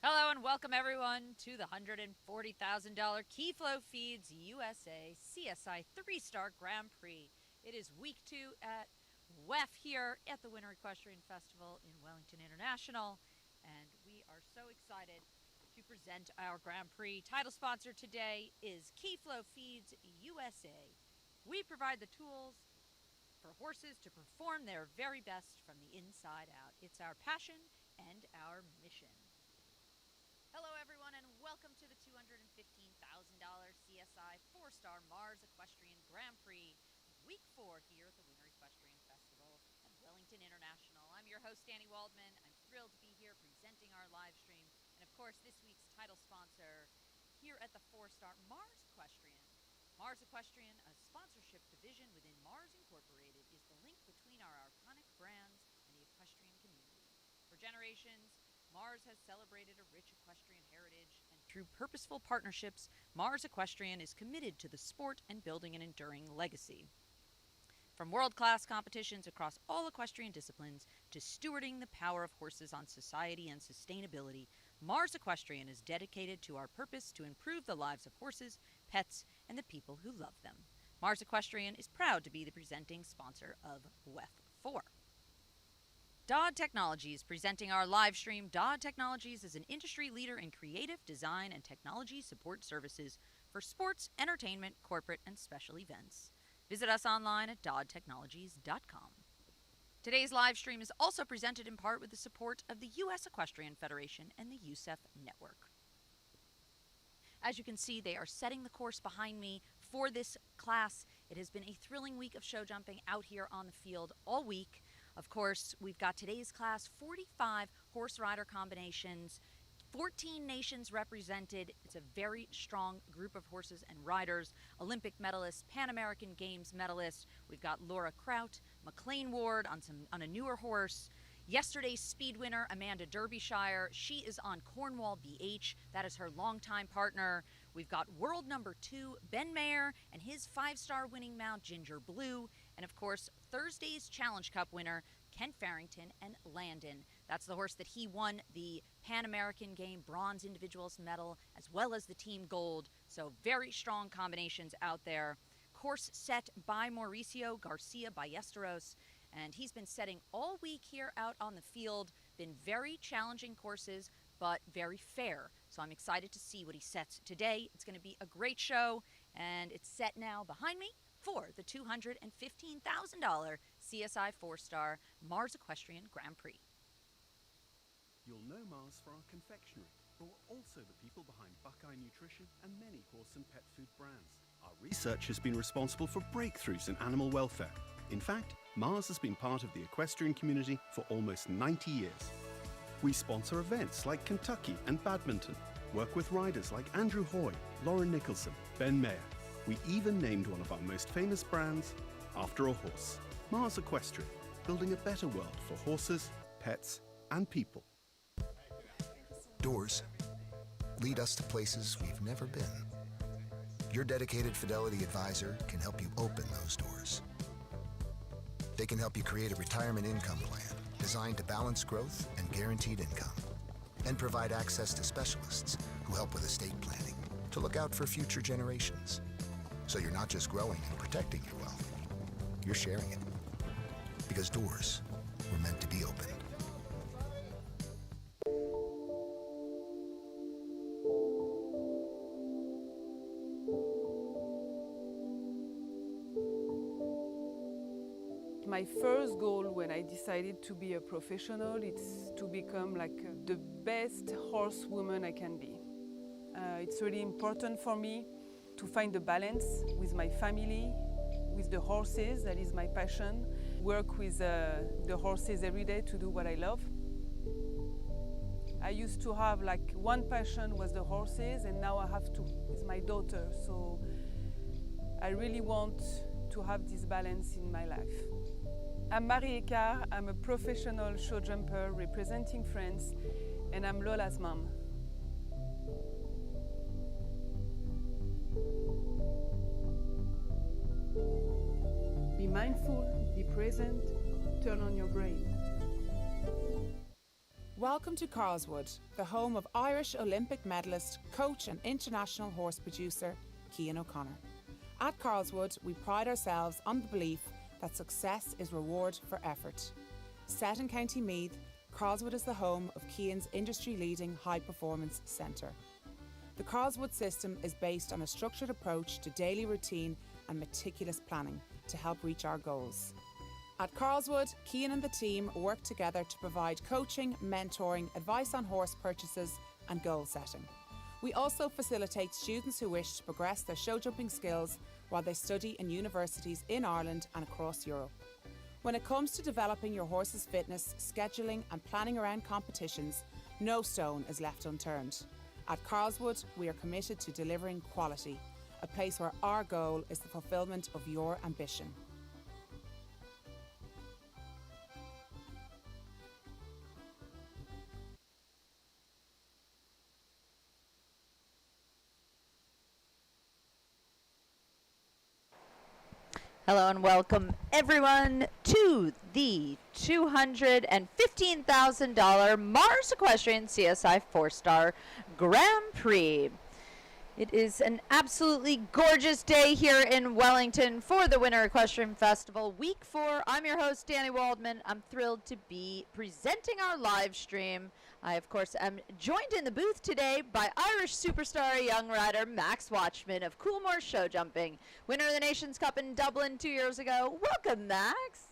Hello and welcome everyone to the $140,000 Keyflow Feeds USA CSI 3-Star Grand Prix. It is week 2 at WEF here at the Winter Equestrian Festival in Wellington International, and we are so excited to present our Grand Prix. Title sponsor today is Keyflow Feeds USA. We provide the tools for horses to perform their very best from the inside out. It's our passion and our mission. Hello everyone and welcome to the $215,000 CSI 4-Star Mars Equestrian Grand Prix, Week 4 here at the Winter Equestrian Festival at Wellington International. I'm your host, Danny Waldman. I'm thrilled to be here presenting our live stream, and of course this week's title sponsor here at the 4-Star Mars Equestrian. Mars Equestrian, a sponsorship division within Mars Incorporated, is the link between our iconic brands and the equestrian community. For generations, Mars has celebrated a rich equestrian heritage, and through purposeful partnerships, Mars Equestrian is committed to the sport and building an enduring legacy. From world-class competitions across all equestrian disciplines to stewarding the power of horses on society and sustainability, Mars Equestrian is dedicated to our purpose to improve the lives of horses, pets, and the people who love them. Mars Equestrian is proud to be the presenting sponsor of WEF 4. Dodd Technologies presenting our live stream. Dodd Technologies is an industry leader in creative design and technology support services for sports, entertainment, corporate, and special events. Visit us online at doddtechnologies.com. Today's live stream is also presented in part with the support of the U.S. Equestrian Federation and the USEF Network. As you can see, they are setting the course behind me for this class. It has been a thrilling week of show jumping out here on the field all week. Of course, we've got today's class 45 horse rider combinations, 14 nations represented. It's a very strong group of horses and riders. Olympic medalists, Pan American Games medalists. We've got Laura Kraut, McLean Ward on a newer horse. Yesterday's speed winner, Amanda Derbyshire. She is on Cornwall BH. That is her longtime partner. We've got world number 2, Ben Mayer, and his 5-star winning mount, Ginger Blue. And of course, Thursday's Challenge Cup winner, Kent Farrington and Landon. That's the horse that he won the Pan American Game Bronze Individuals medal, as well as the team gold. So very strong combinations out there. Course set by Mauricio Garcia Ballesteros, and he's been setting all week here out on the field. Been very challenging courses, but very fair. So I'm excited to see what he sets today. It's going to be a great show, and it's set now behind me for the $215,000 CSI 4-Star Mars Equestrian Grand Prix. You'll know Mars for our confectionery, but we're also the people behind Buckeye Nutrition and many horse and pet food brands. Our research has been responsible for breakthroughs in animal welfare. In fact, Mars has been part of the equestrian community for almost 90 years. We sponsor events like Kentucky and badminton, work with riders like Andrew Hoy, Lauren Nicholson, Ben Mayer. We even named one of our most famous brands after a horse. Mars Equestrian, building a better world for horses, pets, and people. Doors lead us to places we've never been. Your dedicated Fidelity advisor can help you open those doors. They can help you create a retirement income plan designed to balance growth and guaranteed income, and provide access to specialists who help with estate planning to look out for future generations. So you're not just growing and protecting your wealth, you're sharing it. Because doors were meant to be opened. My first goal when I decided to be a professional is to become like the best horsewoman I can be. It's really important for me to find the balance with my family, with the horses, that is my passion. Work with the horses every day to do what I love. I used to have like one passion was the horses, and now I have two, with my daughter. So I really want to have this balance in my life. I'm Marie Ecart, I'm a professional show jumper representing France, and I'm Lola's mom. Be mindful, be present, turn on your brain. Welcome to Carlswood, the home of Irish Olympic medalist, coach and international horse producer, Cian O'Connor. At Carlswood, we pride ourselves on the belief that success is reward for effort. Set in County Meath, Carlswood is the home of Cian's industry-leading high-performance centre. The Carlswood system is based on a structured approach to daily routine and meticulous planning to help reach our goals. At Carlswood, Cian and the team work together to provide coaching, mentoring, advice on horse purchases and goal setting. We also facilitate students who wish to progress their show jumping skills while they study in universities in Ireland and across Europe. When it comes to developing your horse's fitness, scheduling and planning around competitions, no stone is left unturned. At Carlswood, we are committed to delivering quality, a place where our goal is the fulfilment of your ambition. Hello and welcome everyone to the $215,000 Mars Equestrian CSI 4-star Grand Prix. It is an absolutely gorgeous day here in Wellington for the Winter Equestrian Festival, Week 4. I'm your host, Danny Waldman. I'm thrilled to be presenting our live stream. I, of course, am joined in the booth today by Irish superstar young rider Max Watchman of Coolmore Show Jumping, winner of the Nations Cup in Dublin 2 years ago. Welcome, Max.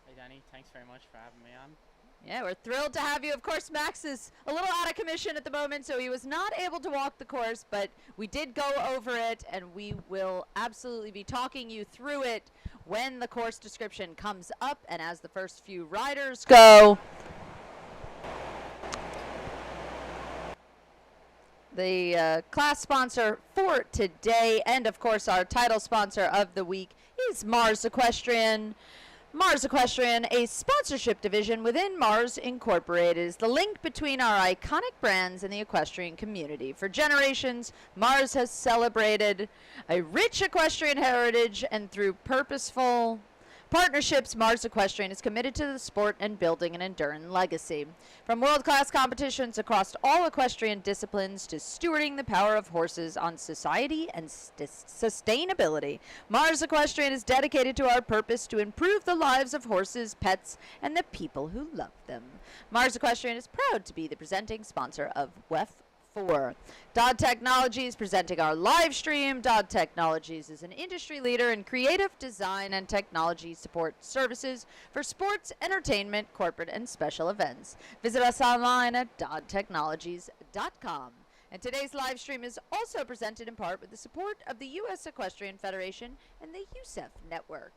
Hey, Danny. Thanks very much for having me on. Yeah, we're thrilled to have you. Of course, Max is a little out of commission at the moment, so he was not able to walk the course, but we did go over it, and we will absolutely be talking you through it when the course description comes up and as the first few riders go. The class sponsor for today, and of course our title sponsor of the week, is Mars Equestrian. Mars Equestrian, a sponsorship division within Mars Incorporated, is the link between our iconic brands and the equestrian community. For generations, Mars has celebrated a rich equestrian heritage, and through purposeful partnerships, Mars Equestrian is committed to the sport and building an enduring legacy. From world-class competitions across all equestrian disciplines to stewarding the power of horses on society and sustainability, Mars Equestrian is dedicated to our purpose to improve the lives of horses, pets, and the people who love them. Mars Equestrian is proud to be the presenting sponsor of WEF 4. Dodd Technologies presenting our live stream. Dodd Technologies is an industry leader in creative design and technology support services for sports, entertainment, corporate, and special events. Visit us online at doddtechnologies.com. And today's live stream is also presented in part with the support of the U.S. Equestrian Federation and the USEF Network.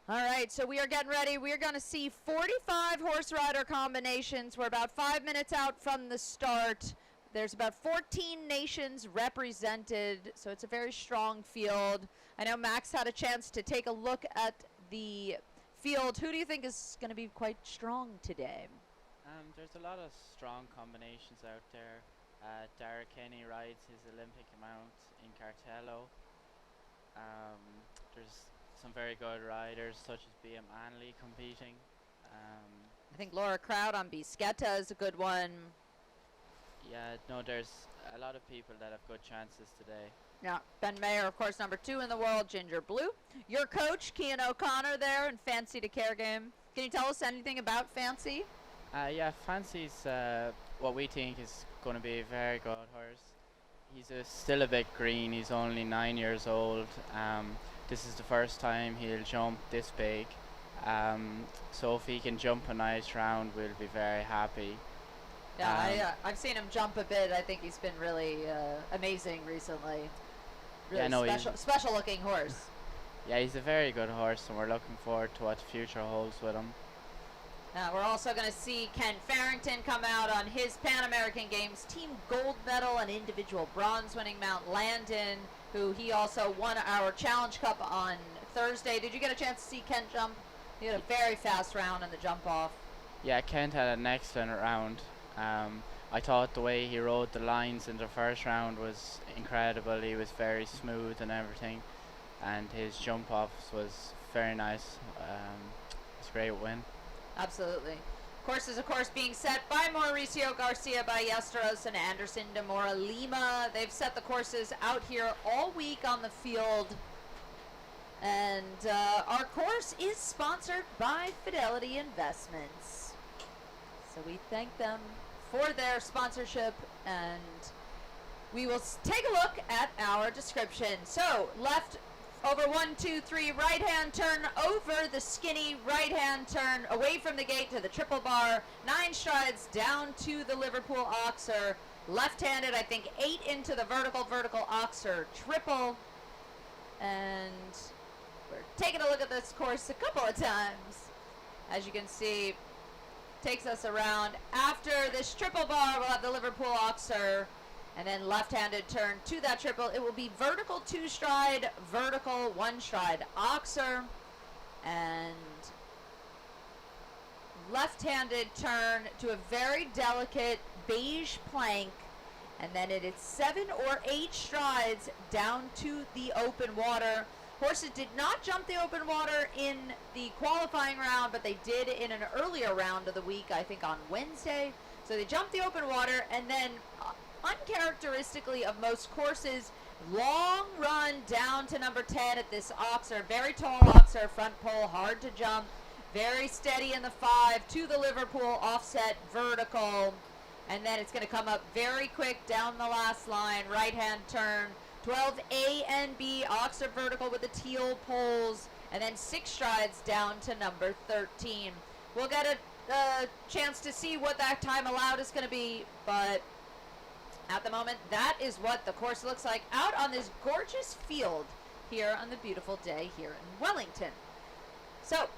All right, so we are getting ready. We are going to see 45 horse rider combinations. We're about 5 minutes out from the start. There's about 14 nations represented, so it's a very strong field. I know Max had a chance to take a look at the field. Who do you think is going to be quite strong today? There's a lot of strong combinations out there. Derek Kenny rides his Olympic mount in Cartello. There's some very good riders such as BM Anley competing. I think Laura Crowd on Bisquetta is a good one. Yeah, no, there's a lot of people that have good chances today. Yeah, Ben Mayer, of course, number 2 in the world, Ginger Blue. Your coach, Cian O'Connor, there in Fancy to Care Game. Can you tell us anything about Fancy? Yeah, Fancy's what we think is going to be a very good horse. He's still a bit green. He's only 9 years old. This is the first time he'll jump this big. So if he can jump a nice round, we'll be very happy. Yeah, I've seen him jump a bit. I think he's been really amazing recently. Really special looking horse. Yeah, he's a very good horse, and we're looking forward to what the future holds with him. We're also going to see Ken Farrington come out on his Pan American Games team gold medal and individual bronze winning Mount Landon, who he also won our Challenge Cup on Thursday. Did you get a chance to see Ken jump? He had a very fast round in the jump off. Yeah, Kent had an excellent round. I thought the way he rode the lines in the first round was incredible. He was very smooth and everything, and his jump offs was very nice. It's a great win. Absolutely. Courses, of course, being set by Mauricio Garcia Ballesteros and Anderson de Mora Lima. They've set the courses out here all week on the field. And our course is sponsored by Fidelity Investments. So we thank them for their sponsorship, and we will take a look at our description. So left over 1, 2, 3, right hand turn over the skinny, right hand turn away from the gate to the triple bar, 9 strides down to the Liverpool Oxer, left-handed, I think 8 into the vertical Oxer triple, and we're taking a look at this course a couple of times. As you can see, takes us around. After this triple bar, we'll have the Liverpool Oxer, and then left-handed turn to that triple. It will be vertical 2 stride, vertical 1 stride Oxer, and left-handed turn to a very delicate beige plank, and then it is 7 or 8 strides down to the open water. Horses did not jump the open water in the qualifying round, but they did in an earlier round of the week, I think on Wednesday. So they jumped the open water, and then uncharacteristically of most courses, long run down to number 10 at this Oxer. Very tall Oxer, front pole, hard to jump. Very steady in the 5 to the Liverpool, offset vertical. And then it's going to come up very quick down the last line, right-hand turn. 12 A and B, Oxer vertical with the teal poles, and then 6 strides down to number 13. We'll get a chance to see what that time allowed is going to be, but at the moment, that is what the course looks like out on this gorgeous field here on the beautiful day here in Wellington. So,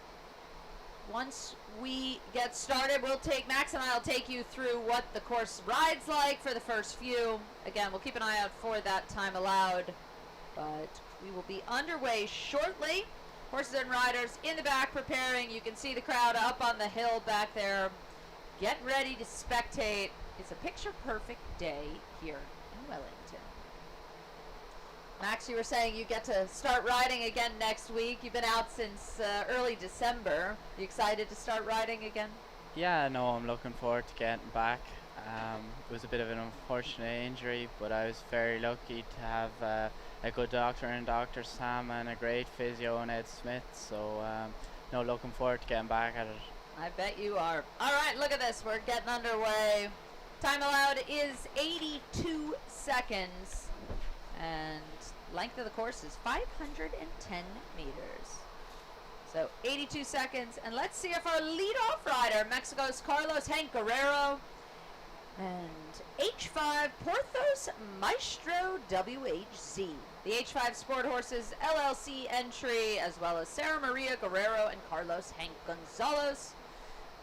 once we get started, Max and I will take you through what the course rides like for the first few. Again, we'll keep an eye out for that time allowed, but we will be underway shortly. Horses and riders in the back preparing. You can see the crowd up on the hill back there. Get ready to spectate. It's a picture-perfect day here in Wellington. Max, you were saying you get to start riding again next week. You've been out since early December. You excited to start riding again? Yeah, no, I'm looking forward to getting back. It was a bit of an unfortunate injury, but I was very lucky to have a good doctor in Dr. Sam and a great physio in Ed Smith. So, no, looking forward to getting back at it. I bet you are. All right, look at this. We're getting underway. Time allowed is 82 seconds, and length of the course is 510 meters. So 82 seconds, and let's see if our leadoff rider, Mexico's Carlos Hank Guerrero, and H5 Porthos Maestro WHZ. The H5 Sport Horses LLC entry, as well as Sarah Maria Guerrero and Carlos Hank Gonzalez.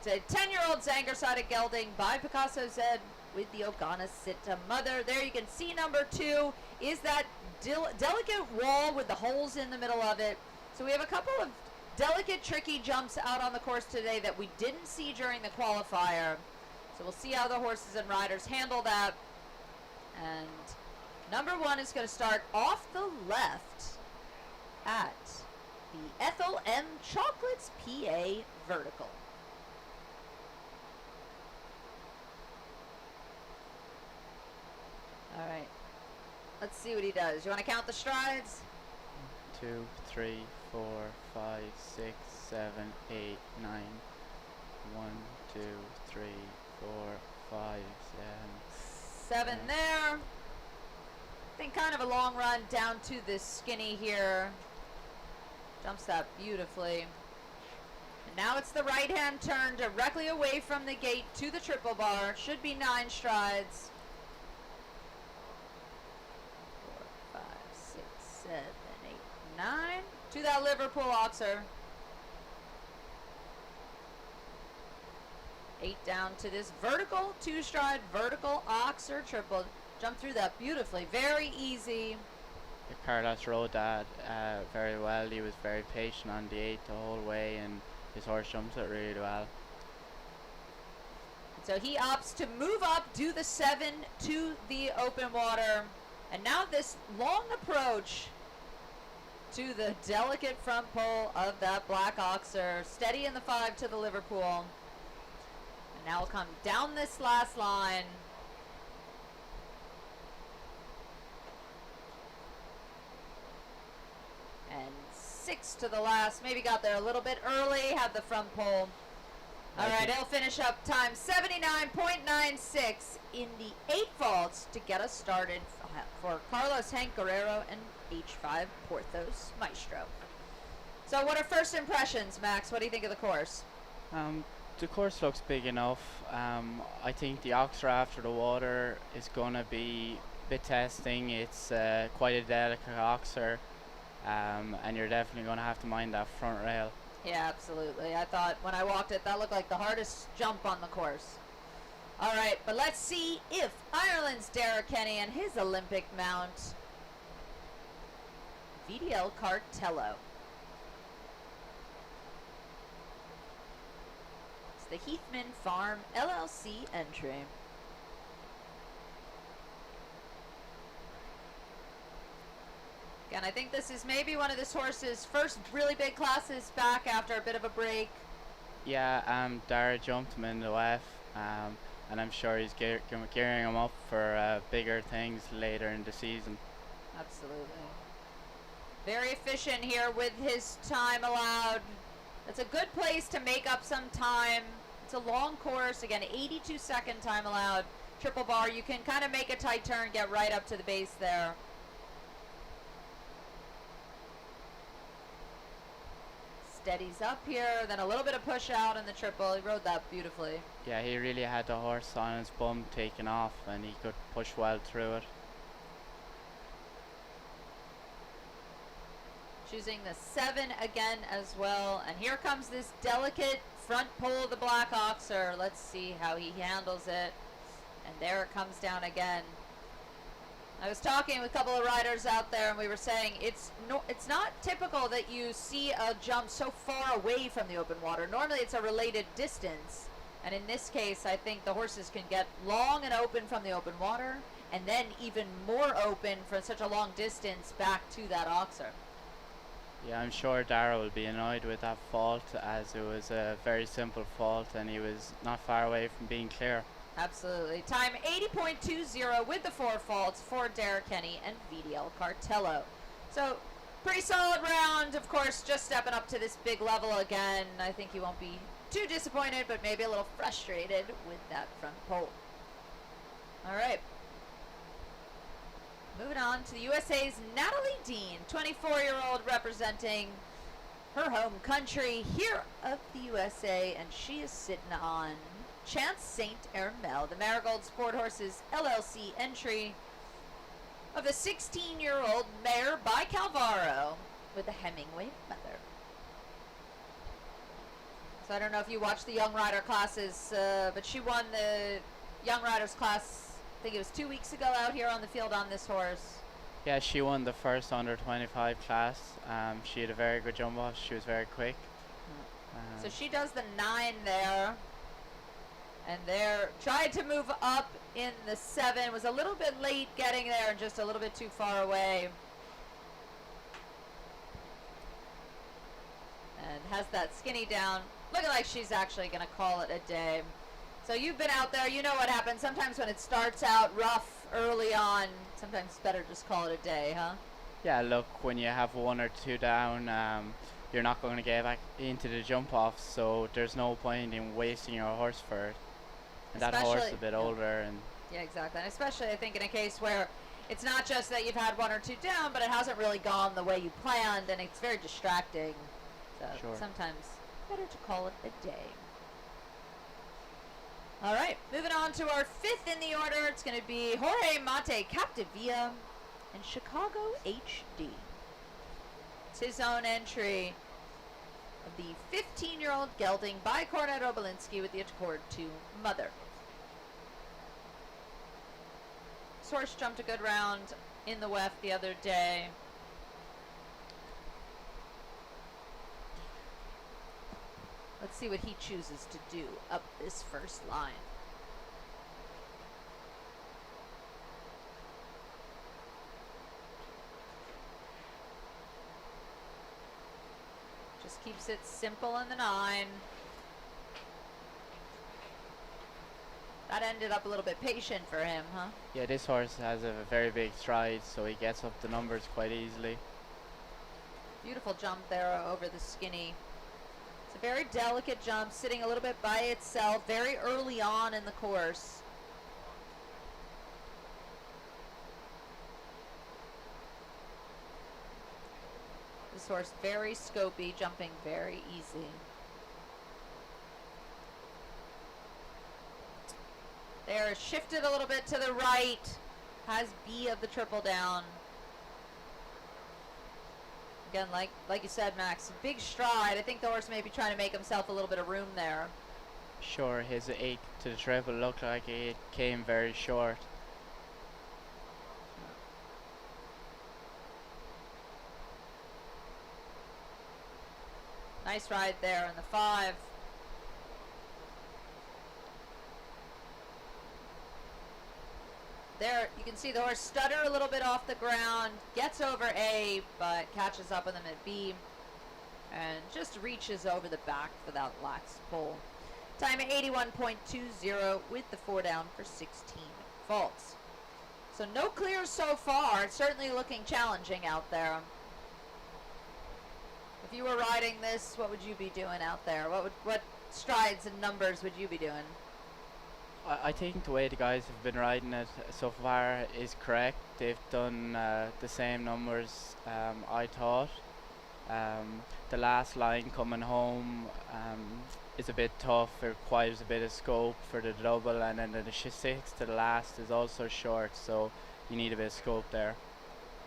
It's a 10-year-old Zanger-sided gelding by Picasso Zed with the Ogana Sita mother. There you can see number 2 is that delicate wall with the holes in the middle of it. So we have a couple of delicate, tricky jumps out on the course today that we didn't see during the qualifier. So we'll see how the horses and riders handle that. And number 1 is going to start off the left at the Ethel M. Chocolates PA vertical. All right. Let's see what he does. You want to count the strides? 2, 3, 4, 5, 6, 7, 8, 9. 1, 2, 3, 4, 5, 7 there. I think kind of a long run down to this skinny here. Jumps that beautifully. And now it's the right-hand turn directly away from the gate to the triple bar. Should be 9 strides. 4, 5, 6, 7, 8, 9. To that Liverpool Oxer. 8 down to this vertical 2-stride vertical Oxer triple. Jump through that beautifully. Very easy. Carlos rode that very well. He was very patient on the 8 the whole way, and his horse jumps it really well. So he opts to move up, do the 7 to the open water. And now this long approach to the delicate front pole of that black Oxer. Steady in the 5 to the Liverpool. Now we'll come down this last line. And 6 to the last. Maybe got there a little bit early. Had the front pole. All right, he'll finish up time 79.96 in the 8 faults to get us started for Carlos Hank Guerrero and H5 Porthos Maestro. So what are first impressions, Max? What do you think of the course? The course looks big enough. I think the Oxer after the water is going to be a bit testing. It's quite a delicate Oxer, and you're definitely going to have to mind that front rail. Yeah, absolutely. I thought when I walked it, that looked like the hardest jump on the course. All right, but let's see if Ireland's Derek Kenny and his Olympic mount, VDL Cartello. It's the Heathman Farm LLC entry. Again, I think this is maybe one of this horse's first really big classes back after a bit of a break. Yeah, Dara jumped him in the WEF, and I'm sure he's gearing him up for bigger things later in the season. Absolutely. Very efficient here with his time allowed. It's a good place to make up some time. It's a long course. Again, 82-second time allowed. Triple bar, you can kind of make a tight turn, get right up to the base there. Steadies up here, then a little bit of push out in the triple. He rode that beautifully. Yeah, he really had the horse on his bum taken off, and he could push well through it. Choosing the 7 again as well. And here comes this delicate front pole of the Black Oxer. Let's see how he handles it. And there it comes down again. I was talking with a couple of riders out there, and we were saying it's not typical that you see a jump so far away from the open water. Normally it's a related distance. And in this case, I think the horses can get long and open from the open water, and then even more open for such a long distance back to that Oxer. Yeah, I'm sure Dara will be annoyed with that fault, as it was a very simple fault and he was not far away from being clear. Absolutely. Time 80.20 with the 4 faults for Derek Kenny and VDL Cartello. So, pretty solid round. Of course, just stepping up to this big level again. I think he won't be too disappointed, but maybe a little frustrated with that front pole. All right. Moving on to the USA's Natalie Dean, 24-year-old representing her home country here of the USA, and she is sitting on Chance St. Hermel, the Marigold Sport Horses LLC entry of the 16-year-old mare by Calvaro with the Hemingway mother. So I don't know if you watched the Young Rider classes, but she won the Young Riders class, I think it was 2 weeks ago, out here on the field on this horse. Yeah, she won the first under 25 class. She had a very good jump off. She was very quick. So she does the 9 there. And there, tried to move up in the 7, was a little bit late getting there and just a little bit too far away. And has that skinny down. Looking like she's actually going to call it a day. So you've been out there, you know what happens. Sometimes when it starts out rough early on, sometimes it's better just call it a day, huh? Yeah, look, when you have 1 or 2 down, you're not going to get back into the jump off, so there's no point in wasting your horse for it. And that horse is a bit older. And yeah, exactly. And especially, I think, in a case where it's not just that you've had 1 or 2 down, but it hasn't really gone the way you planned, and it's very distracting. So sometimes better to call it a day. All right, moving on to our 5th in the order. It's going to be Jorge Mate Captivia and Chicago HD. It's his own entry of the 15-year-old gelding by Cornetto Belinsky with the Accord 2 mother. This horse jumped a good round in the WEF the other day. Let's see what he chooses to do up this first line. Just keeps it simple in the 9. That ended up a little bit patient for him, huh? Yeah, this horse has a very big stride, so he gets up the numbers quite easily. Beautiful jump there over the skinny. It's a very delicate jump, sitting a little bit by itself, very early on in the course. This horse very scopy, jumping very easy. There, shifted a little bit to the right. Has B of the triple down. Again, like you said, Max, big stride. I think the horse may be trying to make himself a little bit of room there. Sure, his 8 to the triple looked like it came very short. Nice ride there in the 5. There, you can see the horse stutter a little bit off the ground, gets over A, but catches up with him at B, and just reaches over the back for that last pull. Time at 81.20 with the 4 down for 16 faults. So no clears so far. It's certainly looking challenging out there. If you were riding this, what would you be doing out there? What strides and numbers would you be doing? I think the way the guys have been riding it so far is correct. They've done the same numbers I thought. The last line coming home is a bit tough. It requires a bit of scope for the double, and then the 6 to the last is also short, so you need a bit of scope there.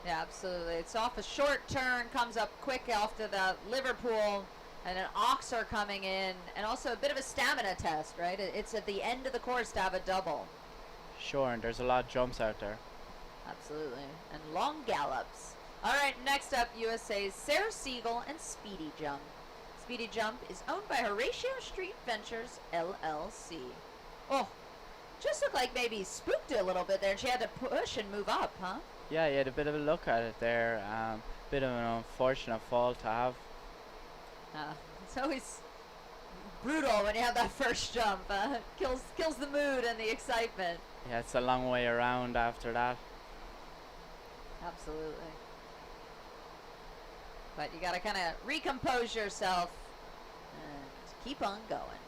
Yeah, absolutely. It's off a short turn, comes up quick after the Liverpool, and an Oxer coming in, and also a bit of a stamina test, right? It's at the end of the course to have a double. Sure, and there's a lot of jumps out there. Absolutely. And long gallops. All right, next up, USA's Sarah Siegel and Speedy Jump. Speedy Jump is owned by Horatio Street Ventures, LLC. Oh, just looked like maybe he spooked it a little bit there, and she had to push and move up, huh? Yeah, he had a bit of a look at it there. Bit of an unfortunate fall to have. It's always brutal when you have that first jump. Kills the mood and the excitement. Yeah, it's a long way around after that. Absolutely. But you got to kind of recompose yourself and keep on going.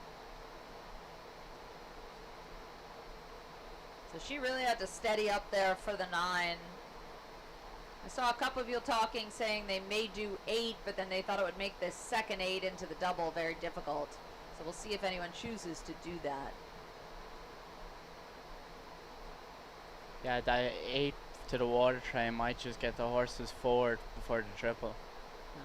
So she really had to steady up there for the 9. I saw a couple of you talking, saying they may do 8, but then they thought it would make this second 8 into the double very difficult. So we'll see if anyone chooses to do that. Yeah, that 8 to the water train might just get the horses forward before the triple. No.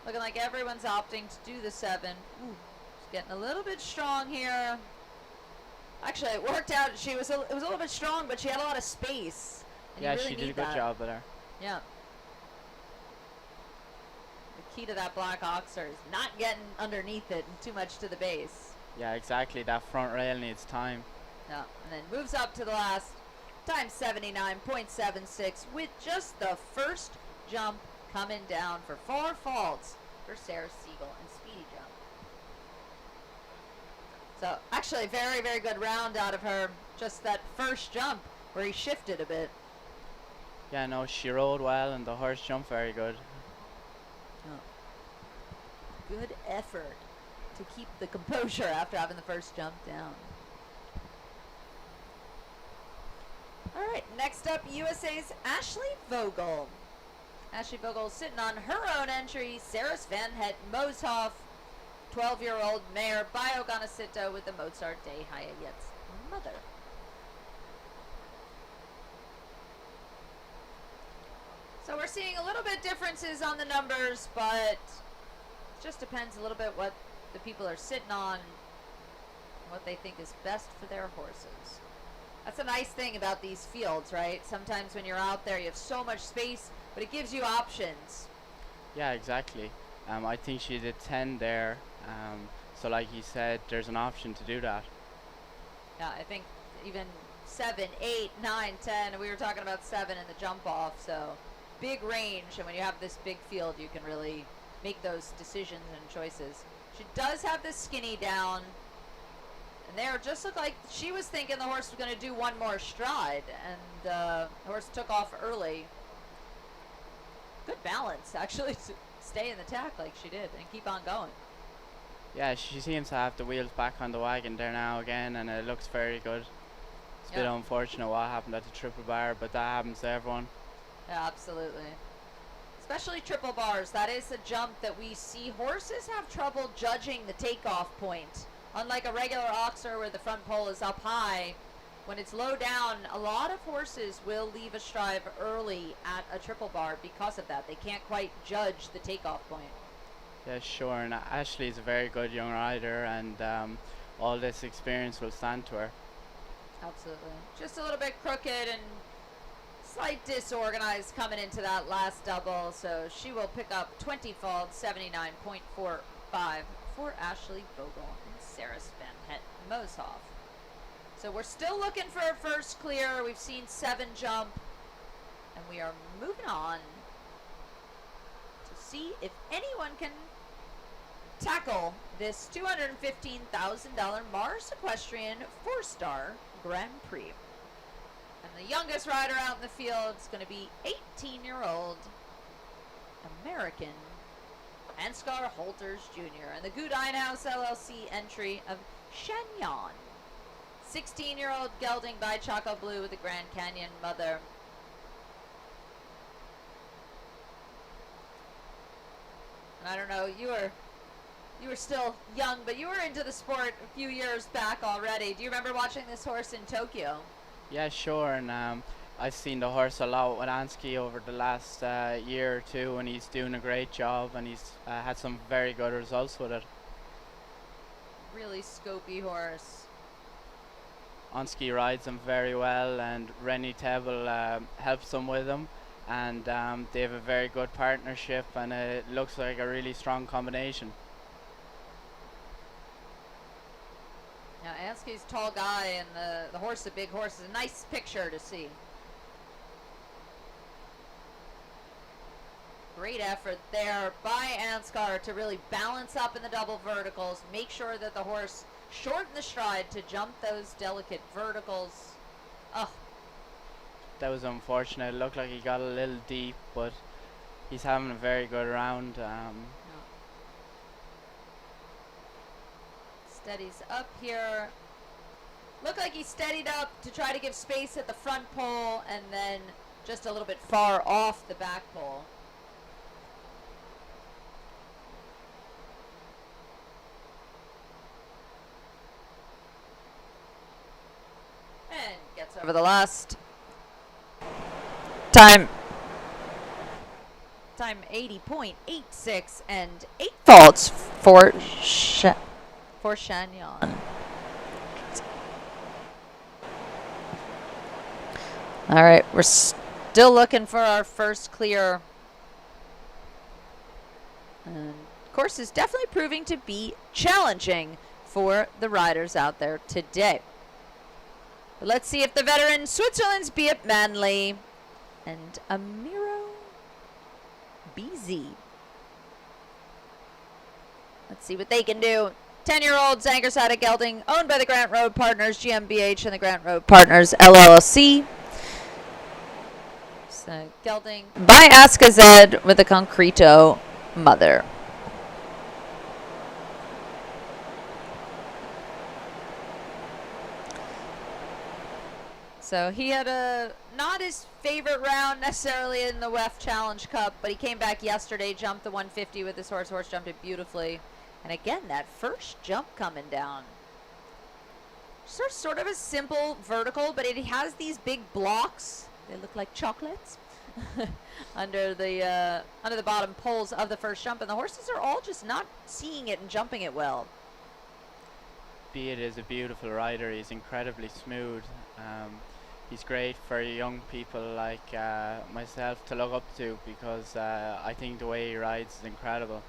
Looking like everyone's opting to do the 7. Ooh, she's getting a little bit strong here. Actually, it worked out. It was a little bit strong, but she had a lot of space. And Yeah, really she did a need good that. job there. Yeah. The key to that black Oxer is not getting underneath it and too much to the base. Yeah, exactly. That front rail needs time. Yeah, and then moves up to the last. Time 79.76 with just the first jump coming down for 4 faults for Sarah Siegel and Speedy Jump. So actually very, very good round out of her. Just that first jump where he shifted a bit. Yeah, no, she rode well and the horse jumped very good. Oh. Good effort to keep the composure after having the first jump down. All right, next up, USA's Ashley Vogel. Ashley Vogel sitting on her own entry, Saris Van Het Moshoff, 12-year-old mare by Oganacito with the Mozart de Hayayet's mother. So we're seeing a little bit differences on the numbers, but it just depends a little bit what the people are sitting on, what they think is best for their horses. That's a nice thing about these fields, right? Sometimes when you're out there, you have so much space, but it gives you options. Yeah, exactly. I think she did 10 there. So like you said, there's an option to do that. Yeah, I think even 7, 8, 9, 10, we were talking about 7 in the jump off, so big range, and when you have this big field, you can really make those decisions and choices. She does have the skinny down. And there just looked like she was thinking the horse was going to do one more stride, and the horse took off early. Good balance, actually, to stay in the tack like she did and keep on going. Yeah, she seems to have the wheels back on the wagon there now again, and it looks very good. It's a bit unfortunate what happened at the triple bar, but that happens to everyone. Yeah, absolutely. Especially triple bars. That is a jump that we see horses have trouble judging the takeoff point. Unlike a regular oxer where the front pole is up high, when it's low down, a lot of horses will leave a strive early at a triple bar because of that. They can't quite judge the takeoff point. Yeah, sure, and Ashley's a very good young rider, and all this experience will stand to her. Absolutely. Just a little bit crooked and slight disorganized coming into that last double, so she will pick up 20 fault, 79.45 for Ashley Vogel and Sarah Van Het Moshoff. So we're still looking for a first clear. We've seen 7 jump, and we are moving on to see if anyone can tackle this $215,000 Mars Equestrian 4-star Grand Prix. And the youngest rider out in the field is going to be 18-year-old American Ansgar Holters Jr. and the Goodine House LLC entry of Shanyan. 16-year-old gelding by Choco Blue with the Grand Canyon mother. And I don't know, you were still young, but you were into the sport a few years back already. Do you remember watching this horse in Tokyo? Yeah, sure, and I've seen the horse a lot with Ansky over the last year or two, and he's doing a great job, and he's had some very good results with it. Really scopy horse. Ansky rides him very well, and Rennie Tebble helps him with him, and they have a very good partnership, and it looks like a really strong combination. Now, Ansky's tall guy and the horse, a big horse, is a nice picture to see. Great effort there by Ansgar to really balance up in the double verticals, make sure that the horse shortened the stride to jump those delicate verticals. Oh. That was unfortunate. It looked like he got a little deep, but he's having a very good round. Steadies up here. Looked like he steadied up to try to give space at the front pole and then just a little bit far off the back pole. And gets over the last time 80.86 and 8 faults for Shanyan. All right, we're still looking for our first clear. And course is definitely proving to be challenging for the riders out there today. But let's see if the veteran Switzerland's Beat Manley and Amiro BZ. Let's see what they can do. 10-year-old Zangerside gelding, owned by the Grant Road Partners GmbH and the Grant Road Partners LLC. So gelding by Askazed with a Concreto mother. So he had a not his favorite round necessarily in the WEF Challenge Cup, but he came back yesterday, jumped the 150 with this horse. Horse jumped it beautifully. And again, that first jump coming down. Sort of a simple vertical, but it has these big blocks. They look like chocolates under the bottom poles of the first jump, and the horses are all just not seeing it and jumping it well. Beat is a beautiful rider. He's incredibly smooth. He's great for young people like myself to look up to because I think the way he rides is incredible.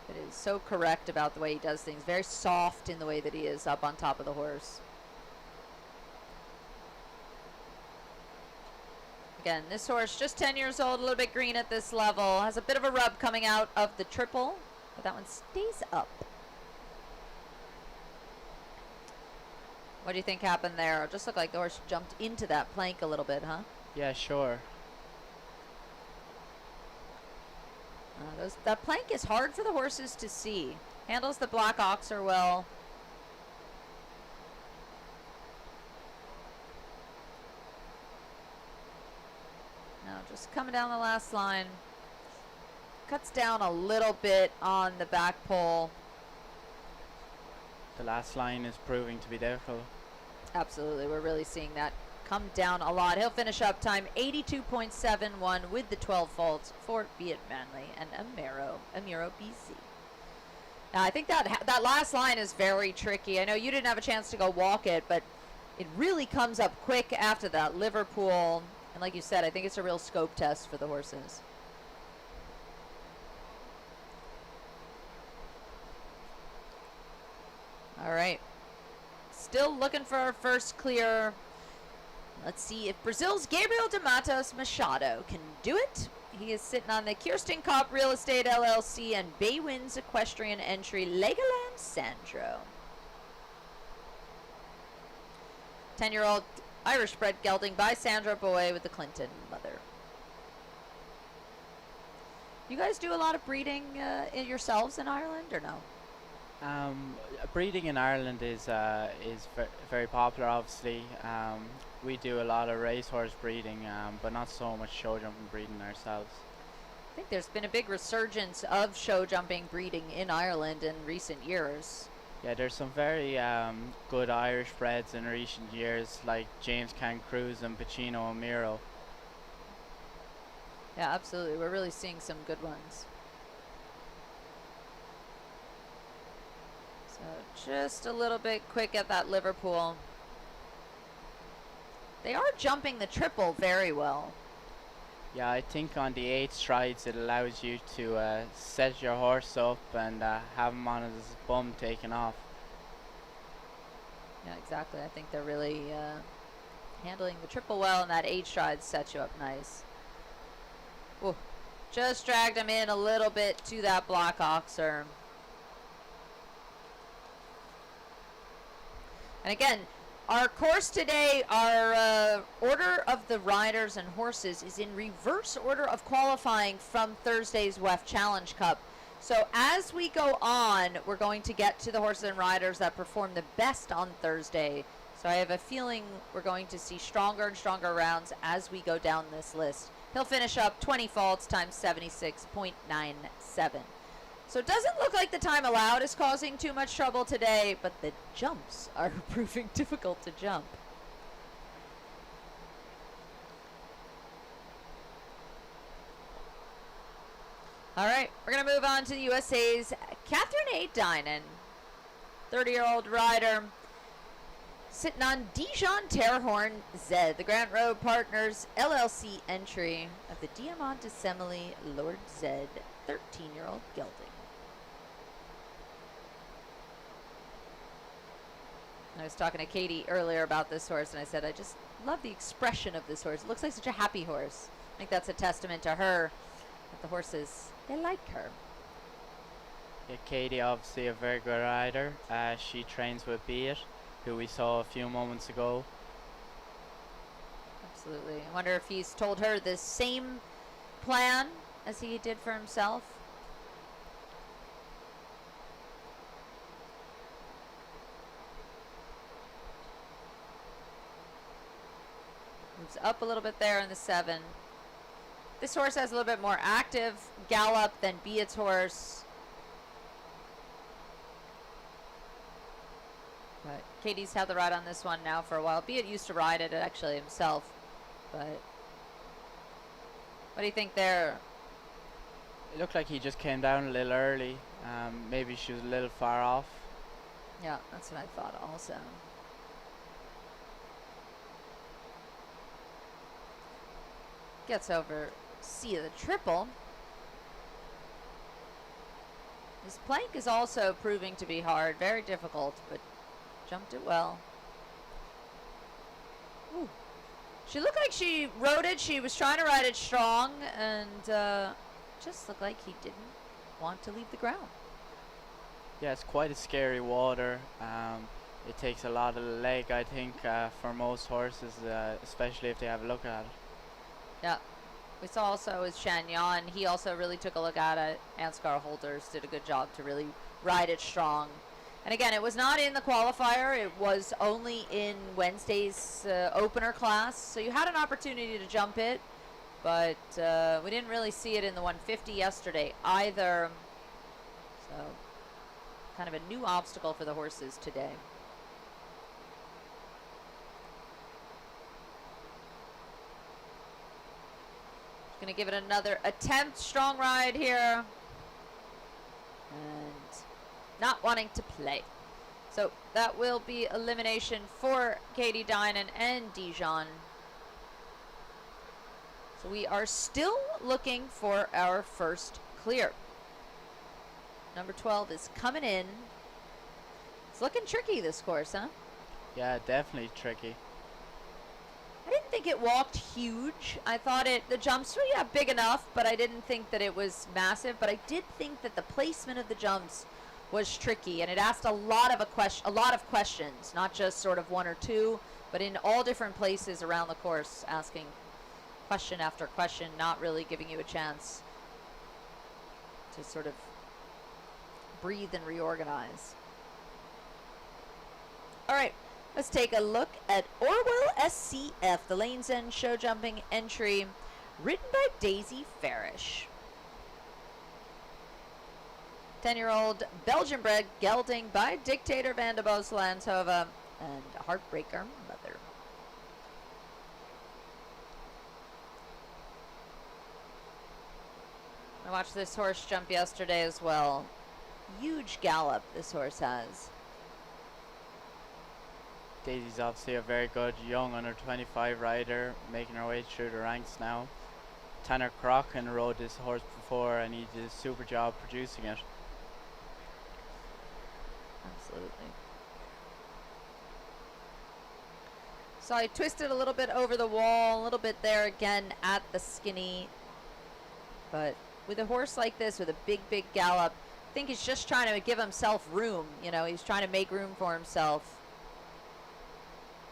It is so correct about the way he does things. Very soft in the way that he is up on top of the horse. Again, this horse just 10 years old, a little bit green at this level. Has a bit of a rub coming out of the triple, but that one stays up. What do you think happened there? It just looked like the horse jumped into that plank a little bit, huh? Yeah, sure. That plank is hard for the horses to see. Handles the black oxer well. Now just coming down the last line. Cuts down a little bit on the back pole. The last line is proving to be difficult. Absolutely, we're really seeing that come down a lot. He'll finish up time 82.71 with the 12 faults for Viet Manley and Amiro BC. Now, I think that last line is very tricky. I know you didn't have a chance to go walk it, but it really comes up quick after that Liverpool. And like you said, I think it's a real scope test for the horses. All right. Still looking for our first clear. Let's see if Brazil's Gabriel de Matos Machado can do it. He is sitting on the Kirsten Kopp Real Estate LLC and Baywinds Equestrian entry Legoland Sandro. 10-year-old Irish bred gelding by Sandra Boy with the Clinton mother. You guys do a lot of breeding yourselves in Ireland or no? Breeding in Ireland is very popular, obviously. We do a lot of racehorse breeding, but not so much show jumping breeding ourselves. I think there's been a big resurgence of show jumping breeding in Ireland in recent years. Yeah, there's some very good Irish breds in recent years, like James Cancruz and Pacino Amiro. Yeah, absolutely. We're really seeing some good ones. So just a little bit quick at that Liverpool. They are jumping the triple very well. Yeah, I think on the 8 strides it allows you to set your horse up and have him on his bum taken off. Yeah, exactly. I think they're really handling the triple well, and that 8 strides sets you up nice. Ooh, just dragged him in a little bit to that black oxer. And again, our course today, our order of the riders and horses is in reverse order of qualifying from Thursday's WEF Challenge Cup. So as we go on, we're going to get to the horses and riders that perform the best on Thursday. So I have a feeling we're going to see stronger and stronger rounds as we go down this list. He'll finish up 20 faults times 76.97. So it doesn't look like the time allowed is causing too much trouble today, but the jumps are proving difficult to jump. All right, we're going to move on to the USA's Catherine A. Dynan, 30-year-old rider, sitting on Dijon Terhorn Z, the Grant Road Partners LLC entry of the Diamant de Semele Lord Z, 13-year-old gelding. I was talking to Katie earlier about this horse, and I said, I just love the expression of this horse. It looks like such a happy horse. I think that's a testament to her, that the horses, they like her. Yeah, Katie, obviously a very good rider. She trains with Beat, who we saw a few moments ago. Absolutely. I wonder if he's told her the same plan as he did for himself. Moves up a little bit there in the 7. This horse has a little bit more active gallop than Beat's horse. But Katie's had the ride on this one now for a while. Beat used to ride it actually himself. But what do you think there? It looked like he just came down a little early. Maybe she was a little far off. Yeah, that's what I thought also. Gets over C of the triple. This plank is also proving to be hard, very difficult, but jumped it well. Ooh. She looked like she rode it. She was trying to ride it strong, and just looked like he didn't want to leave the ground. Yeah, it's quite a scary water. it takes a lot of leg, I think, for most horses, especially if they have a look at it. Yeah. We saw also with Shanyan, he also really took a look at it. Ansgar Holders did a good job to really ride it strong. And again, it was not in the qualifier. It was only in Wednesday's opener class. So you had an opportunity to jump it, but we didn't really see it in the 150 yesterday either. So kind of a new obstacle for the horses today. Going to give it another attempt. Strong ride here. And not wanting to play. So that will be elimination for Katie Dinan and Dijon. So we are still looking for our first clear. Number 12 is coming in. It's looking tricky, this course, huh? Yeah, definitely tricky. I didn't think it walked huge. I thought the jumps were big enough, but I didn't think that it was massive. But I did think that the placement of the jumps was tricky, and it asked a lot of questions, not just sort of one or two, but in all different places around the course, asking question after question, not really giving you a chance to sort of breathe and reorganize. All right. Let's take a look at Orwell SCF, the Lanes End show jumping entry, written by Daisy Farish. 10-year-old Belgian-bred gelding by Dictator van de Bos Landshove and Heartbreaker Mother. I watched this horse jump yesterday as well. Huge gallop this horse has. Daisy's obviously a very good young under 25 rider, making her way through the ranks now. Tanner Crocken rode this horse before and he did a super job producing it. Absolutely. So I twisted a little bit over the wall, a little bit there again at the skinny. But with a horse like this, with a big gallop, I think he's just trying to give himself room. You know, he's trying to make room for himself.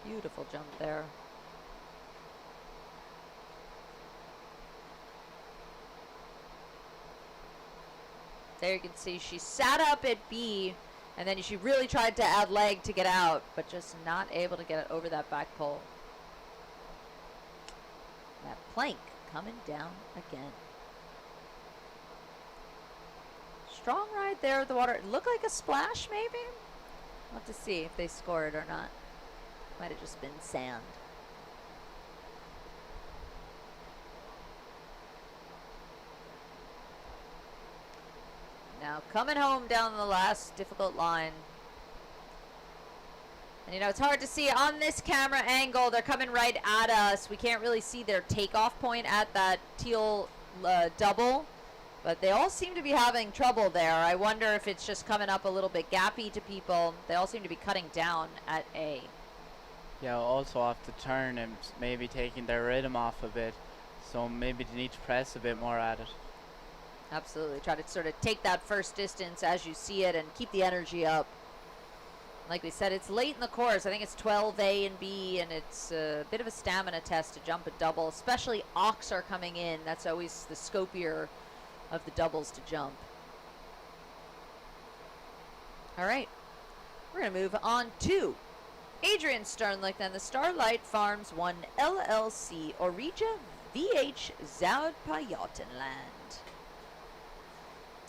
Beautiful jump there. There you can see she sat up at B, and then she really tried to add leg to get out, but just not able to get it over that back pole. That plank coming down again. Strong ride there at the water. It looked like a splash, maybe? We'll have to see if they score it or not. Might have just been sand. Now coming home down the last difficult line. And you know, it's hard to see on this camera angle. They're coming right at us. We can't really see their takeoff point at that teal double. But they all seem to be having trouble there. I wonder if it's just coming up a little bit gappy to people. They all seem to be cutting down at A. Yeah, also off the turn and maybe taking their rhythm off a bit. So maybe they need to press a bit more at it. Absolutely. Try to sort of take that first distance as you see it and keep the energy up. Like we said, it's late in the course. I think it's 12A and B, and it's a bit of a stamina test to jump a double, especially Ox are coming in. That's always the scopier of the doubles to jump. All right. We're going to move on to Adrian Sternlicht and the Starlight Farms 1 LLC, Orija VH Zuid-Pajottenland.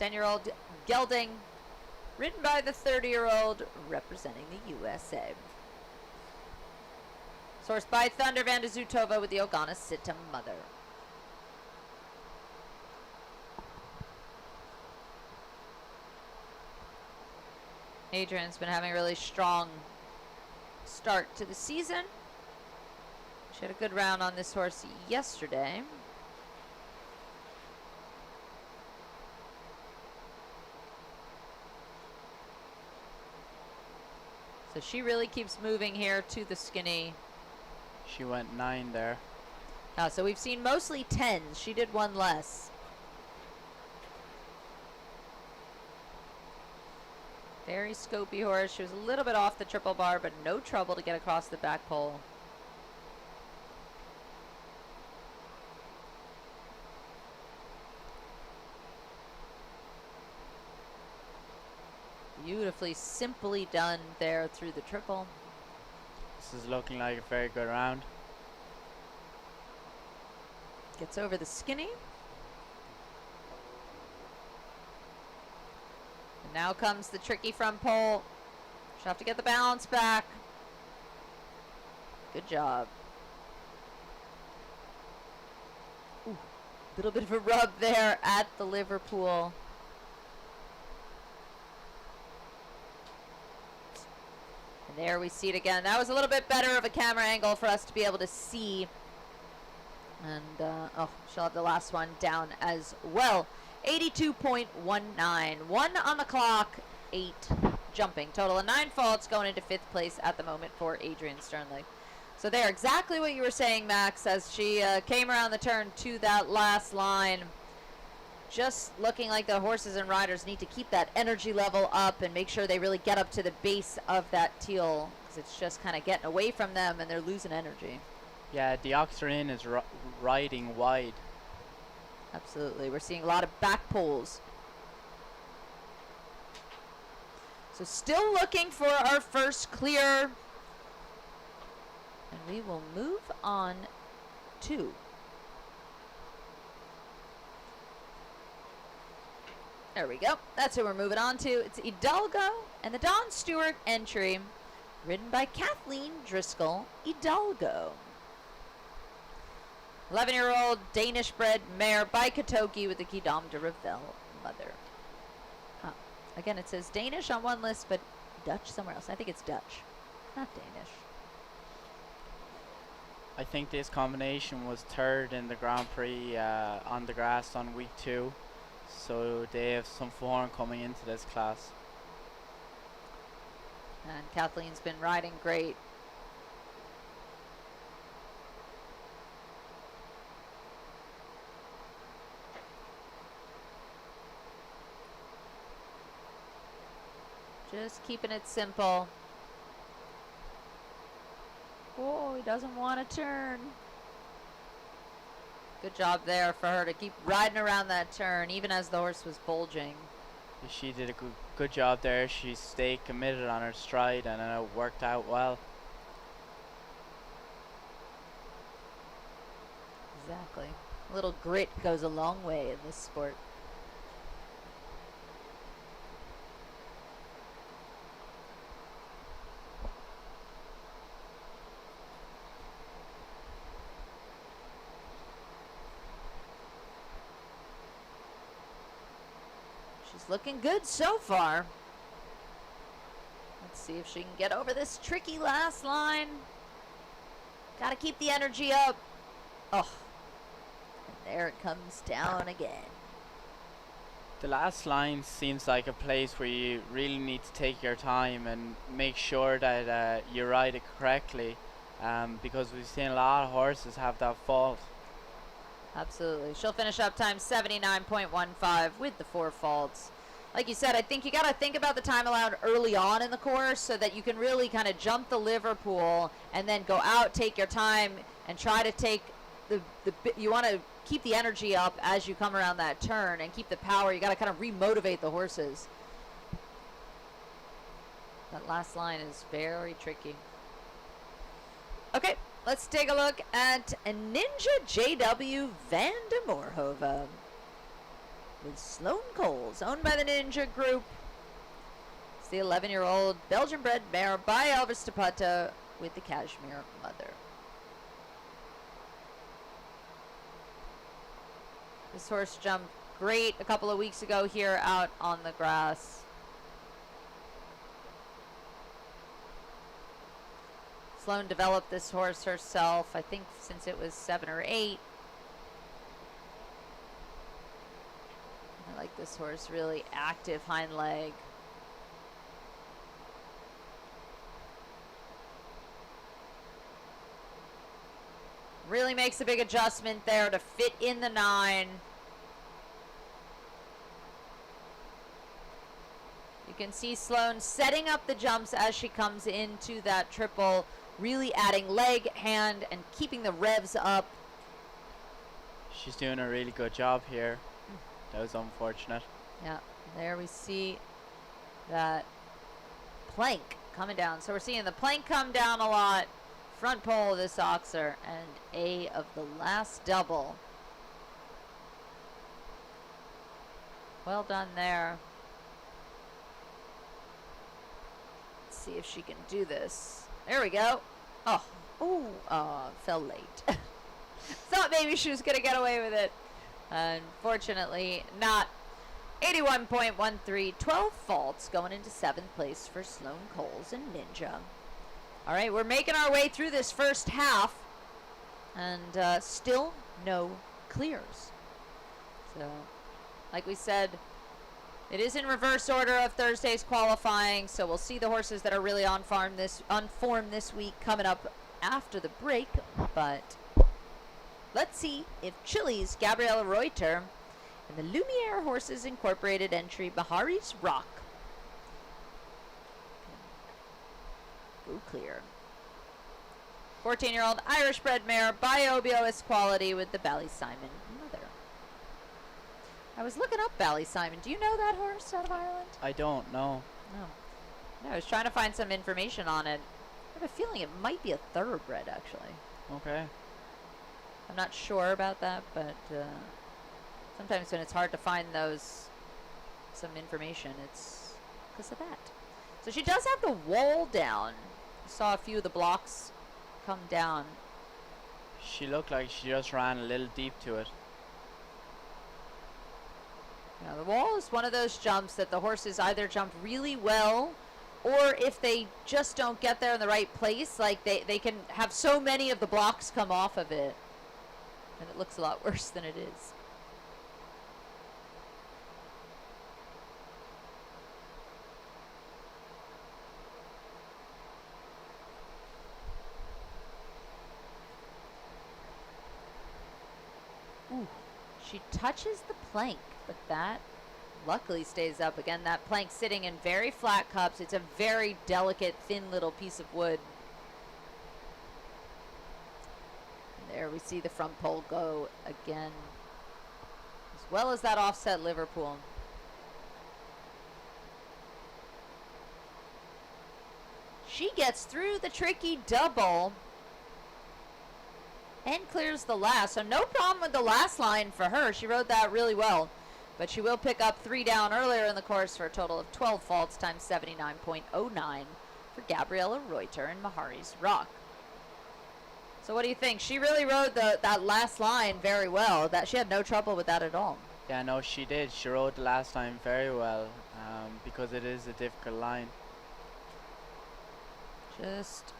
10-year-old gelding, ridden by the 30-year-old representing the USA. Sourced by Thunder van de Zoetova with the Ogana Sita mother. Adrian's been having a really strong start to the season. She had a good round on this horse yesterday. So she really keeps moving here to the skinny. She went 9 there. So we've seen mostly 10s. She did one less. Very scopy horse. She was a little bit off the triple bar, but no trouble to get across the back pole. Beautifully, simply done there through the triple. This is looking like a very good round. Gets over the skinny. And now comes the tricky front pole. She'll have to get the balance back. Good job. Ooh, little bit of a rub there at the Liverpool. And there we see it again. That was a little bit better of a camera angle for us to be able to see. And, oh, she'll have the last one down as well. 82.19. 1 on the clock, 8 jumping. Total of 9 faults going into 5th place at the moment for Adrian Sternley. So there, exactly what you were saying, Max, as she came around the turn to that last line. Just looking like the horses and riders need to keep that energy level up and make sure they really get up to the base of that teal, because it's just kind of getting away from them and they're losing energy. Yeah, the Equestrian is riding wide. Absolutely. We're seeing a lot of back poles. So still looking for our first clear. And we will move on to there we go. That's who we're moving on to. It's Hidalgo and the Don Stewart entry, ridden by Kathleen Driscoll Hidalgo. 11-year-old Danish-bred mare by Katoki with the Quidam de Revel mother. Again, it says Danish on one list, but Dutch somewhere else. I think it's Dutch, not Danish. I think this combination was third in the Grand Prix on the grass on week 2. So they have some form coming into this class. And Kathleen's been riding great. Just keeping it simple. Oh, he doesn't want to turn. Good job there for her to keep riding around that turn, even as the horse was bulging. She did a good job there. She stayed committed on her stride, and it worked out well. Exactly. A little grit goes a long way in this sport. She's looking good so far. Let's see if she can get over this tricky last line. Gotta keep the energy up. Oh, and there it comes down again. The last line seems like a place where you really need to take your time and make sure that you ride it correctly, because we've seen a lot of horses have that fault. Absolutely. She'll finish up time 79.15 with the 4 faults. Like you said, I think you got to think about the time allowed early on in the course so that you can really kind of jump the Liverpool and then go out, take your time, and try to take you want to keep the energy up as you come around that turn and keep the power. You got to kind of remotivate the horses. That last line is very tricky. Okay. Let's take a look at a Ninja JW Van de Moorhoven with Sloan Coles, owned by the Ninja Group. It's the 11-year-old Belgian-bred mare by Elvis Tapata with the Cashmere mother. This horse jumped great a couple of weeks ago here out on the grass. Sloan developed this horse herself, I think since it was 7 or 8. I like this horse, really active hind leg. Really makes a big adjustment there to fit in the 9. You You can see Sloane setting up the jumps as she comes into that triple, really adding leg, hand, and keeping the revs up. She's doing a really good job here. That was unfortunate. Yeah, there we see that plank coming down. So we're seeing the plank come down a lot. Front pole of this oxer and A of the last double. Well done there. Let's see if she can do this. There we go. Oh, fell late. Thought maybe she was going to get away with it. Unfortunately, not. 81.13, 12 faults going into 7th place for Sloane Coles and Ninja. All right, we're making our way through this first half, and still no clears. So, like we said, it is in reverse order of Thursday's qualifying, so we'll see the horses that are really on form this week coming up after the break. But let's see if Chile's Gabriela Reuter and the Lumiere Horses Incorporated entry Bahari's Rock go clear. 14-year-old Irish-bred mare Biobio quality with the Ballysimon mother. I was looking up Ballysimon. Do you know that horse out of Ireland? I don't know. No, I was trying to find some information on it. I have a feeling it might be a thoroughbred, actually. Okay. I'm not sure about that, but sometimes when it's hard to find some information, it's because of that. So she does have the wall down. I saw a few of the blocks come down. She looked like she just ran a little deep to it. Yeah, the wall is one of those jumps that the horses either jump really well, or if they just don't get there in the right place, like they can have so many of the blocks come off of it, and it looks a lot worse than it is. Ooh, she touches the plank, but that luckily stays up. Again, that plank sitting in very flat cups. It's a very delicate, thin little piece of wood. And there we see the front pole go again, as well as that offset Liverpool. She gets through the tricky double and clears the last. So no problem with the last line for her. She rode that really well. But she will pick up 3 down earlier in the course for a total of 12 faults times 79.09 for Gabriela Reuter and Mahari's Rock. So what do you think? She really rode that last line very well. That she had no trouble with that at all. Yeah, no, she did. She rode the last time very well because it is a difficult line. Just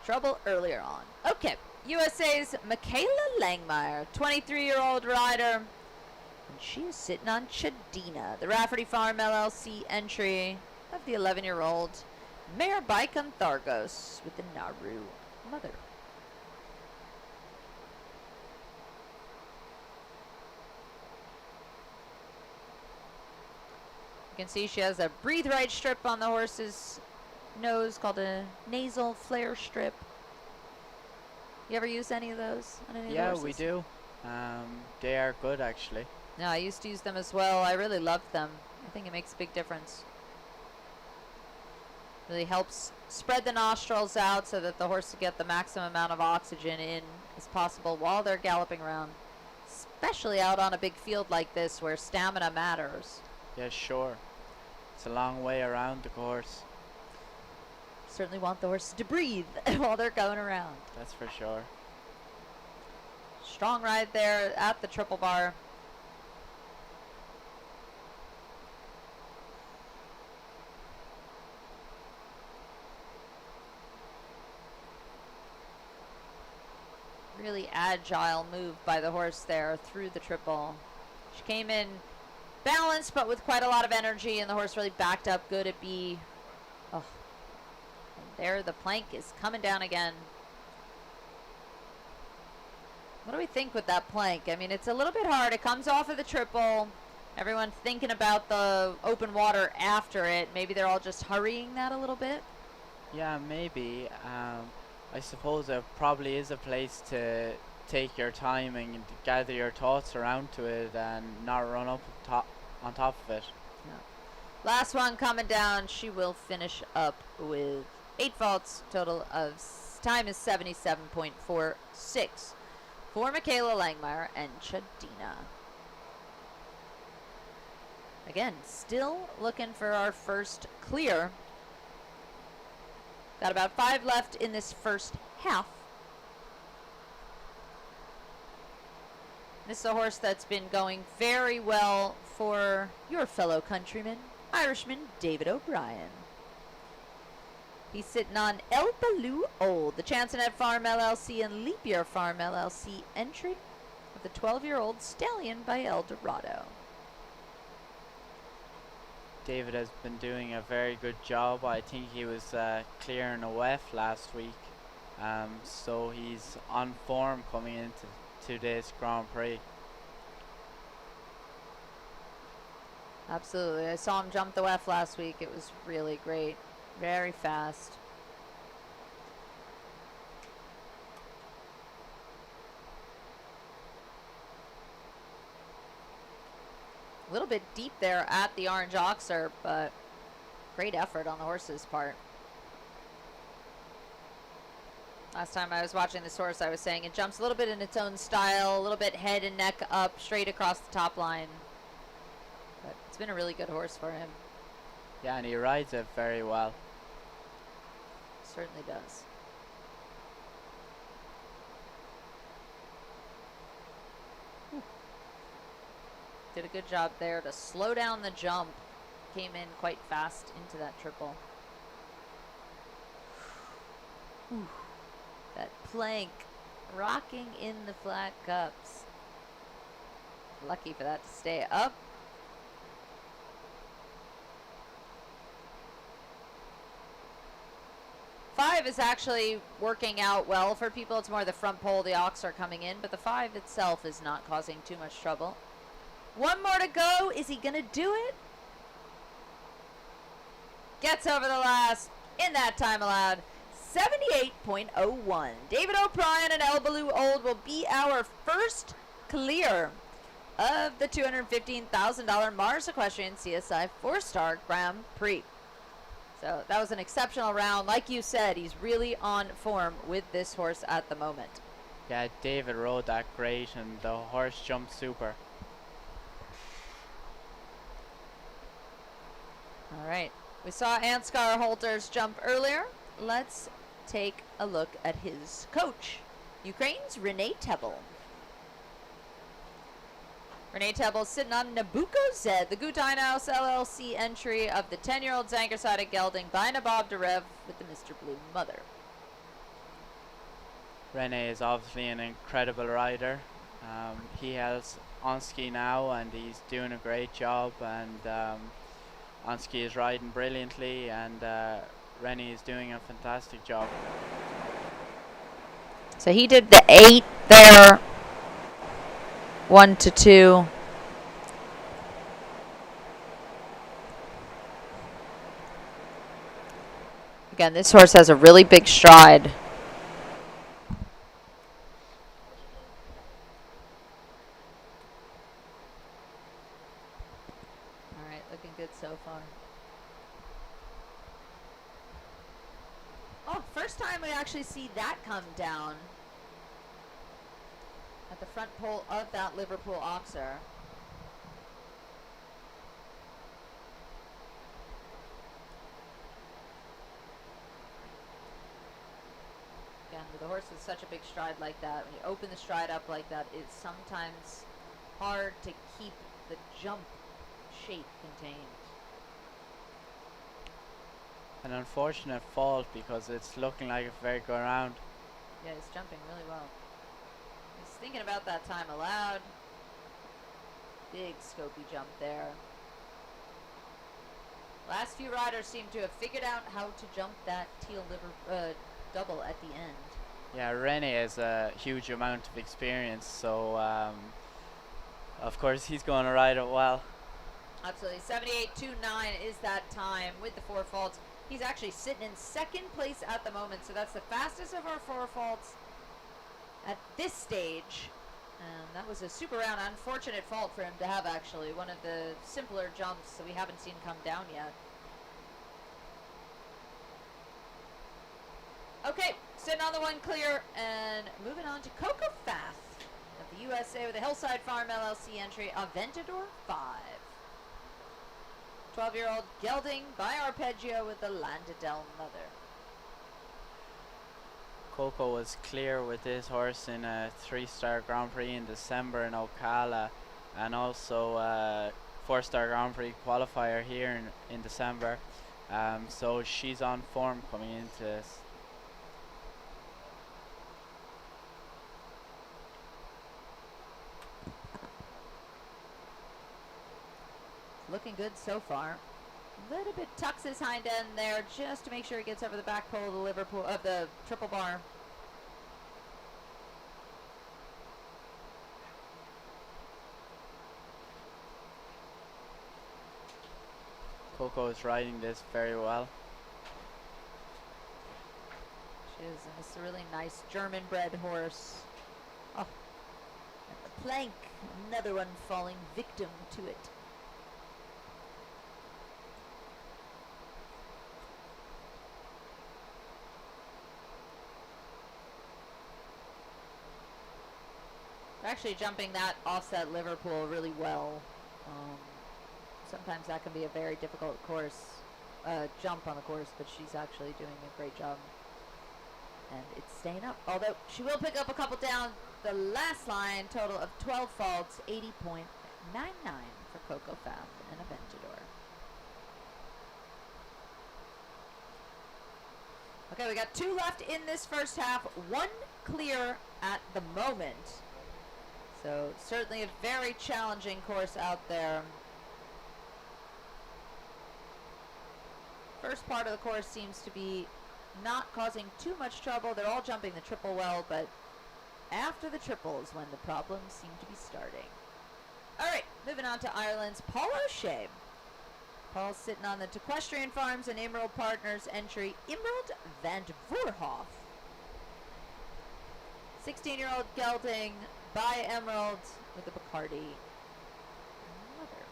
trouble earlier on. Okay, USA's Michaela Langmeyer, 23-year-old rider. And she is sitting on Chadina, the Rafferty Farm LLC entry of the 11-year-old Mare Bicon Thargos with the Naru mother. You can see she has a breathe right strip on the horse's nose called a nasal flare strip. You ever use any of those on any of the horses? Yeah, we do. They are good, actually. No, I used to use them as well. I really loved them. I think it makes a big difference. Really helps spread the nostrils out so that the horse can get the maximum amount of oxygen in as possible while they're galloping around. Especially out on a big field like this where stamina matters. Yeah, sure. It's a long way around the course. Certainly want the horses to breathe while they're going around. That's for sure. Strong ride there at the triple bar. Really agile move by the horse there through the triple. She came in balanced but with quite a lot of energy, and the horse really backed up good at B. Oh. And there the plank is coming down again. What do we think with that plank? I mean, it's a little bit hard. It comes off of the triple, Everyone's thinking about the open water after it. Maybe they're all just hurrying that a little bit. Yeah, maybe. I suppose there probably is a place to take your time and gather your thoughts around to it and not run up on top of it. Last one coming down. She will finish up with 8 faults. Total of time is 77.46 for Michaela Langmeyer and Chadina. Again, still looking for our first clear. Got about 5 left in this first half. This is a horse that's been going very well for your fellow countryman, Irishman David O'Brien. He's sitting on El Baloo Old, the Chansonet Farm LLC and Leap Year Farm LLC entry of the 12-year-old Stallion by El Dorado. David has been doing a very good job. I think he was clearing a WEF last week. So he's on form coming into today's Grand Prix. Absolutely. I saw him jump the WEF last week. It was really great. Very fast. A little bit deep there at the Orange Oxer, but great effort on the horse's part. Last time I was watching this horse, I was saying it jumps a little bit in its own style, a little bit head and neck up, straight across the top line. But it's been a really good horse for him. Yeah, and he rides it very well. Certainly does. Did a good job there to slow down the jump. Came in quite fast into that triple. That plank rocking in the flat cups. Lucky for that to stay up. Five is actually working out well for people. It's more the front pole, the ox are coming in, but the 5 itself is not causing too much trouble. One more to go. Is he going to do it? Gets over the last in that time allowed. 78.01. David O'Brien and El Baloo Old will be our first clear of the $215,000 Mars Equestrian CSI 4-star Grand Prix. So that was an exceptional round. Like you said, he's really on form with this horse at the moment. Yeah, David rode that great and the horse jumped super. All right. We saw Ansgar Holter's jump earlier. Let's take a look at his coach, Ukraine's Renee Tebel. Renee Tebel sitting on Nabucco Zed, the Gutain House LLC entry of the 10-year-old Zangerside gelding by Nabob Derev with the Mr. Blue mother. Rene is obviously an incredible rider. He has Onski now and he's doing a great job, and Onski is riding brilliantly, and Rennie is doing a fantastic job. So he did the 8 there. 1 to 2. Again, this horse has a really big stride. All right, looking good so far. Oh, first time we actually see that come down at the front pole of that Liverpool Oxer. Again, with a horse with such a big stride like that, when you open the stride up like that, it's sometimes hard to keep the jump shape contained. An unfortunate fault because it's looking like a very good round. Yeah, he's jumping really well. He's thinking about that time allowed. Big scopy jump there. Last few riders seem to have figured out how to jump that teal liver double at the end. Yeah, Rene has a huge amount of experience, so of course he's going to ride it well. Absolutely. 78.29 is that time with the 4 faults. He's actually sitting in second place at the moment, so that's the fastest of our 4 faults at this stage. And that was a super round, unfortunate fault for him to have, actually. One of the simpler jumps that we haven't seen come down yet. Okay, sitting on the 1 clear, and moving on to Coco Fath of the USA with a Hillside Farm LLC entry, Aventador 5. 12-year-old gelding by Arpeggio with the Landadel mother. Coco was clear with this horse in a 3-star Grand Prix in December in Ocala, and also a 4-star Grand Prix qualifier here in December. So she's on form coming into this. Looking good so far. A little bit tucks his hind end there just to make sure he gets over the back pole of the Liverpool of the triple bar. Coco is riding this very well. She is, and it's a really nice German-bred horse. Oh, and the plank, another one falling victim to it. Actually jumping that offset Liverpool really well. Sometimes that can be a very difficult jump on the course, but she's actually doing a great job. And it's staying up, although she will pick up a couple down. The last line, total of 12 faults, 80.99 for Coco Fath and Aventador. Okay, we got 2 left in this first half, 1 clear at the moment. So certainly a very challenging course out there. First part of the course seems to be not causing too much trouble. They're all jumping the triple well, but after the triple is when the problems seem to be starting. All right, moving on to Ireland's Paul O'Shea. Paul's sitting on the Equestrian Farms and Emerald Partners entry, Emerald van Voorhoff. 16-year-old gelding by Emerald with the Bacardi mother.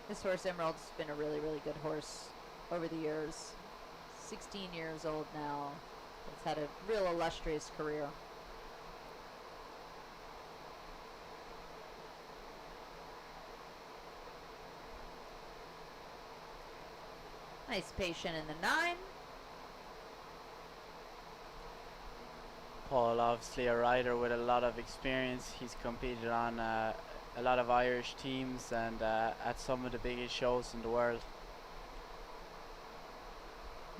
This horse, Emerald's been a really, really good horse over the years. 16 years old now. It's had a real illustrious career. Nice patient in the 9. Paul, obviously a rider with a lot of experience. He's competed on a lot of Irish teams and at some of the biggest shows in the world.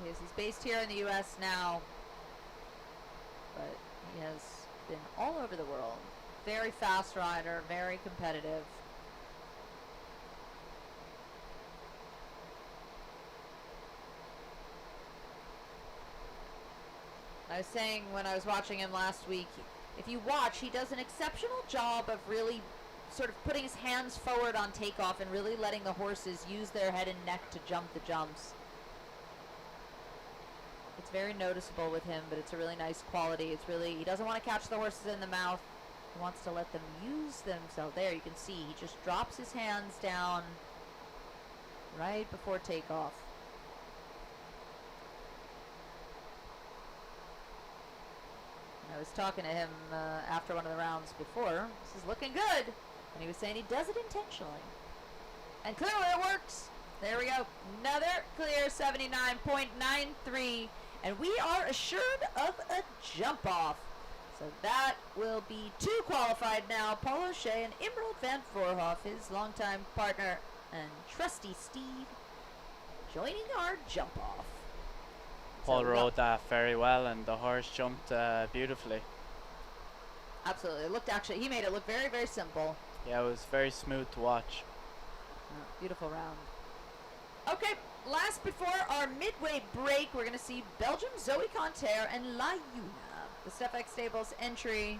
He's based here in the U.S. now, but he has been all over the world. Very fast rider, very competitive. I was saying when I was watching him last week, if you watch, he does an exceptional job of really sort of putting his hands forward on takeoff and really letting the horses use their head and neck to jump the jumps. It's very noticeable with him, but it's a really nice quality. It's really, he doesn't want to catch the horses in the mouth. He wants to let them use themselves. There, you can see he just drops his hands down right before takeoff. I was talking to him after one of the rounds before. This is looking good. And he was saying he does it intentionally. And clearly it works. There we go. Another clear 79.93. And we are assured of a jump off. So that will be 2 qualified now. Paul O'Shea and Emerald van Voorhoff, his longtime partner and trusty steed, joining our jump off. Paul rode that very well and the horse jumped beautifully. Absolutely. It looked actually, he made it look very, very simple. Yeah, it was very smooth to watch. Beautiful round. Okay, last before our midway break, we're going to see Belgium Zoe Conter and La Yuna. the Stefek Stables entry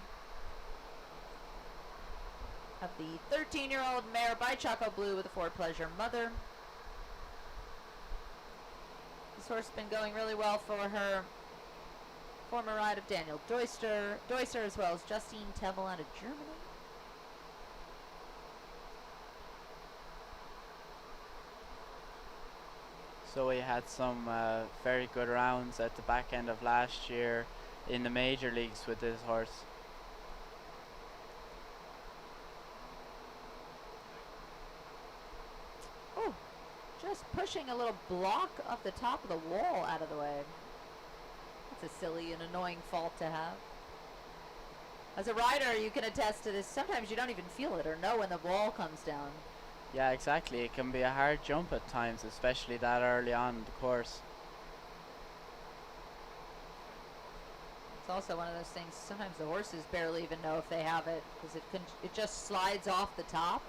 of the 13-year-old mare by Choco Blue with a Ford Pleasure mother. This horse has been going really well for her former ride of Daniel Doister as well as Justine Temmel out of Germany. So we had some very good rounds at the back end of last year in the major leagues with this horse. Oh, just pushing a little block off the top of the wall out of the way. That's a silly and annoying fault to have. As a rider, you can attest to this. Sometimes you don't even feel it or know when the wall comes down. Yeah, exactly. It can be a hard jump at times, especially that early on in the course. It's also one of those things, sometimes the horses barely even know if they have it because it just slides off the top.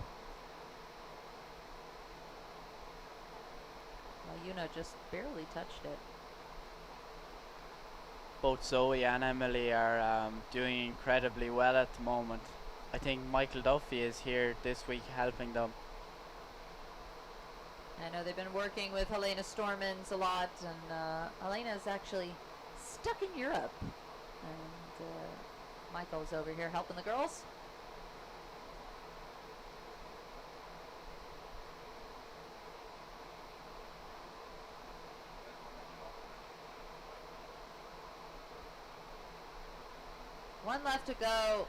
Well, Yuna just barely touched it. Both Zoe and Emily are doing incredibly well at the moment. I think Michael Duffy is here this week helping them. I know they've been working with Helena Stormans a lot, and Helena is actually stuck in Europe. And Michael's over here helping the girls. One left to go.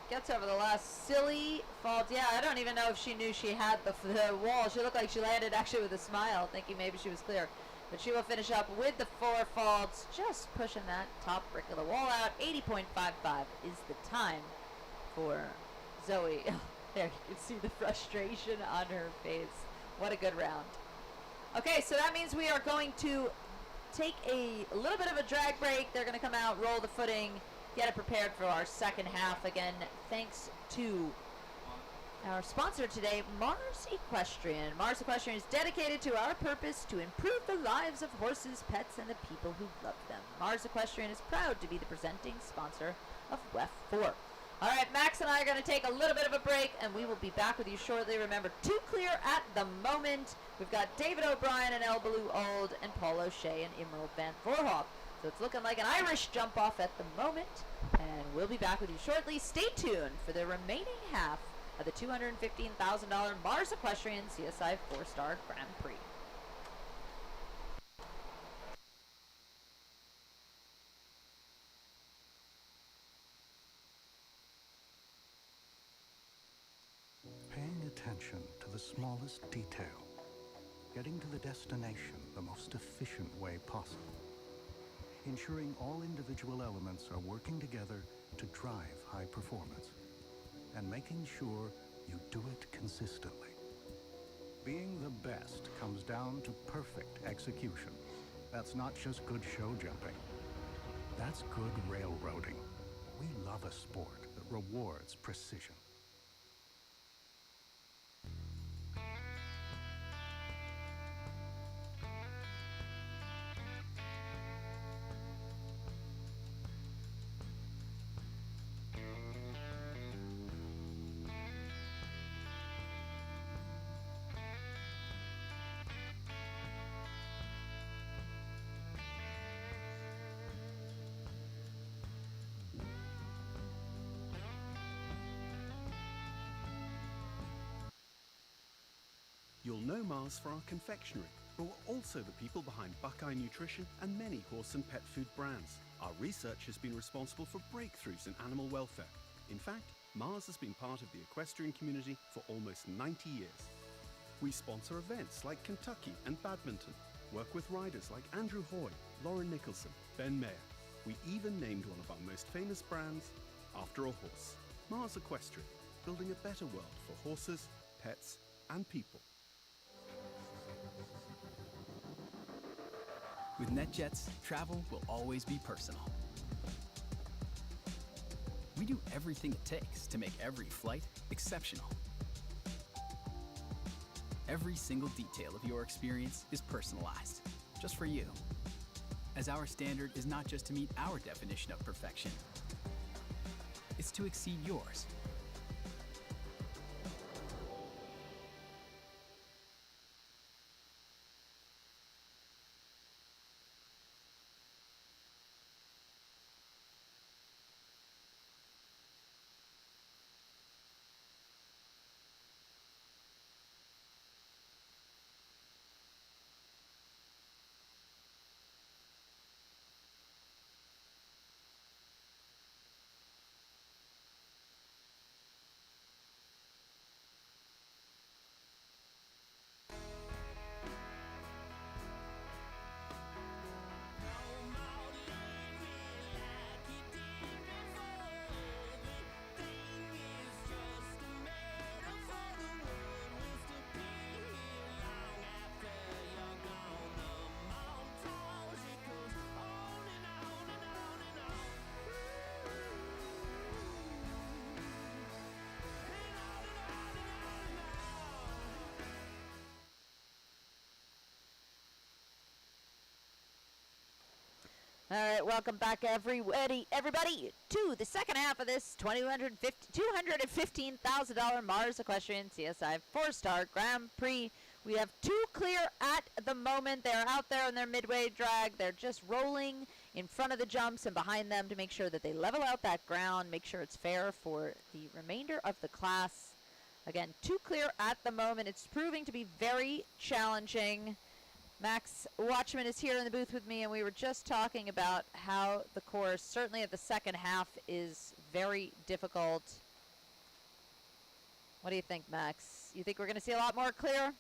Gets over the last silly fault. Yeah, I don't even know if she knew she had the wall. She looked like she landed actually with a smile, thinking maybe she was clear. But she will finish up with the 4 faults, just pushing that top brick of the wall out. 80.55 is the time for Zoe. There, you can see the frustration on her face. What a good round. Okay, so that means we are going to take a little bit of a drag break. They're going to come out, roll the footing, get it prepared for our second half. Again, thanks to our sponsor today, Mars Equestrian. Mars Equestrian is dedicated to our purpose to improve the lives of horses, pets, and the people who love them. Mars Equestrian is proud to be the presenting sponsor of WEF 4. All right, Max and I are going to take a little bit of a break, and we will be back with you shortly. Remember, 2 clear at the moment. We've got David O'Brien and El Baloo Old, and Paul O'Shea and Emerald Van Voorhoff. So it's looking like an Irish jump off at the moment, and we'll be back with you shortly. Stay tuned for the remaining half of the $215,000 Mars Equestrian CSI 4-Star Grand Prix. Paying attention to the smallest detail, getting to the destination the most efficient way possible, ensuring all individual elements are working together to drive high performance, and making sure you do it consistently. Being the best comes down to perfect execution. That's not just good show jumping. That's good railroading. We love a sport that rewards precision. You'll know Mars for our confectionery, but we're also the people behind Buckeye Nutrition and many horse and pet food brands. Our research has been responsible for breakthroughs in animal welfare. In fact, Mars has been part of the equestrian community for almost 90 years. We sponsor events like Kentucky and badminton, work with riders like Andrew Hoy, Lauren Nicholson, Ben Mayer. We even named one of our most famous brands after a horse. Mars Equestrian, building a better world for horses, pets, and people. With NetJets, travel will always be personal. We do everything it takes to make every flight exceptional. Every single detail of your experience is personalized, just for you. as our standard is not just to meet our definition of perfection, it's to exceed yours. All right, welcome back, everybody, to the second half of this $215,000 Mars Equestrian CSI 4-star Grand Prix. We have 2 clear at the moment. They're out there in their midway drag. They're just rolling in front of the jumps and behind them to make sure that they level out that ground, make sure it's fair for the remainder of the class. Again, 2 clear at the moment. It's proving to be very challenging. Max Watchman is here in the booth with me, and we were just talking about how the course, certainly at the second half, is very difficult. What do you think, Max? You think we're going to see a lot more clear?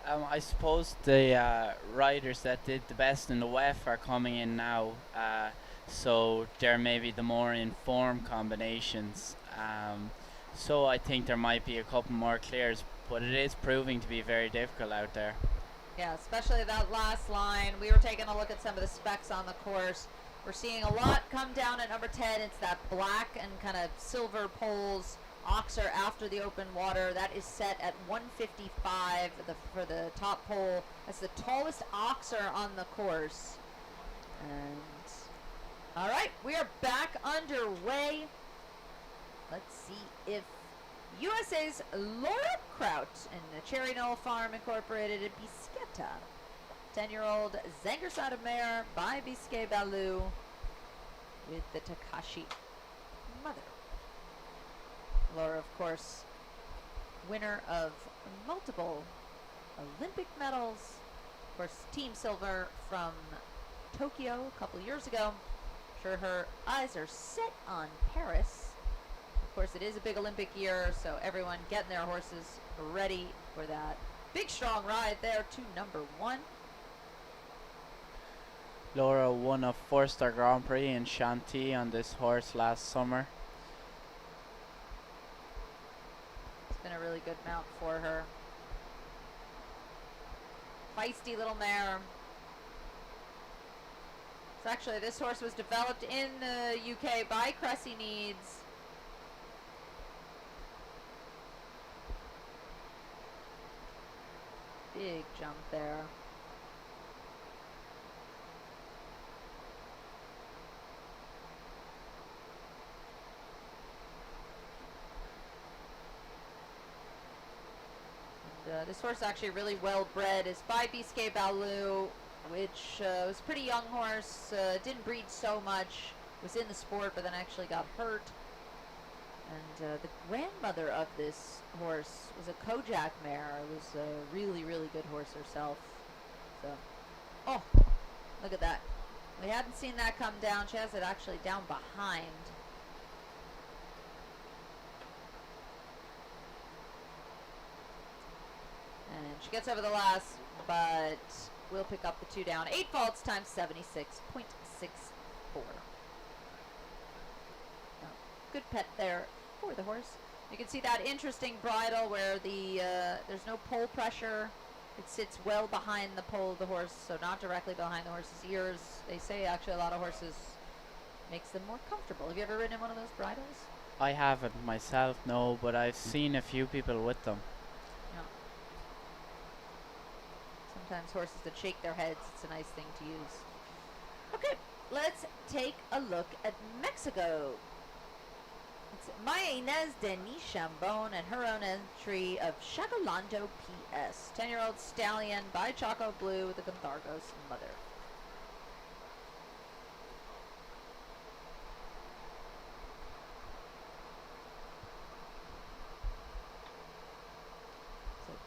I suppose the riders that did the best in the WEF are coming in now, so they're maybe the more informed combinations. So I think there might be a couple more clears, but it is proving to be very difficult out there. Yeah, especially that last line. We were taking a look at some of the specs on the course. We're seeing a lot come down at number 10. It's that black and kind of silver poles oxer after the open water. That is set at 155 for the top pole. That's the tallest oxer on the course. And all right, we are back underway. Let's see if USA's Laura Kraut and the Cherry Knoll Farm Incorporated in Bisqueta. 10-year-old Zangersada mare by Biscay Baloo with the Takashi mother. Laura, of course, winner of multiple Olympic medals. Of course, Team Silver from Tokyo a couple years ago. I'm sure her eyes are set on Paris. Of course, it is a big Olympic year, so everyone getting their horses ready for that. Big, strong ride there to number 1. Laura won a 4-star Grand Prix in Chantilly on this horse last summer. It's been a really good mount for her. Feisty little mare. So actually, this horse was developed in the UK by Cressy Needs. Big jump there. And, this horse is actually really well bred. It's by Biscay Baloo, which was a pretty young horse. Didn't breed so much. Was in the sport, but then actually got hurt. And the grandmother of this horse was a Kojak mare. It was a really, really good horse herself. So, oh, look at that. We hadn't seen that come down. She has it actually down behind. And she gets over the last, but we'll pick up the 2 down. 8 faults times 76.64. Good pet there for the horse. You can see that interesting bridle where the there's no pole pressure. It sits well behind the pole of the horse, so not directly behind the horse's ears. They say actually a lot of horses makes them more comfortable. Have you ever ridden in one of those bridles? I haven't myself, no, but I've seen a few people with them. Sometimes horses that shake their heads, it's a nice thing to use. Okay, let's take a look at Mexico. It's Maya Inez Denis Chambon and her own entry of Chagolando PS. 10-year-old stallion by Choco Blue with the Gonzargos mother.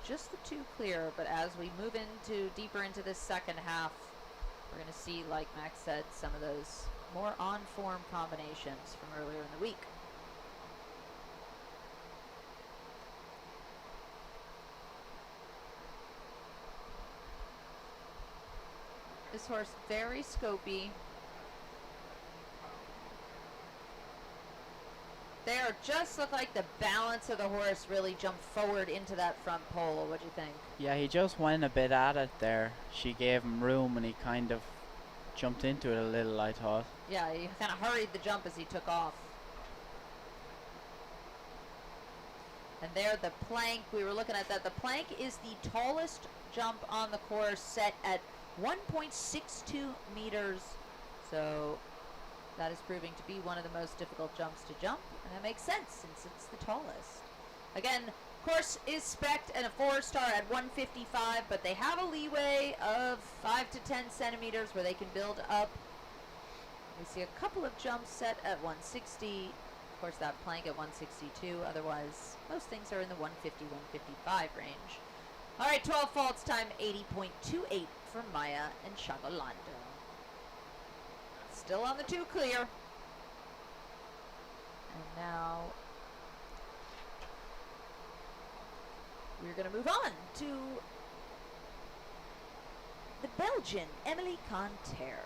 Just the two clear, but as we move deeper into this second half, we're going to see, like Max said, some of those more on-form combinations from earlier in the week. This horse, very scopy. There just looked like the balance of the horse really jumped forward into that front pole. What do you think? Yeah, he just went a bit at it there. She gave him room and he kind of jumped into it a little, I thought. Yeah, he kind of hurried the jump as he took off. And there, the plank, we were looking at that. The plank is the tallest jump on the course, set at 1.62 meters. So that is proving to be one of the most difficult jumps to jump, and that makes sense since it's the tallest. Again, course is spec'd and a 4-star at 155, but they have a leeway of 5 to 10 centimeters where they can build up. We see a couple of jumps set at 160. Of course, that plank at 162. Otherwise, most things are in the 150, 155 range. All right, 12 faults time, 80.28 for Maya and Chagolando. Still on the 2 clear. And now we're going to move on to the Belgian Emily Conter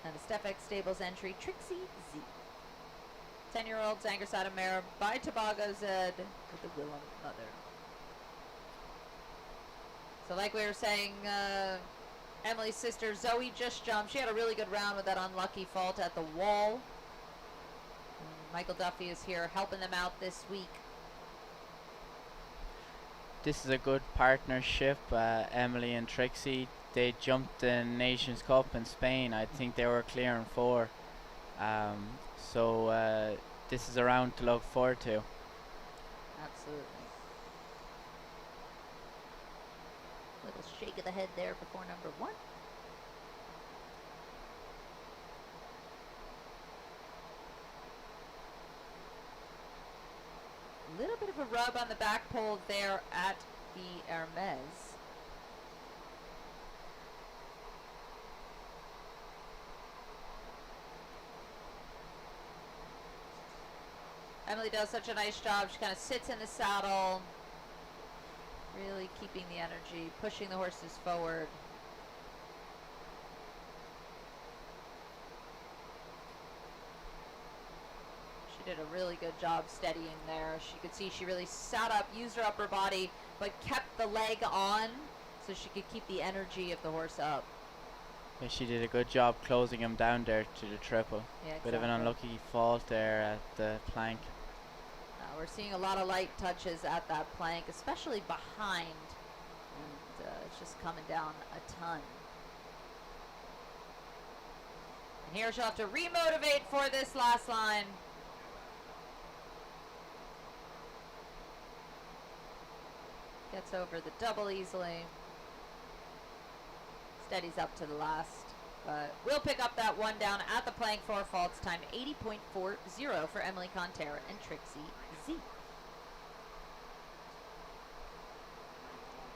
and the Stefex Stables entry Trixie Z. 10-year-old Zangersada mare by Tobago Zed with the Willem mother. So like we were saying, Emily's sister Zoe just jumped. She had a really good round with that unlucky fault at the wall. And Michael Duffy is here helping them out this week. This is a good partnership, Emily and Trixie. They jumped the Nations Cup in Spain. I think they were clearing 4. So this is a round to look forward to. Absolutely. Little shake of the head there before number 1. Little bit of a rub on the back pole there at the Hermes. Emily does such a nice job. She kind of sits in the saddle, really keeping the energy, pushing the horses forward. She did a really good job steadying there. She could see she really sat up, used her upper body, but kept the leg on so she could keep the energy of the horse up. Yeah, she did a good job closing him down there to the triple. Yeah, exactly. Bit of an unlucky fault there at the plank. We're seeing a lot of light touches at that plank, especially behind. And it's just coming down a ton. And here she'll have to remotivate for this last line. Gets over the double easily. Steadies up to the last. But we'll pick up that one down at the plank 4 faults time. 80.40 for Emily Conter and Trixie Z.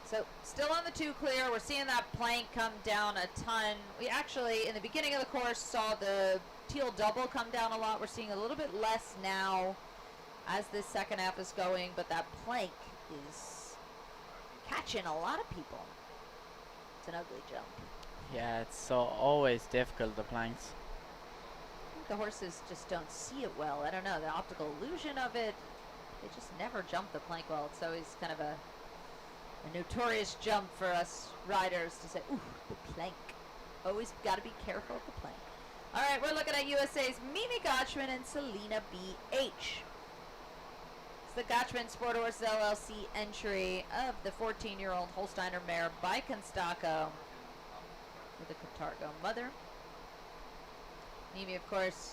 So still on the 2 clear. We're seeing that plank come down a ton. We actually, in the beginning of the course, saw the teal double come down a lot. We're seeing a little bit less now as this second half is going. But that plank is catching a lot of people. It's an ugly jump. Yeah, it's so always difficult, the planks. I think the horses just don't see it well. I don't know, the optical illusion of it. They just never jump the plank well. It's always kind of a notorious jump for us riders to say, ooh, the plank. Always got to be careful of the plank. All right, we're looking at USA's Mimi Gotchman and Selena B.H. It's the Gotchman Sport Horses LLC entry of the 14-year-old Holsteiner mare by Constaco with a Catargo mother. Mimi, of course,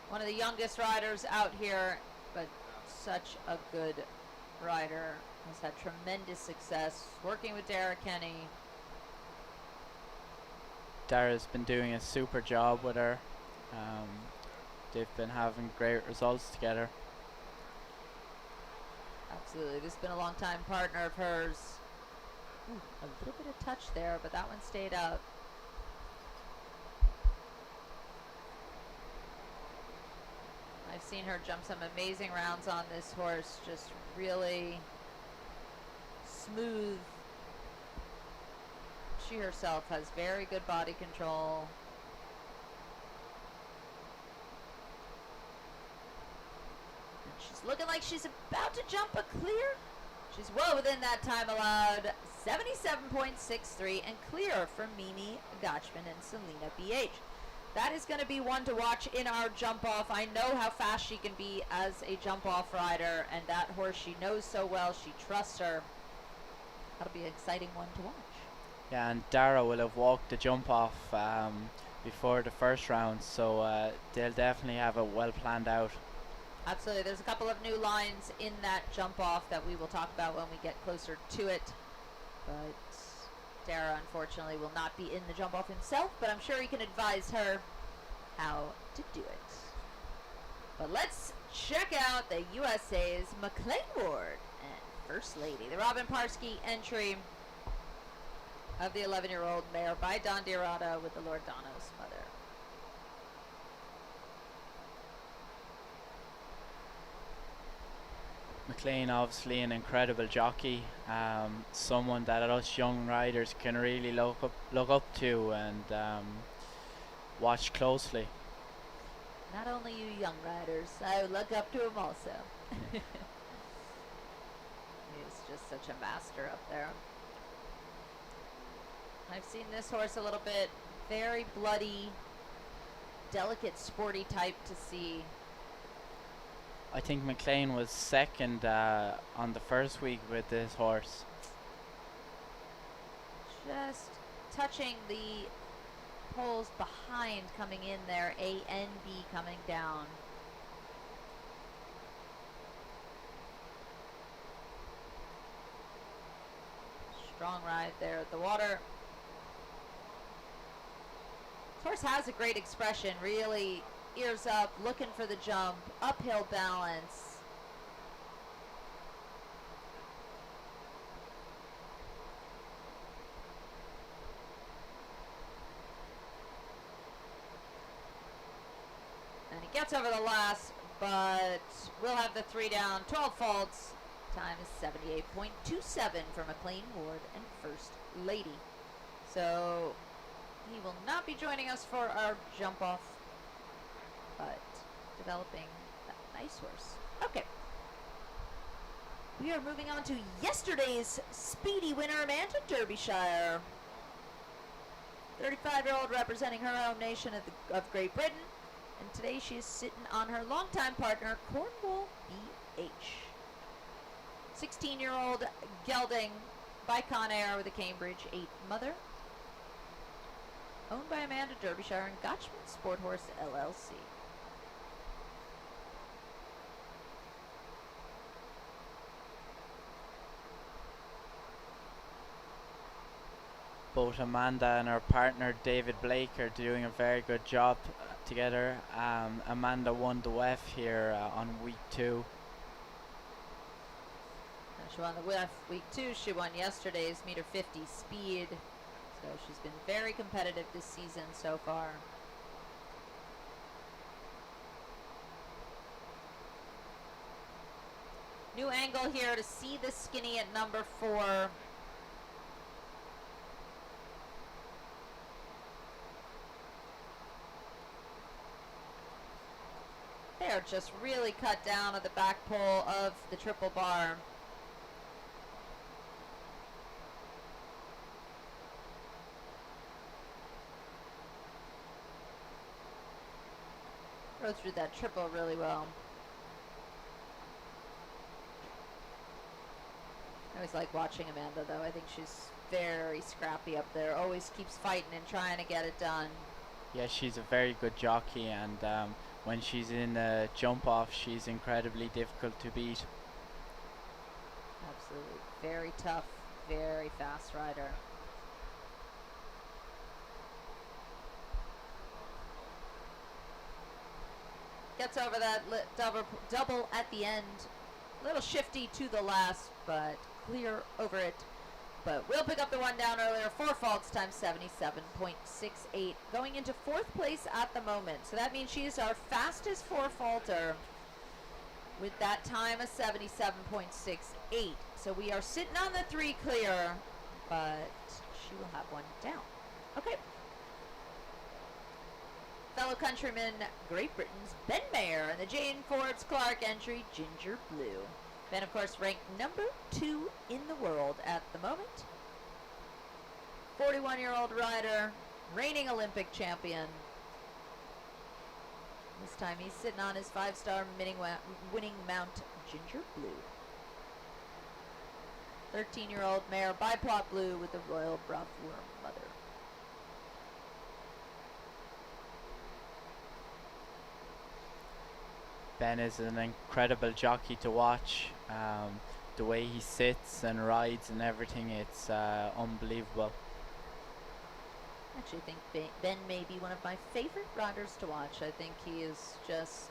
one of the youngest riders out here, but such a good rider. Has had tremendous success working with Dara Kenny. Dara's been doing a super job with her. They've been having great results together. Absolutely. This has been a long-time partner of hers. Ooh, a little bit of touch there, but that one stayed out. I've seen her jump some amazing rounds on this horse. Just really smooth. She herself has very good body control. And she's looking like she's about to jump a clear. She's well within that time allowed. 77.63 and clear from Mimi Gotchman and Selena BH. That is going to be one to watch in our jump off. I know how fast she can be as a jump off rider, and that horse she knows so well. She trusts her. That'll be an exciting one to watch. Yeah, and Dara will have walked the jump off before the first round, so they'll definitely have it well planned out. Absolutely. There's a couple of new lines in that jump off that we will talk about when we get closer to it. But Dara, unfortunately, will not be in the jump off himself, but I'm sure he can advise her how to do it. But let's check out the USA's McLean Ward and First Lady, the Robin Parsky entry of the 11-year-old mare by Don Diarata with the Lord Donos mother. McLean, obviously an incredible jockey, someone that us young riders can really look up to and watch closely. Not only you young riders, I look up to him also. He's just such a master up there. I've seen this horse a little bit. Very bloody, delicate, sporty type to see. I think McLean was second on the first week with this horse. Just touching the poles behind coming in there. A and B coming down. Strong ride there at the water. This horse has a great expression, really ears up, looking for the jump, uphill balance. And he gets over the last, but we'll have the 3 down, 12 faults. Time is 78.27 for McLean Ward and First Lady. So he will not be joining us for our jump off, but developing a nice horse. Okay. We are moving on to yesterday's speedy winner, Amanda Derbyshire. 35-year-old representing her home nation of Great Britain. And today she is sitting on her longtime partner, Cornwall BH. 16-year-old gelding by Conair with a Cambridge 8 mother. Owned by Amanda Derbyshire and Gotchman Sport Horse LLC. Both Amanda and her partner David Blake are doing a very good job together. Amanda won the WEF here on week 2. She won the WEF week 2. She won yesterday's meter 50 speed. So she's been very competitive this season so far. New angle here to see the skinny at number 4. They're just really cut down at the back pole of the triple bar. Go through that triple really well. always like watching Amanda, though. I think she's very scrappy up there. Always keeps fighting and trying to get it done. Yeah, she's a very good jockey, and when she's in a jump off, she's incredibly difficult to beat. Absolutely. Very tough, very fast rider. Gets over that double at the end. A little shifty to the last, but clear over it. But we'll pick up the one down earlier. 4 faults times 77.68. Going into 4th place at the moment. So that means she is our fastest 4-faulter with that time of 77.68. So we are sitting on the 3 clear, but she will have one down. Okay. Fellow countryman, Great Britain's Ben Mayer, and the Jane Forbes Clark entry, Ginger Blue. Ben, of course, ranked number 2 in the world at the moment. 41-year-old rider, reigning Olympic champion. This time he's sitting on his 5-star winning mount, Ginger Blue. 13-year-old mare, Biplot Blue, with the Royal Bravour mother. Ben is an incredible jockey to watch. The way he sits and rides and everything, it's unbelievable. I actually think Ben may be one of my favorite riders to watch. I think he is just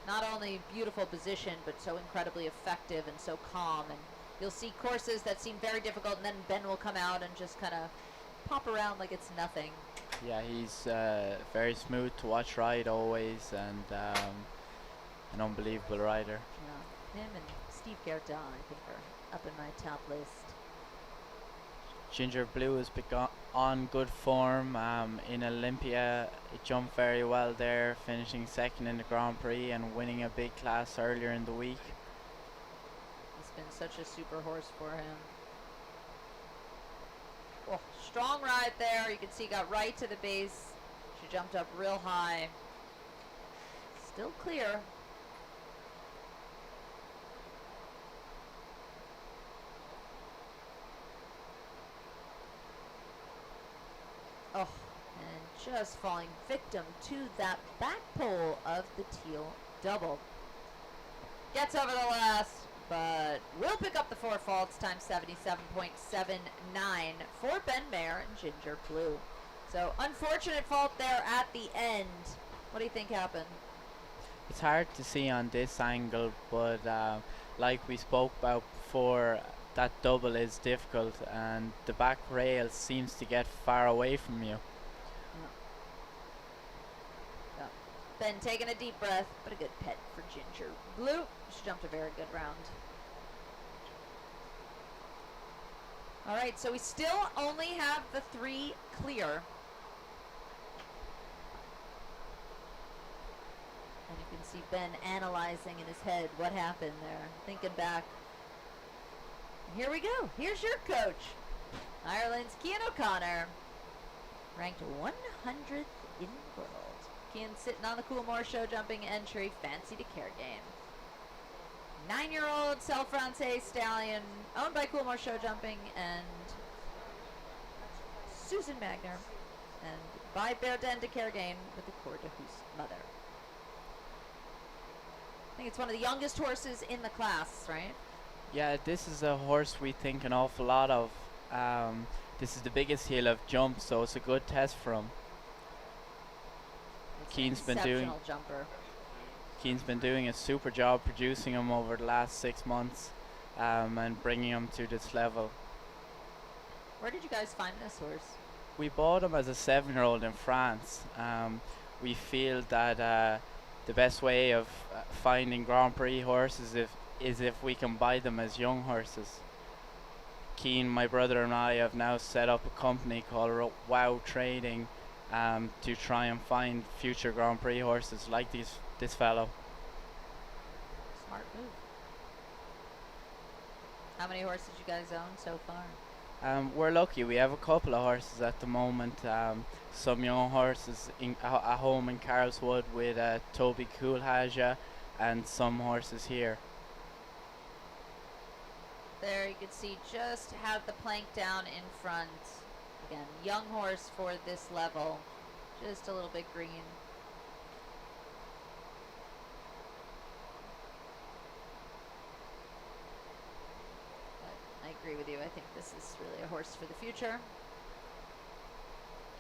not only beautiful position, but so incredibly effective and so calm. And you'll see courses that seem very difficult, and then Ben will come out and just kind of pop around like it's nothing. Yeah, he's very smooth to watch ride always, and an unbelievable rider. Yeah, him and Steve Gerdon, I think, are up in my top list. Ginger Blue has begun on good form in Olympia. It jumped very well there, finishing 2nd in the Grand Prix and winning a big class earlier in the week. It's been such a super horse for him. Oh, strong ride there. You can see got right to the base. She jumped up real high. Still clear. Oh, and just falling victim to that back pole of the teal double. Gets over the last, but will pick up the 4 faults times 77.79 for Ben Mayer and Ginger Blue. So unfortunate fault there at the end. What do you think happened? It's hard to see on this angle, but like we spoke about before, that double is difficult, and the back rail seems to get far away from you. Yeah. Ben taking a deep breath, but a good pet for Ginger Blue. She jumped a very good round. All right, so we still only have the 3 clear. And you can see Ben analyzing in his head what happened there, thinking back. Here we go. Here's your coach, Ireland's Cian O'Connor, ranked 100th in the world. Cian sitting on the Coolmore show jumping entry, Fancy to Care Game. 9-year-old Cell Francais stallion, owned by Coolmore show jumping and Susan Magner, and by Berden de Care Game with the Cour de Hus mother. I think it's one of the youngest horses in the class, right? Yeah, this is a horse we think an awful lot of. This is the biggest he'll have jumped, so it's a good test for him. Cian's been doing a super job producing him over the last 6 months and bringing him to this level. Where did you guys find this horse? We bought him as a 7-year-old in France. We feel that the best way of finding Grand Prix horses is if we can buy them as young horses. Cian, my brother, and I have now set up a company called Wow Trading to try and find future Grand Prix horses like this fellow. Smart move. How many horses you guys own so far? We're lucky. We have a couple of horses at the moment. Some young horses at home in Carlswood with Toby Coolhaja, and some horses here. there. You can see just had the plank down in front. Again, young horse for this level. Just a little bit green. But I agree with you. I think this is really a horse for the future.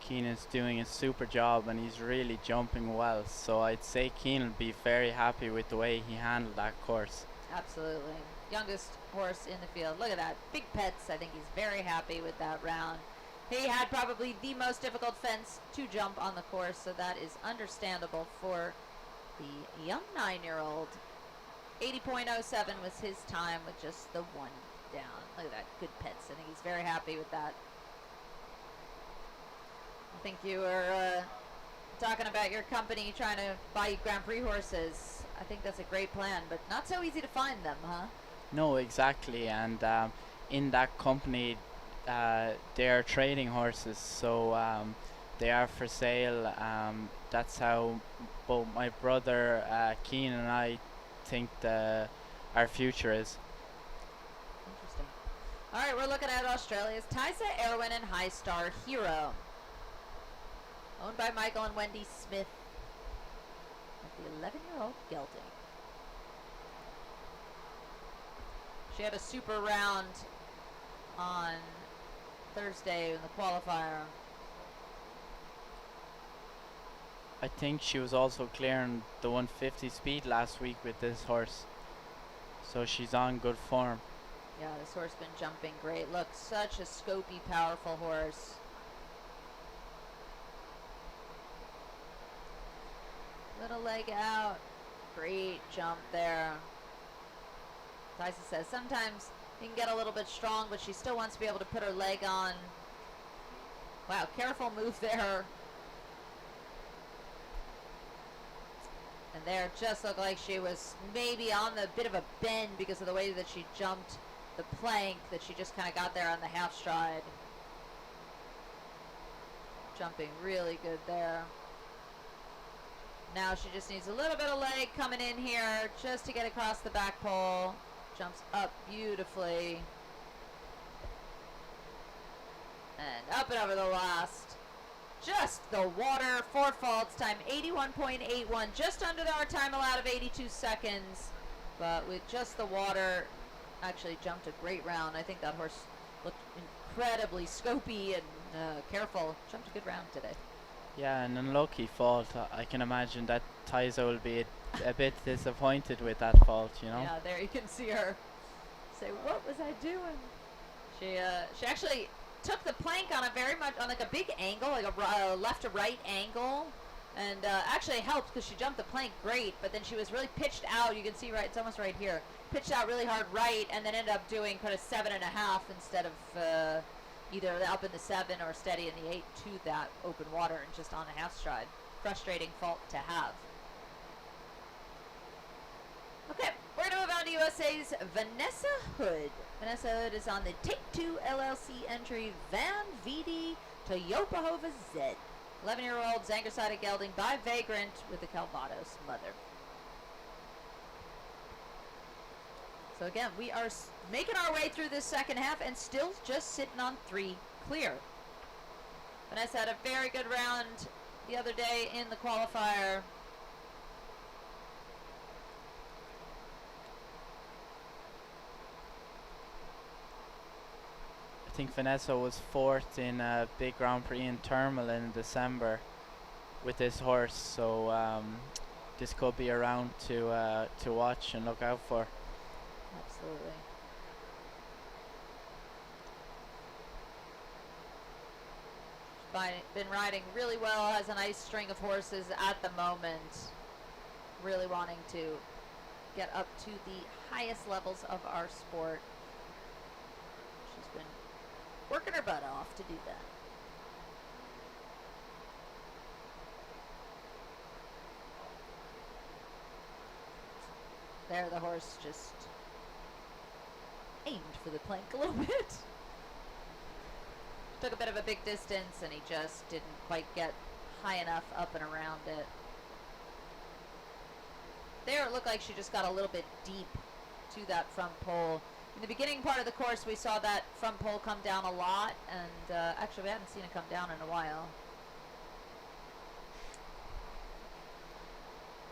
Keenan's doing a super job and he's really jumping well. So I'd say Keenan will be very happy with the way he handled that course. Absolutely. Youngest horse in the field. Look at that. Big Pets. I think he's very happy with that round. He had probably the most difficult fence to jump on the course, so that is understandable for the young 9-year-old. 80.07 was his time with just the one down. Look at that. Good Pets. I think he's very happy with that. I think you were talking about your company trying to buy you Grand Prix horses. I think that's a great plan, but not so easy to find them, huh? No, exactly. And in that company, they are trading horses, so they are for sale. That's how both my brother Keenan and I think our future is. Interesting. All right, we're looking at Australia's Tysa Erwin and High Star Hero. Owned by Michael and Wendy Smith at the 11-year-old gelding. She had a super round on Thursday in the qualifier. I think she was also clearing the 150 speed last week with this horse, so she's on good form. Yeah, this horse been jumping great. Look, such a scopy, powerful horse. Little leg out. Great jump there. Tysa says sometimes you can get a little bit strong, but she still wants to be able to put her leg on. Wow, careful move there. And there just looked like she was maybe on the bit of a bend because of the way that she jumped the plank, that she just kind of got there on the half stride. Jumping really good there. Now she just needs a little bit of leg coming in here just to get across the back pole. Jumps up beautifully. And up and over the last. Just the water, 4 faults, time 81.81. Just under our time allowed of 82 seconds. But with just the water, actually jumped a great round. I think that horse looked incredibly scopy and careful. Jumped a good round today. Yeah, an unlucky fault. I can imagine that Tysa will be a bit disappointed with that fault, you know? Yeah, there you can see her say, "What was I doing?" She actually took the plank on like a big angle, like a left to right angle, and actually helped because she jumped the plank great, but then she was really pitched out. You can see it's almost right here, pitched out really hard right, and then ended up doing kind of 7.5 instead of either up in the 7 or steady in the 8 to that open water and just on a half stride. Frustrating fault to have. Okay, we're going to move on to USA's Vanessa Hood. Vanessa Hood is on the Take 2 LLC entry Van Vidi Toyopahova Z. 11-year-old Zanger-sided gelding by Vagrant with the Calvados mother. So again, we are making our way through this second half and still just sitting on 3 clear. Vanessa had a very good round the other day in the qualifier. I think Vanessa was 4th in a big Grand Prix in Thermal in December with this horse, so this could be a round to watch and look out for. Absolutely. Been riding really well, has a nice string of horses at the moment. Really wanting to get up to the highest levels of our sport. She's been working her butt off to do that. There, the horse just aimed for the plank a little bit. Took a bit of a big distance and he just didn't quite get high enough up and around it. There it looked like she just got a little bit deep to that front pole. In the beginning part of the course, we saw that front pole come down a lot, and actually we hadn't seen it come down in a while.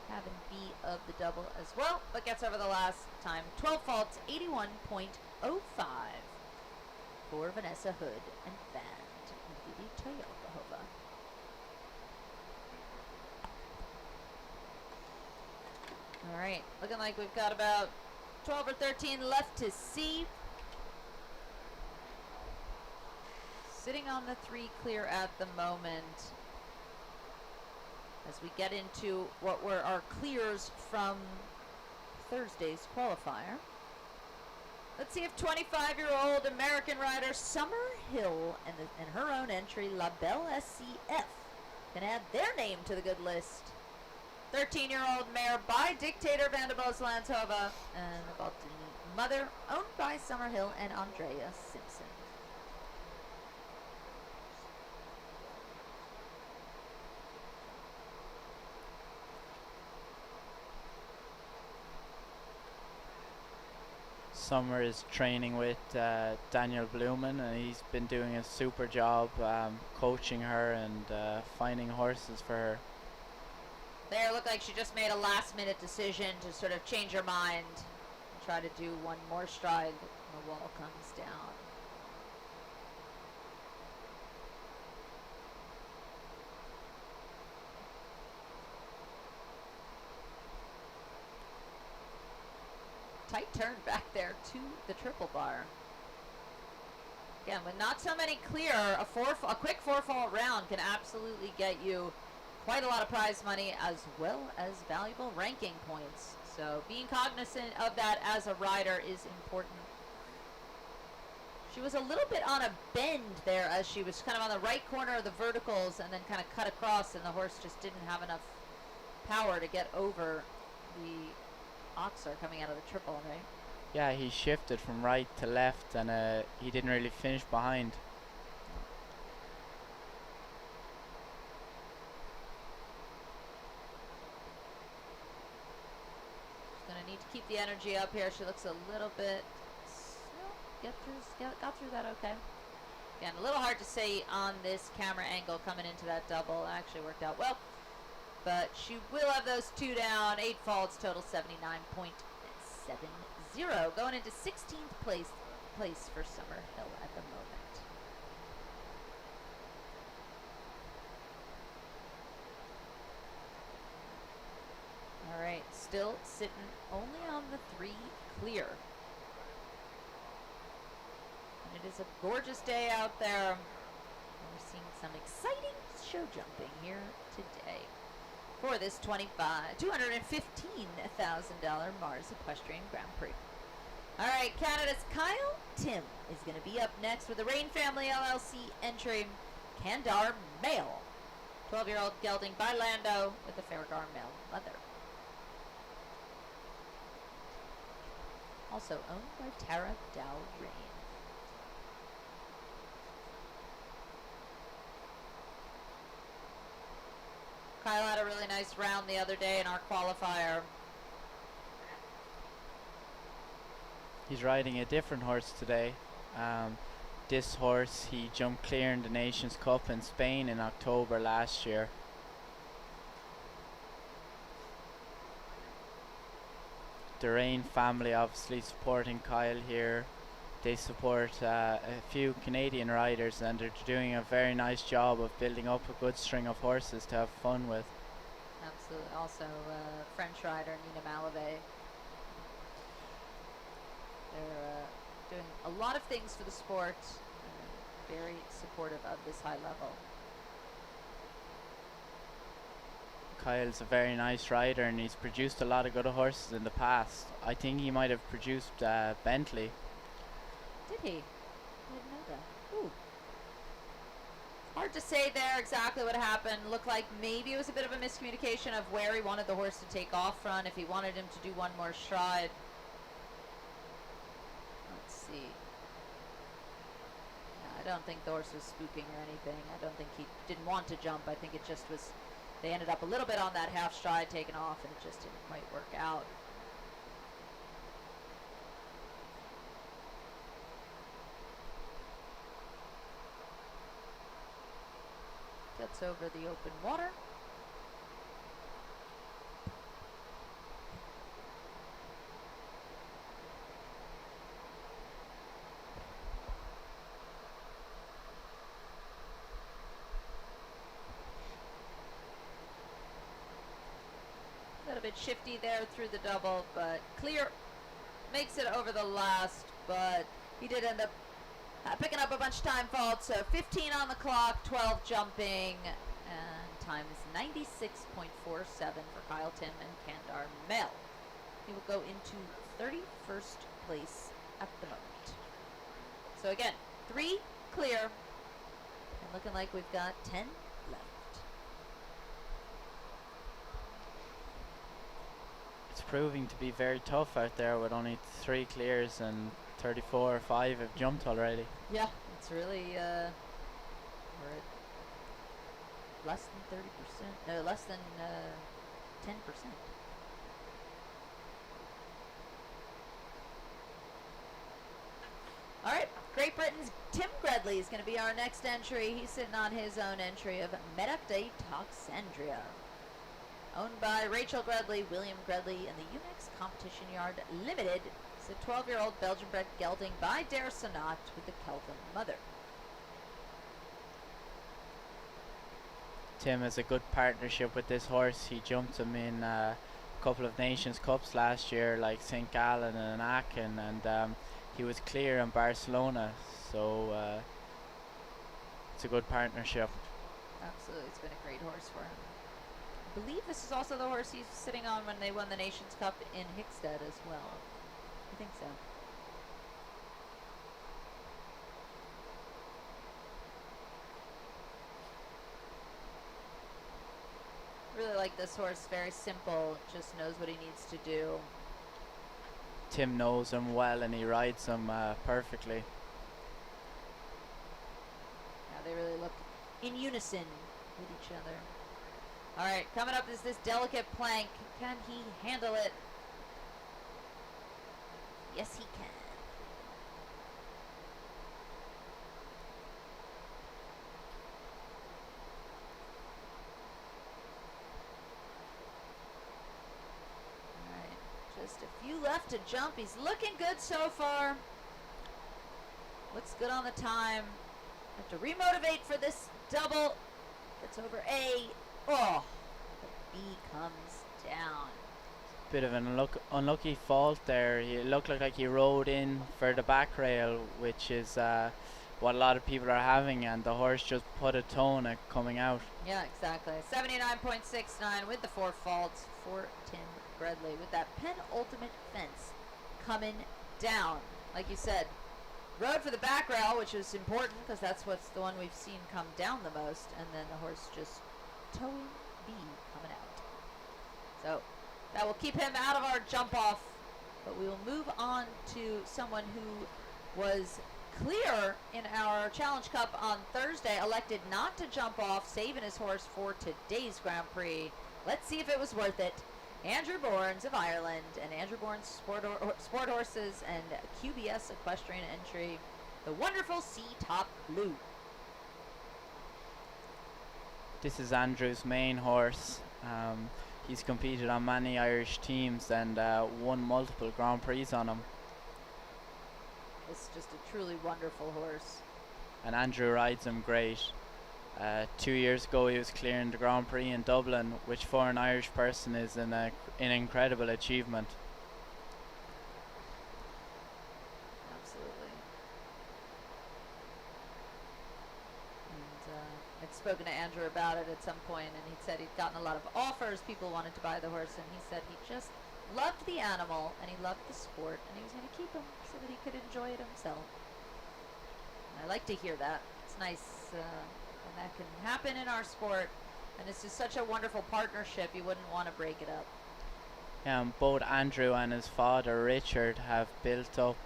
Having B of the double as well, but gets over the last time. 12 faults, 81.05 for Vanessa Hood and Band Vivi Toyokahova. All right, looking like we've got about 12 or 13 left to see. Sitting on the 3 clear at the moment. As we get into what were our clears from Thursday's qualifier. Let's see if 25-year-old American rider Summer Hill and her own entry, La Belle SCF, can add their name to the good list. 13-year-old mare by Dictator Vanderbilt Landshova and the Baltini mother, owned by Summer Hill and Andrea Simpson. Summer is training with Daniel Blumen, and he's been doing a super job coaching her and finding horses for her. There, looked like she just made a last-minute decision to sort of change her mind and try to do one more stride when the wall comes down. Tight turn back there to the triple bar. Again, with not so many clear, a quick 4-fault round can absolutely get you quite a lot of prize money as well as valuable ranking points. So being cognizant of that as a rider is important. She was a little bit on a bend there as she was kind of on the right corner of the verticals and then kind of cut across, and the horse just didn't have enough power to get over the Oxer coming out of the triple, right? Yeah, he shifted from right to left, and he didn't really finish behind. She's gonna need to keep the energy up here. She looks a little bit. Got through that okay. Again, a little hard to say on this camera angle coming into that double. It actually worked out well. But she will have those 2 down, 8 faults, total 79.70. Going into 16th place for Summer Hill at the moment. All right, still sitting only on the 3 clear. And it is a gorgeous day out there. We're seeing some exciting show jumping here today for this $215,000 Mars Equestrian Grand Prix. All right, Canada's Kyle Tim is going to be up next with the Rain Family LLC entry, Kandar Male. 12-year-old gelding by Lando with the Farragar Male leather. Also owned by Tara Dow Rain. Kyle had a really nice round the other day in our qualifier. He's riding a different horse today. This horse, he jumped clear in the Nations Cup in Spain in October last year. The Rain family obviously supporting Kyle here. They support a few Canadian riders, and they're doing a very nice job of building up a good string of horses to have fun with. Absolutely. Also French rider Nina Malave. They're doing a lot of things for the sport. Very supportive of this high level. Kyle's a very nice rider, and he's produced a lot of good horses in the past. I think he might have produced Bentley. Did he? I didn't know that. Ooh. Hard to say there exactly what happened. Looked like maybe it was a bit of a miscommunication of where he wanted the horse to take off from, if he wanted him to do one more stride. Let's see. No, I don't think the horse was spooking or anything. I don't think he didn't want to jump. I think it just was, they ended up a little bit on that half stride taken off, and it just didn't quite work out. starts over the open water. A little bit shifty there through the double, but clear. Makes it over the last, but he did end up picking up a bunch of time faults. So 15 on the clock, 12 jumping, and time is 96.47 for Kyle Tim and Kandar Mel. He will go into 31st place at the moment. So again, 3 clear, and looking like we've got 10 left. It's proving to be very tough out there with only 3 clears and 34 or 5 have jumped already. Yeah, it's really we're at less than 30%. No, less than 10%. All right, Great Britain's Tim Gredley is going to be our next entry. He's sitting on his own entry of Medoc de Toxandria. Owned by Rachel Gredley, William Gredley, and the Unix Competition Yard Limited. It's a 12-year-old Belgian-bred gelding by Der Sonat with the Kelvin mother. Tim has a good partnership with this horse. He jumped him in a couple of Nations Cups last year, like St. Gallen and Aachen, and he was clear in Barcelona, so it's a good partnership. Absolutely, it's been a great horse for him. I believe this is also the horse he's sitting on when they won the Nations Cup in Hickstead as well. I think so. Really like this horse, very simple, just knows what he needs to do. Tim knows him well and he rides him perfectly. Yeah, they really look in unison with each other. Alright, coming up is this delicate plank. Can he handle it? Yes, he can. Alright, just a few left to jump. He's looking good so far. Looks good on the time. Have to remotivate for this double. Gets over A. Oh, the B comes down. Bit of an unlucky fault there. He looked like he rode in for the back rail, which is what a lot of people are having, and the horse just put a tone at coming out. Yeah, exactly. 79.69 with the 4 faults for Tim Gredley with that penultimate fence coming down. Like you said, rode for the back rail, which is important because that's what's the one we've seen come down the most, and then the horse just towing B coming out. So that will keep him out of our jump off, but we will move on to someone who was clear in our Challenge Cup on Thursday, elected not to jump off, saving his horse for today's Grand Prix. Let's see if it was worth it. Andrew Bournes of Ireland, and Andrew Bournes Sport Horses and QBS Equestrian entry, the wonderful C-Top Blue. This is Andrew's main horse. He's competed on many Irish teams and won multiple Grand Prix on him. It's just a truly wonderful horse. And Andrew rides him great. 2 years ago he was clearing the Grand Prix in Dublin, which for an Irish person is an incredible achievement. Absolutely. And I'd spoken to Andrew about it at some point, and he said he'd gotten a lot of offers. People wanted to buy the horse, and he said he just loved the animal, and he loved the sport, and he was going to keep him so that he could enjoy it himself. And I like to hear that. It's nice when that can happen in our sport, and it's just such a wonderful partnership. You wouldn't want to break it up. Both Andrew and his father Richard have built up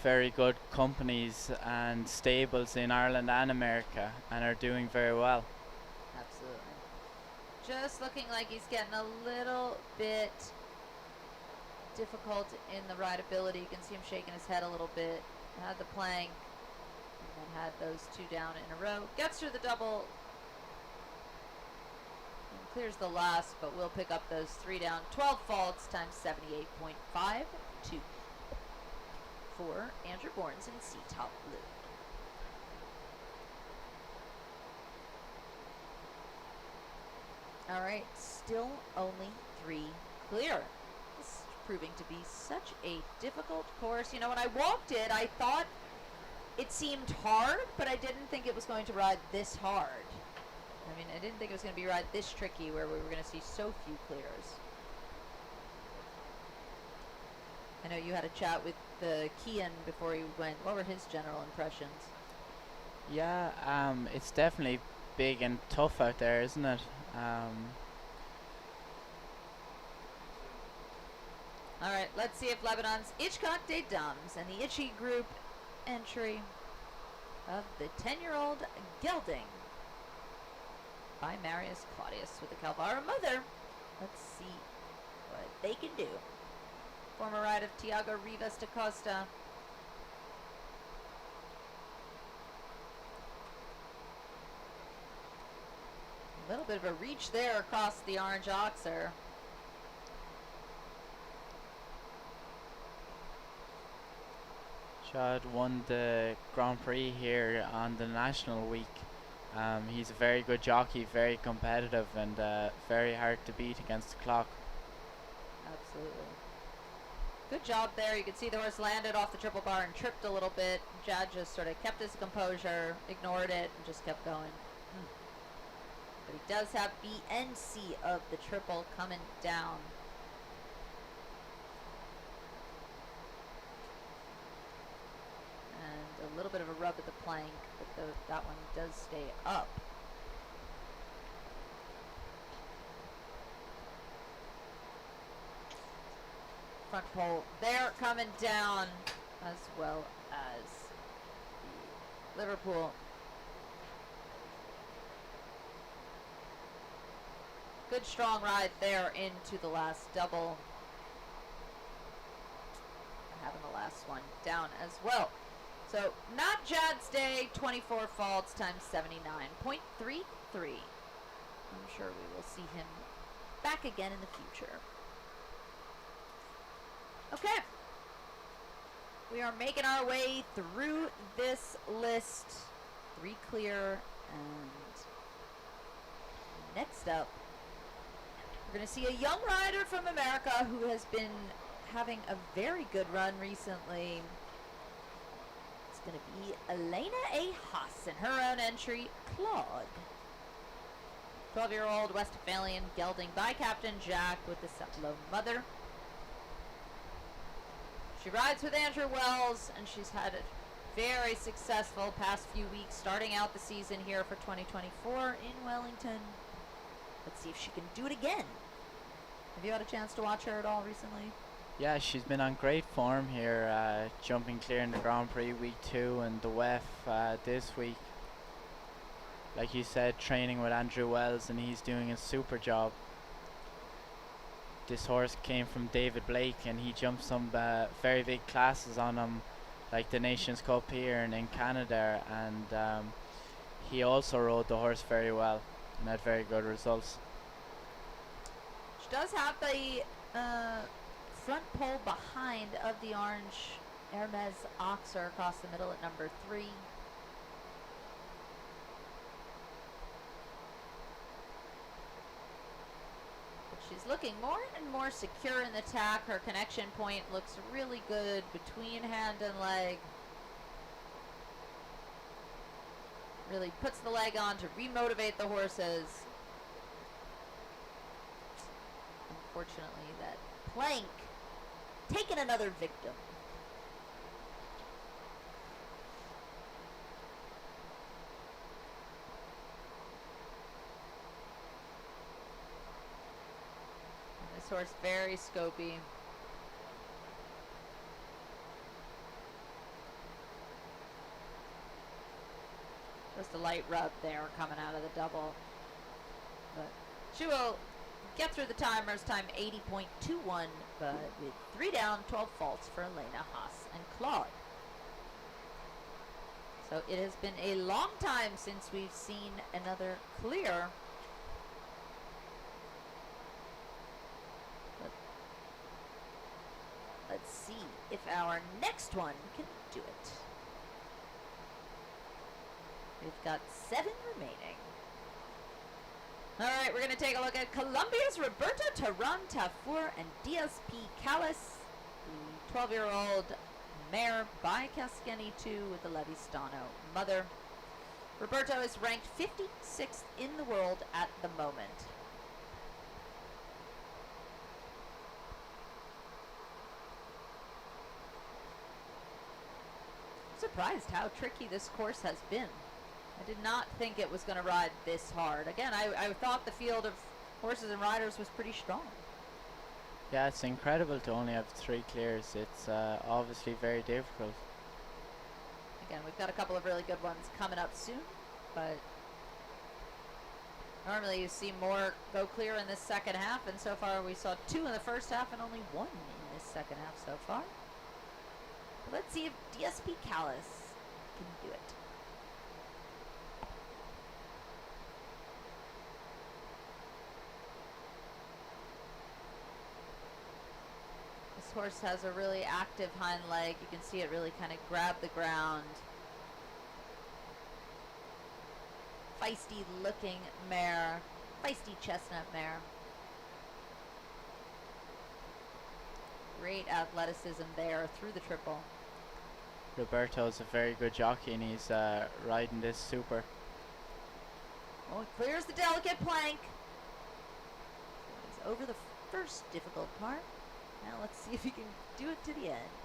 very good companies and stables in Ireland and America, and are doing very well. Absolutely. Just looking like he's getting a little bit difficult in the rideability. You can see him shaking his head a little bit. Had the plank and had those 2 down in a row. Gets through the double and clears the last, but will pick up those 3 down. 12 faults times 78.52 for Andrew Bournes in C-top blue. All right, still only 3 clear. This is proving to be such a difficult course. You know, when I walked it, I thought it seemed hard, but I didn't think it was going to ride this hard. I mean, I didn't think it was going to be ride this tricky where we were going to see so few clears. I know you had a chat with Kian before he went. What were his general impressions? Yeah, it's definitely big and tough out there, isn't it? All right, let's see if Lebanon's Hitchcock des Dames and the Itchy group entry of the 10-year-old Gelding by Marius Claudius with the Calvara mother. Let's see what they can do. Former ride of Tiago Rivas da Costa. A little bit of a reach there across the orange oxer. Chad won the Grand Prix here on the National Week. He's a very good jockey, very competitive, and very hard to beat against the clock. Absolutely. Good job there. You can see the horse landed off the triple bar and tripped a little bit. Jad just sort of kept his composure, ignored it, and just kept going. But he does have B and C of the triple coming down. And a little bit of a rub at the plank, but that one does stay up. Front pole there coming down, as well as the Liverpool. Good strong ride there into the last double. Having the last one down as well. So not Jad's day, 24 faults times 79.33. I'm sure we will see him back again in the future. Okay. We are making our way through this list. 3 clear, and next up, we're going to see a young rider from America who has been having a very good run recently. It's going to be Elena A. Haas in her own entry, Claude. 12-year-old Westphalian gelding by Captain Jack with the Cephalon mother. She rides with Andrew Wells, and she's had a very successful past few weeks starting out the season here for 2024 in Wellington. Let's see if she can do it again. Have you had a chance to watch her at all recently? Yeah, she's been on great form here, jumping clear in the Grand Prix week 2 and the WEF this week. Like you said, training with Andrew Wells, and he's doing a super job. This horse came from David Blake, and he jumped some very big classes on him, like the Nations Cup here and in Canada, and he also rode the horse very well and had very good results. She does have the front pole behind of the orange Hermes Oxer across the middle at number 3. She's looking more and more secure in the tack. Her connection point looks really good between hand and leg. Really puts the leg on to remotivate the horses. Unfortunately, that plank taking another victim. This horse very scopy. Just a light rub there coming out of the double. But she will get through the timers, time 80.21, but with 3 down, 12 faults for Elena Haas and Claude. So it has been a long time since we've seen another clear. Let's see if our next one can do it. We've got 7 remaining. All right, we're going to take a look at Colombia's Roberto Tarantafour and DSP Callis, the 12-year-old mare by Cascani 2 with the Levistano mother. Roberto is ranked 56th in the world at the moment. Surprised how tricky this course has been. I did not think it was going to ride this hard. Again, I thought the field of horses and riders was pretty strong. Yeah, it's incredible to only have 3 clears. It's obviously very difficult. Again, we've got a couple of really good ones coming up soon, but normally you see more go clear in this second half, and so far we saw 2 in the first half and only 1 in this second half so far. But let's see if DSP Callis can do it. This horse has a really active hind leg. You can see it really kind of grab the ground. Feisty looking mare. Feisty chestnut mare. Great athleticism there through the triple. Roberto's a very good jockey and he's riding this super. Oh, it clears the delicate plank. He's over the first difficult part. Now let's see if he can do it to the end.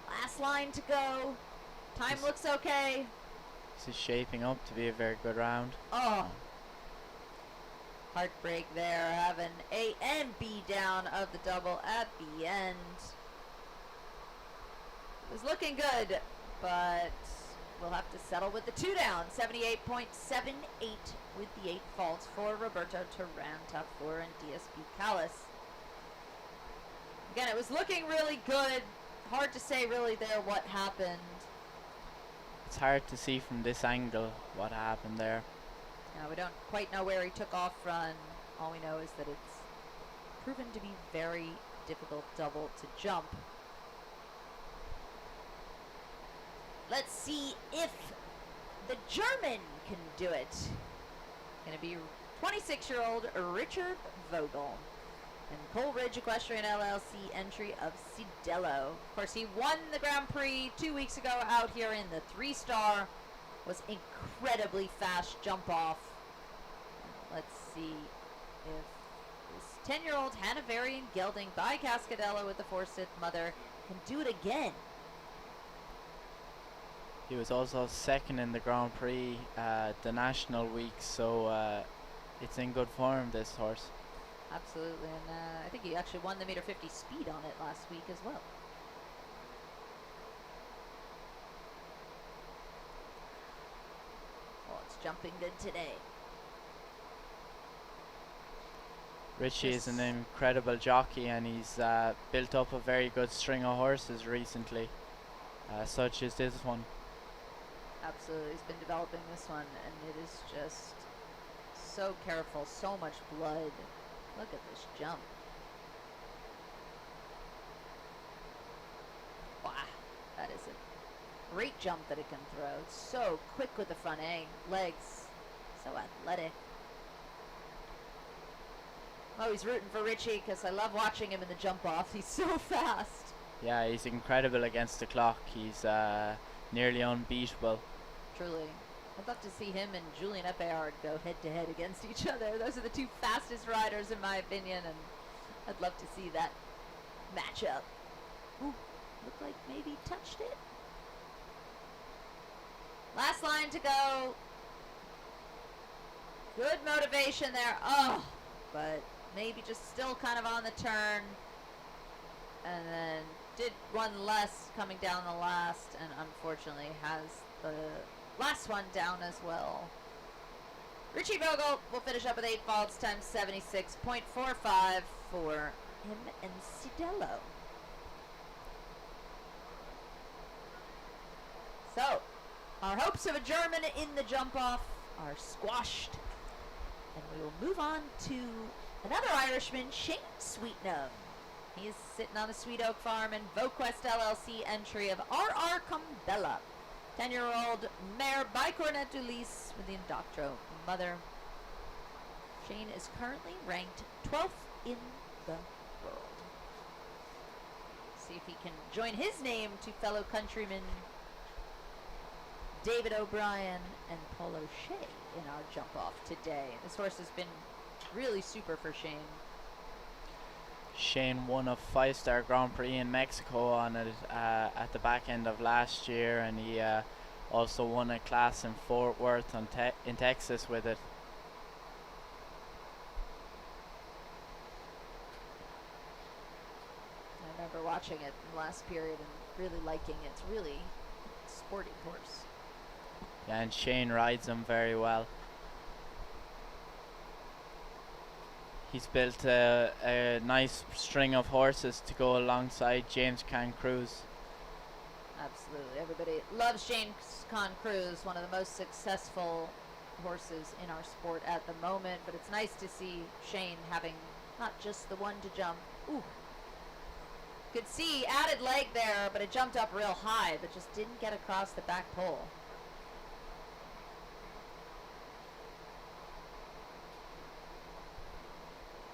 Last line to go. Time looks okay. This is shaping up to be a very good round. Oh. Heartbreak there, having A and B down of the double at the end. It was looking good, but we'll have to settle with the 2 down. 78.78 with the 8 faults for Roberto Tarantafour and DSP Callis. Again, it was looking really good. Hard to say really there what happened. It's hard to see from this angle what happened there. Now, we don't quite know where he took off from. All we know is that it's proven to be very difficult double to jump. Let's see if the German can do it. Going to be 26-year-old Richard Vogel. And Coleridge Equestrian LLC entry of Cidello. Of course, he won the Grand Prix 2 weeks ago out here in the 3-star. Was incredibly fast jump off. Let's see if this 10-year-old Hanoverian gelding by Cascadello with the 4-sith mother can do it again. He was also second in the Grand Prix the national week, so it's in good form, this horse. Absolutely, and I think he actually won the meter 50 speed on it last week as well. Oh, it's jumping good today. Richie is an incredible jockey and he's built up a very good string of horses recently, such as this one. Absolutely, he's been developing this one and it is just so careful, so much blood. Look at this jump. Wow, that is a great jump that it can throw. It's so quick with the front legs, so athletic. I'm always rooting for Richie because I love watching him in the jump off. He's so fast. Yeah, he's incredible against the clock. He's nearly unbeatable. Truly. I'd love to see him and Julien Epéard go head-to-head against each other. Those are the 2 fastest riders in my opinion, and I'd love to see that matchup. Ooh, looked like maybe touched it. Last line to go. Good motivation there. Oh, but maybe just still kind of on the turn. And then did one less coming down the last, and unfortunately has the last one down as well. Richie Vogel will finish up with 8 faults times 76.45 for him and Cidello. So, our hopes of a German in the jump-off are squashed. And we will move on to another Irishman, Shane Sweetnam. He is sitting on the Sweet Oak Farm in VoQuest LLC entry of R.R. Cumbella. 10-year-old mare by Cornet Dulis with the Indoctro mother. Shane is currently ranked 12th in the world. See if he can join his name to fellow countrymen David O'Brien and Paul O'Shea in our jump-off today. This horse has been really super for Shane. Shane won a 5-star Grand Prix in Mexico on it at the back end of last year, and he also won a class in Fort Worth in Texas with it. I remember watching it in the last period and really liking it. It's really a sporty horse. Yeah, and Shane rides him very well. He's built a nice string of horses to go alongside James Can Cruz. Absolutely. Everybody loves James Con Cruz, one of the most successful horses in our sport at the moment. But it's nice to see Shane having not just the one to jump. Ooh. Could see added leg there, but it jumped up real high, but just didn't get across the back pole.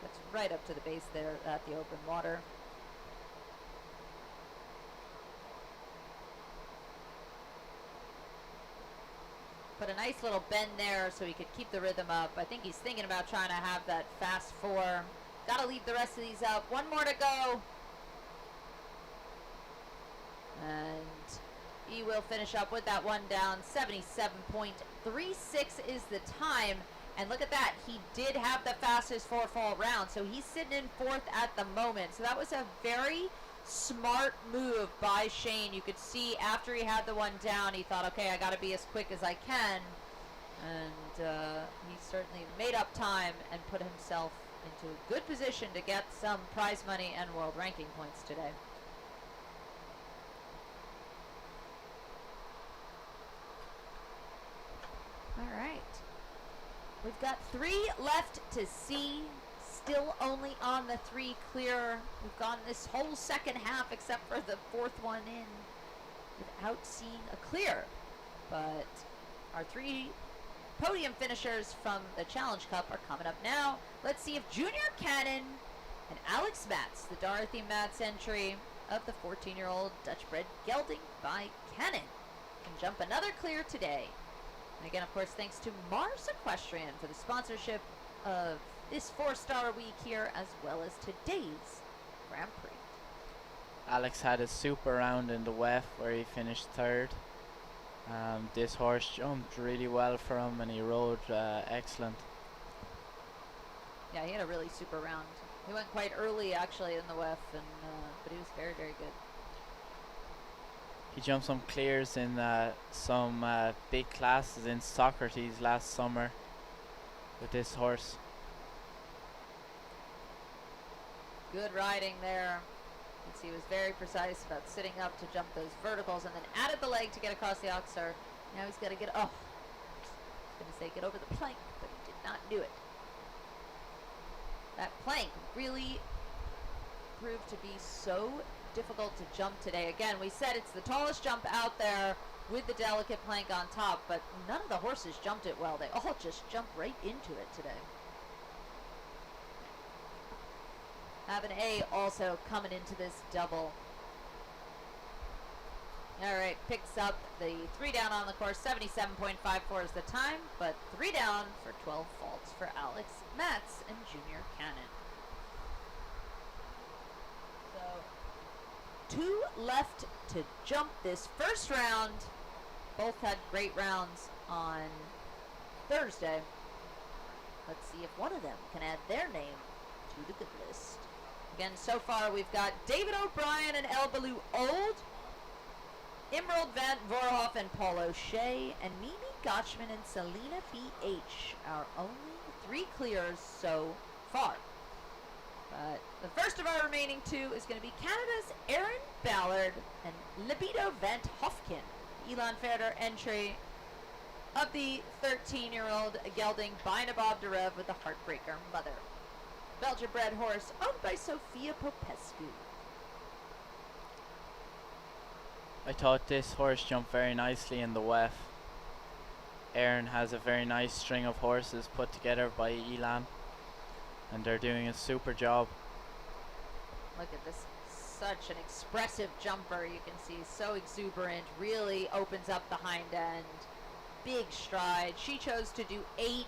That's right up to the base there at the open water. Put a nice little bend there so he could keep the rhythm up. I think he's thinking about trying to have that fast 4. Gotta leave the rest of these up. One more to go. And he will finish up with that one down. 77.36 is the time. And look at that. He did have the fastest 4 fall round. So he's sitting in 4th at the moment. So that was a very smart move by Shane. You could see after he had the one down, he thought, okay, I got to be as quick as I can. And he certainly made up time and put himself into a good position to get some prize money and world ranking points today. All right. We've got 3 left to see. Still only on the 3 clear. We've gone this whole second half except for the 4th one in without seeing a clear. But our 3 podium finishers from the Challenge Cup are coming up now. Let's see if Junior Cannon and Alex Matz, the Dorothy Matz entry of the 14-year-old Dutch-bred gelding by Cannon, can jump another clear today. And again, of course, thanks to Mars Equestrian for the sponsorship of this 4-star week here, as well as today's Grand Prix. Alex had a super round in the WEF where he finished 3rd. This horse jumped really well for him and he rode excellent. Yeah, he had a really super round. He went quite early actually in the WEF, and but he was very, very good. He jumped some clears in some big classes in Socrates last summer with this horse. Good riding there. You can see he was very precise about sitting up to jump those verticals, and then added the leg to get across the oxer. Now he's got to get, I was going to say get over the plank, but he did not do it. That plank really proved to be so difficult to jump today. Again, we said it's the tallest jump out there with the delicate plank on top, but none of the horses jumped it well. They all just jumped right into it today. Have an A also coming into this double. All right, picks up the 3 down on the course. 77.54 is the time, but 3 down for 12 faults for Alex Matz and Junior Cannon. So 2 left to jump this first round. Both had great rounds on Thursday. Let's see if one of them can add their name to the good list. Again, so far we've got David O'Brien and El Baloo Old, Emerald Van Voorhoff and Paul O'Shea, and Mimi Gotchman and Selena B.H. Our only 3 clears so far. But the The first of our remaining two is going to be Canada's Erin Ballard and Libido Vent Hofkin. Elan Ferder entry of the 13-year-old gelding Bob Derev with the Heartbreaker Mother. Belgian-bred horse owned by Sophia Popescu. I thought this horse jumped very nicely in the WEF. Erin has a very nice string of horses put together by Elan, and they're doing a super job. Look at this, such an expressive jumper. You can see so exuberant, really opens up the hind end. Big stride. She chose to do 8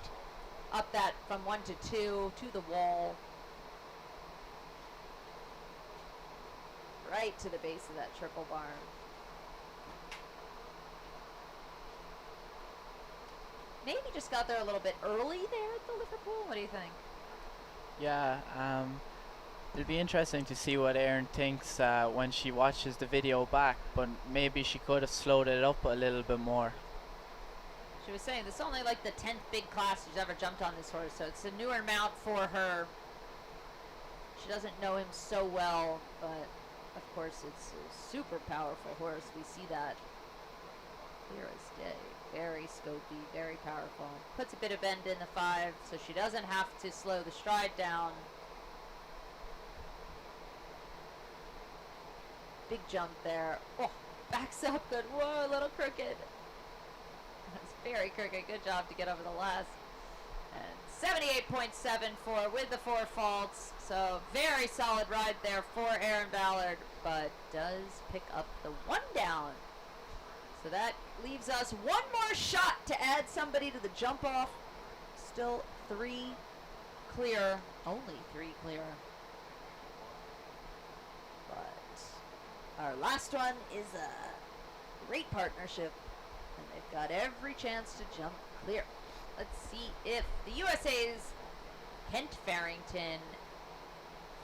up that from 1 to 2 to the wall. Right to the base of that triple barn. Maybe just got there a little bit early there at the Liverpool. What do you think? Yeah, it'll be interesting to see what Erin thinks when she watches the video back, but maybe she could have slowed it up a little bit more. She was saying this is only like the 10th big class she's ever jumped on this horse, so it's a newer mount for her. She doesn't know him so well, but of course it's a super powerful horse. We see that clear as day. Very scopy, very powerful. Puts a bit of bend in the 5, so she doesn't have to slow the stride down. Big jump there. Oh, backs up good. Whoa, a little crooked. That's very crooked. Good job to get over the last. And 78.74 with the 4 faults. So very solid ride there for Erin Ballard, but does pick up the 1 down. So that leaves us 1 more shot to add somebody to the jump off. Still 3 clear. Only 3 clear. But our last one is a great partnership, and they've got every chance to jump clear. Let's see if the USA's Kent Farrington,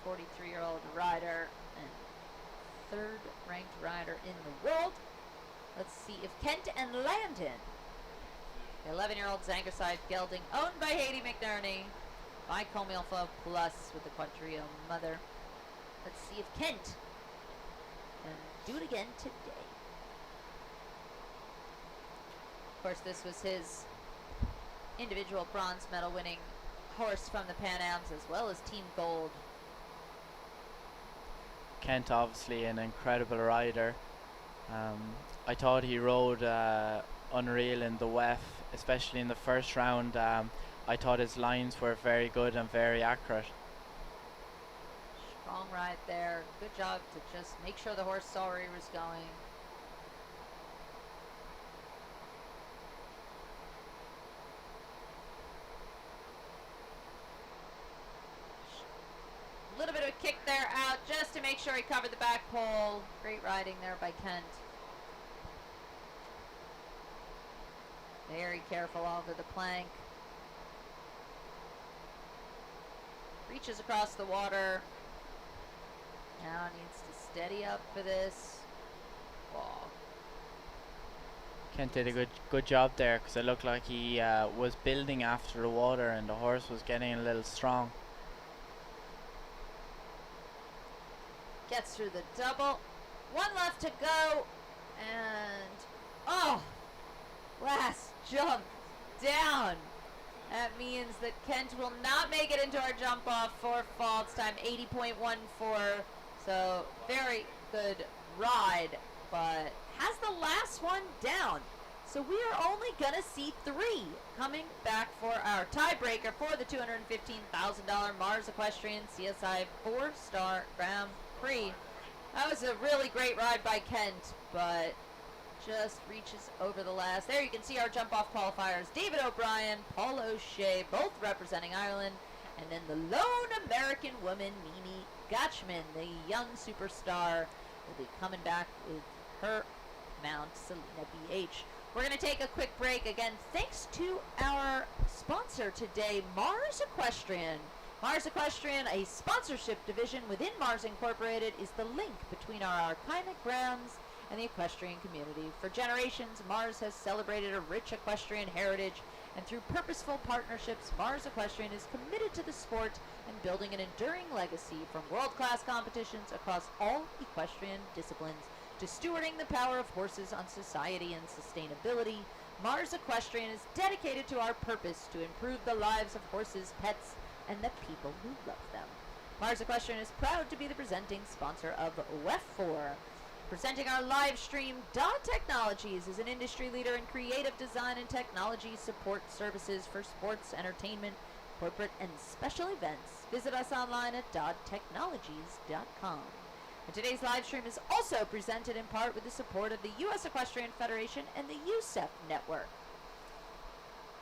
43-year-old rider and 3rd ranked rider in the world. Let's see if Kent and Landon, the 11-year-old Zangerside gelding owned by Haiti McNerney, by Comilfo Plus with the Quadrillo Mother. Let's see if Kent can do it again today. Of course, this was his individual bronze medal winning horse from the Pan Ams as well as Team Gold. Kent obviously an incredible rider. I thought he rode unreal in the WEF, especially in the first round. I thought his lines were very good and very accurate. Strong ride there. Good job to just make sure the horse saw where he was going. A little bit of a kick there out just to make sure he covered the back pole. Great riding there by Kent. Very careful over the plank. Reaches across the water. Now needs to steady up for this. Oh. Kent did a good job there, because it looked like he was building after the water and the horse was getting a little strong. Gets through the double. 1 left to go. And, oh, last jump down. That means that Kent will not make it into our jump off for faults time, 80.14. So very good ride, but has the last one down. So we are only gonna see 3 coming back for our tiebreaker for the $215,000 Mars Equestrian CSI 4-star Grand Prix. That was a really great ride by Kent, but just reaches over the last. There you can see our jump off qualifiers. David O'Brien, Paul O'Shea, both representing Ireland. And then the lone American woman, Mimi Gotchman, the young superstar, will be coming back with her mount, Selena BH. We're going to take a quick break. Again, thanks to our sponsor today, Mars Equestrian. Mars Equestrian, a sponsorship division within Mars Incorporated, is the link between our archaic and the equestrian community. For generations, Mars has celebrated a rich equestrian heritage And through purposeful partnerships, Mars Equestrian is committed to the sport and building an enduring legacy from world-class competitions across all equestrian disciplines to stewarding the power of horses on society and sustainability. Mars Equestrian is dedicated to our purpose to improve the lives of horses, pets, and the people who love them. Mars Equestrian is proud to be the presenting sponsor of WEF4. Presenting our live stream, Dot Technologies is an industry leader in creative design and technology support services for sports, entertainment, corporate, and special events. Visit us online at dottechnologies.com. And today's live stream is also presented in part with the support of the U.S. Equestrian Federation and the USEF Network.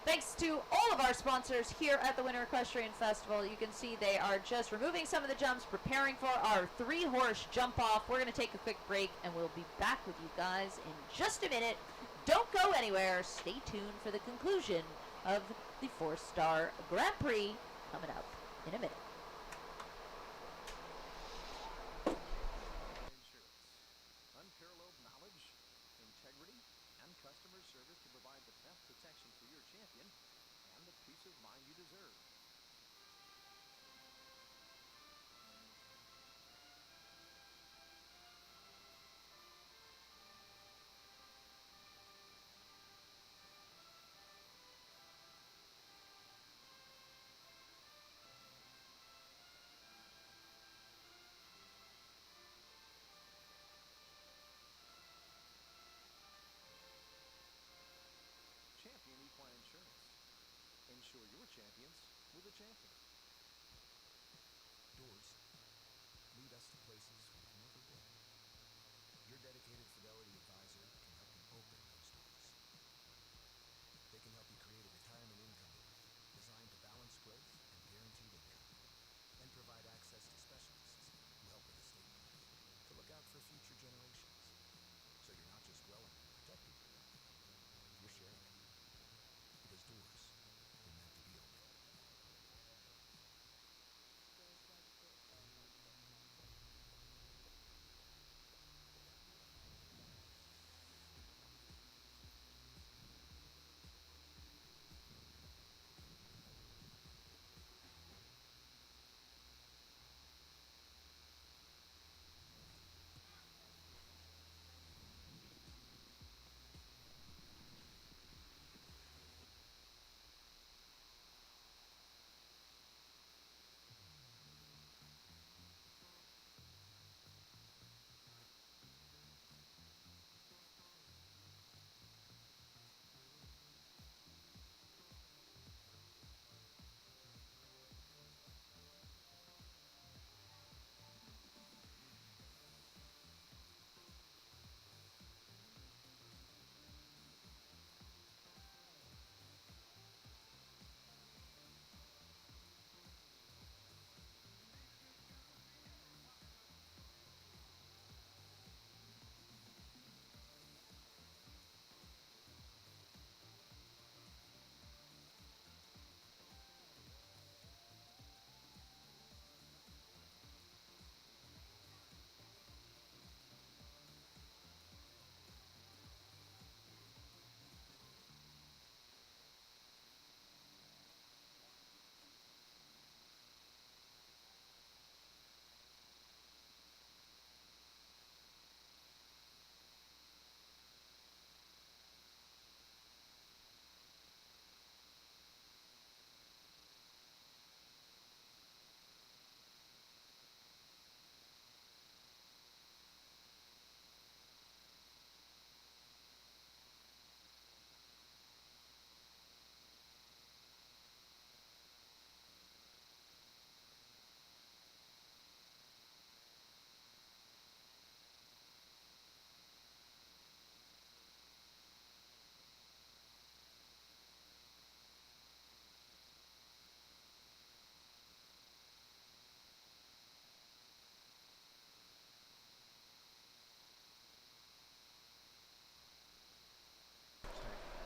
Thanks to all of our sponsors here at the Winter Equestrian Festival. You can see they are just removing some of the jumps, preparing for our 3-horse jump off. We're going to take a quick break and we'll be back with you guys in just a minute. Don't go anywhere. Stay tuned for the conclusion of the 4-star Grand Prix coming up in a minute. Insurance. Unparalleled knowledge, integrity, and customer service to provide the best protection for your champion and the peace of mind you deserve. Champion Equine Insurance. Insure your champions with a champion. Doors lead us to places we've never been. Your dedicated Fidelity advisor can help you open those doors. They can help you create a retirement income plan designed to balance growth and guaranteed income, and provide access to specialists who help with estate planning to look out for future generations. So you're not just growing and protecting your wealth, you're sharing it. Because doors are meant to be open.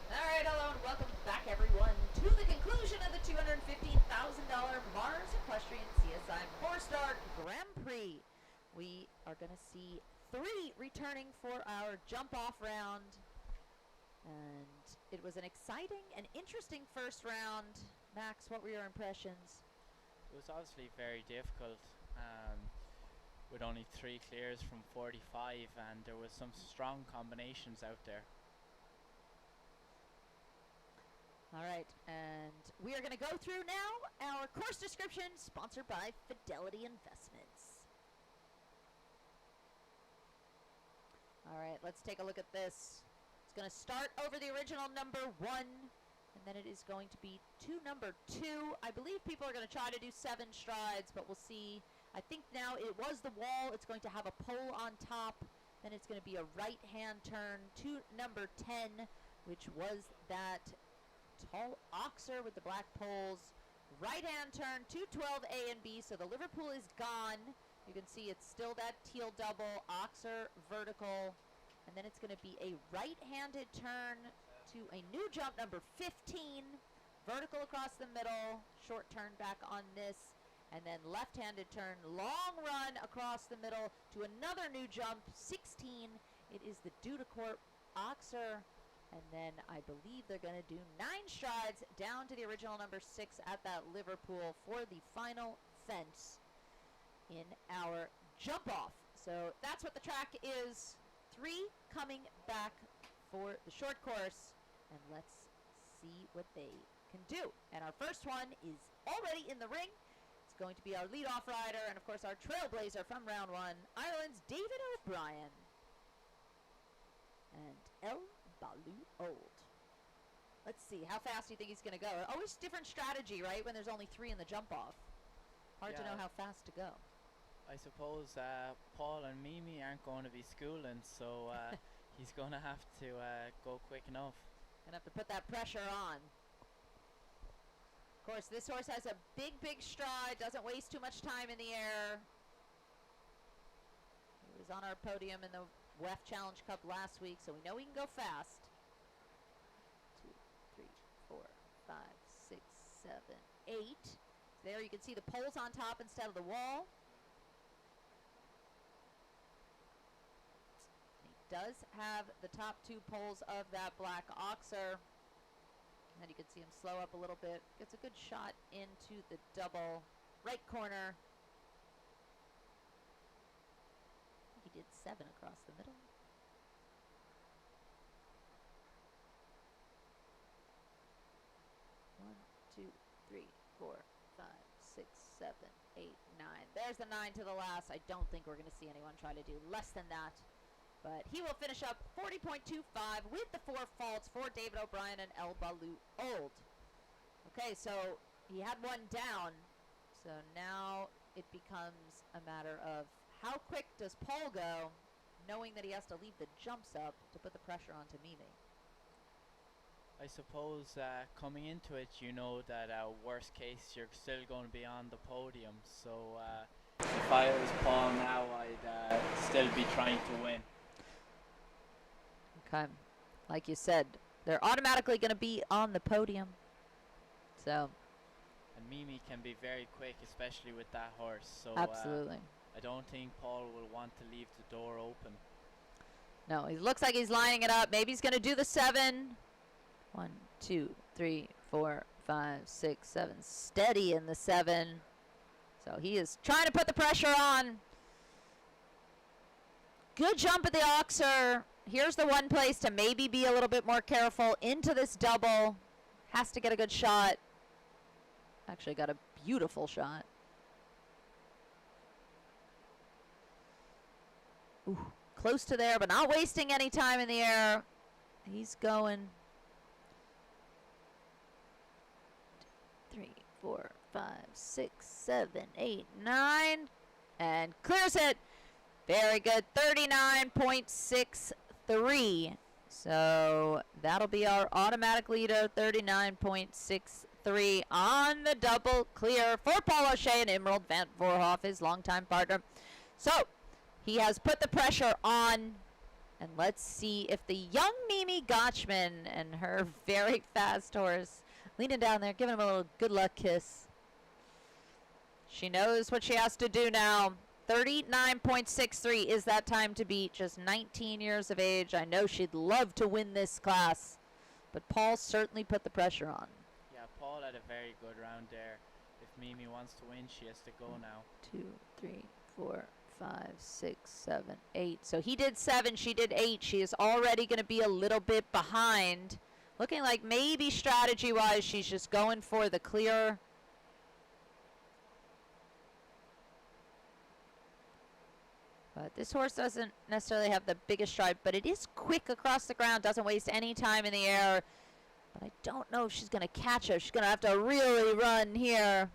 Alright, hello and welcome back everyone to the conclusion of the $215,000 Mars Equestrian CSI 4-star Grand Prix. We are going to see 3 returning for our jump-off round. And it was an exciting and interesting first round. Max, what were your impressions? It was obviously very difficult, with only 3 clears from 45, and there was some strong combinations out there. All right, and we are going to go through now our course description, sponsored by Fidelity Investments. All right, let's take a look at this. It's going to start over the original number 1, and then it is going to be to number 2. I believe people are going to try to do 7 strides, but we'll see. I think now it was the wall. It's going to have a pole on top. Then it's going to be a right-hand turn to number 10, which was that tall oxer with the black poles. Right-hand turn to 12A and B, so the Liverpool is gone. You can see it's still that teal double, oxer vertical, and then it's going to be a right-handed turn to a new jump, number 15, vertical across the middle, short turn back on this, and then left-handed turn, long run across the middle to another new jump, 16. It is the Dudecourt oxer, and then I believe they're going to do 9 strides down to the original number 6 at that Liverpool for the final fence in our jump off. So that's what the track is. 3 coming back for the short course, and let's see what they can do. And our first one is already in the ring. It's going to be our leadoff rider, and of course our trailblazer from round 1, Ireland's David O'Brien and El Baloo Old. Let's see, how fast do you think he's going to go? Always different strategy, right, when there's only 3 in the jump off. Hard to know how fast to go. I suppose Paul and Mimi aren't going to be schooling, so he's going to have to go quick enough. Gonna have to put that pressure on. Of course, this horse has a big, big stride, doesn't waste too much time in the air. He was on our podium in the WEF Challenge Cup last week, so we know he can go fast. 2, 3, 4, 5, 6, 7, 8. There you can see the poles on top instead of the wall. Does have the top 2 poles of that black oxer. And then you can see him slow up a little bit. Gets a good shot into the double right corner. He did 7 across the middle. One, 2, 3, 4, 5, 6, 7, 8, 9. There's the 9 to the last. I don't think we're going to see anyone try to do less than that. But he will finish up 40.25 with the 4 faults for David O'Brien and El Baloo Old. Okay, so he had 1 down. So now it becomes a matter of how quick does Paul go, knowing that he has to leave the jumps up to put the pressure onto Mimi. I suppose coming into it, you know that worst case you're still going to be on the podium. So if I was Paul now, I'd still be trying to win. Okay, like you said, they're automatically going to be on the podium. So. And Mimi can be very quick, especially with that horse. So absolutely. I don't think Paul will want to leave the door open. No, he looks like he's lining it up. Maybe he's going to do the 7. 1, 2, 3, 4, 5, 6, 7. Steady in the 7. So he is trying to put the pressure on. Good jump at the oxer. Here's the one place to maybe be a little bit more careful into this double. Has to get a good shot. Actually got a beautiful shot. Ooh, close to there, but not wasting any time in the air. He's going. 3, 4, 5, 6, 7, 8, 9. And clears it. Very good. 39.63. So that'll be our automatic leader. 39.63 on the double clear for Paul O'Shea and Emerald Van Voorhoff, his longtime partner. So he has put the pressure on. And let's see if the young Mimi Gotchman and her very fast horse, leaning down there, giving him a little good luck kiss. She knows what she has to do now. 39.63 is that time to beat. Just 19 years of age. I know she'd love to win this class, but Paul certainly put the pressure on. Yeah, Paul had a very good round there. If Mimi wants to win, she has to go now. 2, 3, 4, 5, 6, 7, 8. So he did 7, she did 8. She is already going to be a little bit behind. Looking like maybe strategy-wise she's just going for the clear. But this horse doesn't necessarily have the biggest stride, but it is quick across the ground, doesn't waste any time in the air. But I don't know if she's going to catch her. She's going to have to really run here.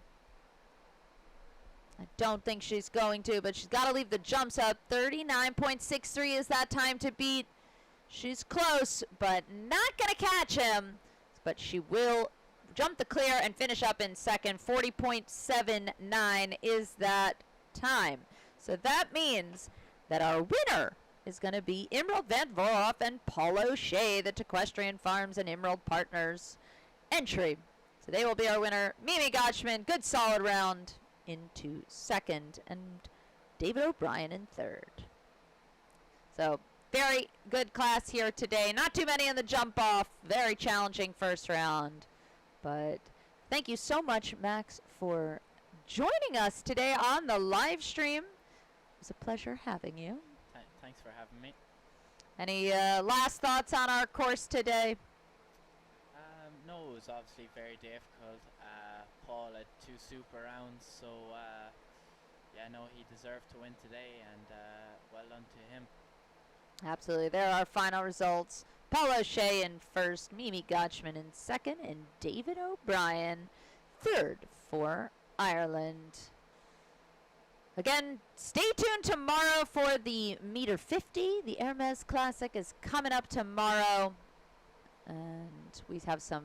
I don't think she's going to, but she's got to leave the jumps up. 39.63 is that time to beat. She's close, but not going to catch him. But she will jump the clear and finish up in second. 40.79 is that time. So that means that our winner is going to be Emerald Van Voorhoff and Paul O'Shea, the Equestrian Farms and Emerald Partners entry. So they will be our winner. Mimi Gotchman, good solid round, into second, and David O'Brien in third. So very good class here today. Not too many in the jump off. Very challenging first round. But thank you so much, Max, for joining us today on the live stream. It was a pleasure having you. Thanks for having me. Any last thoughts on our course today? No, it was obviously very difficult. Paul had 2 super rounds, so yeah, no, he deserved to win today, and well done to him. Absolutely. There are final results. Paul O'Shea in first, Mimi Gotchman in second, and David O'Brien third for Ireland. Again, stay tuned tomorrow for the meter 50. The Hermes Classic is coming up tomorrow. And we have some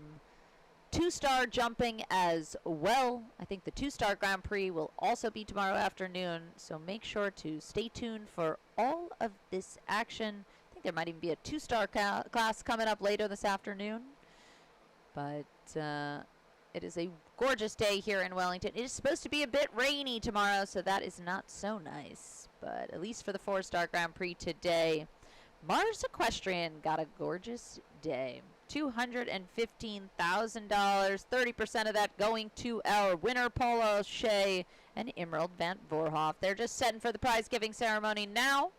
2-star jumping as well. I think the 2-star Grand Prix will also be tomorrow afternoon. So make sure to stay tuned for all of this action. I think there might even be a 2-star class coming up later this afternoon. But it is a gorgeous day here in Wellington. It is supposed to be a bit rainy tomorrow, so that is not so nice. But at least for the 4-star Grand Prix today, Mars Equestrian got a gorgeous day. $215,000, 30% of that going to our winner, Paul O'Shea and Emerald Van Voorhoff. They're just setting for the prize-giving ceremony now.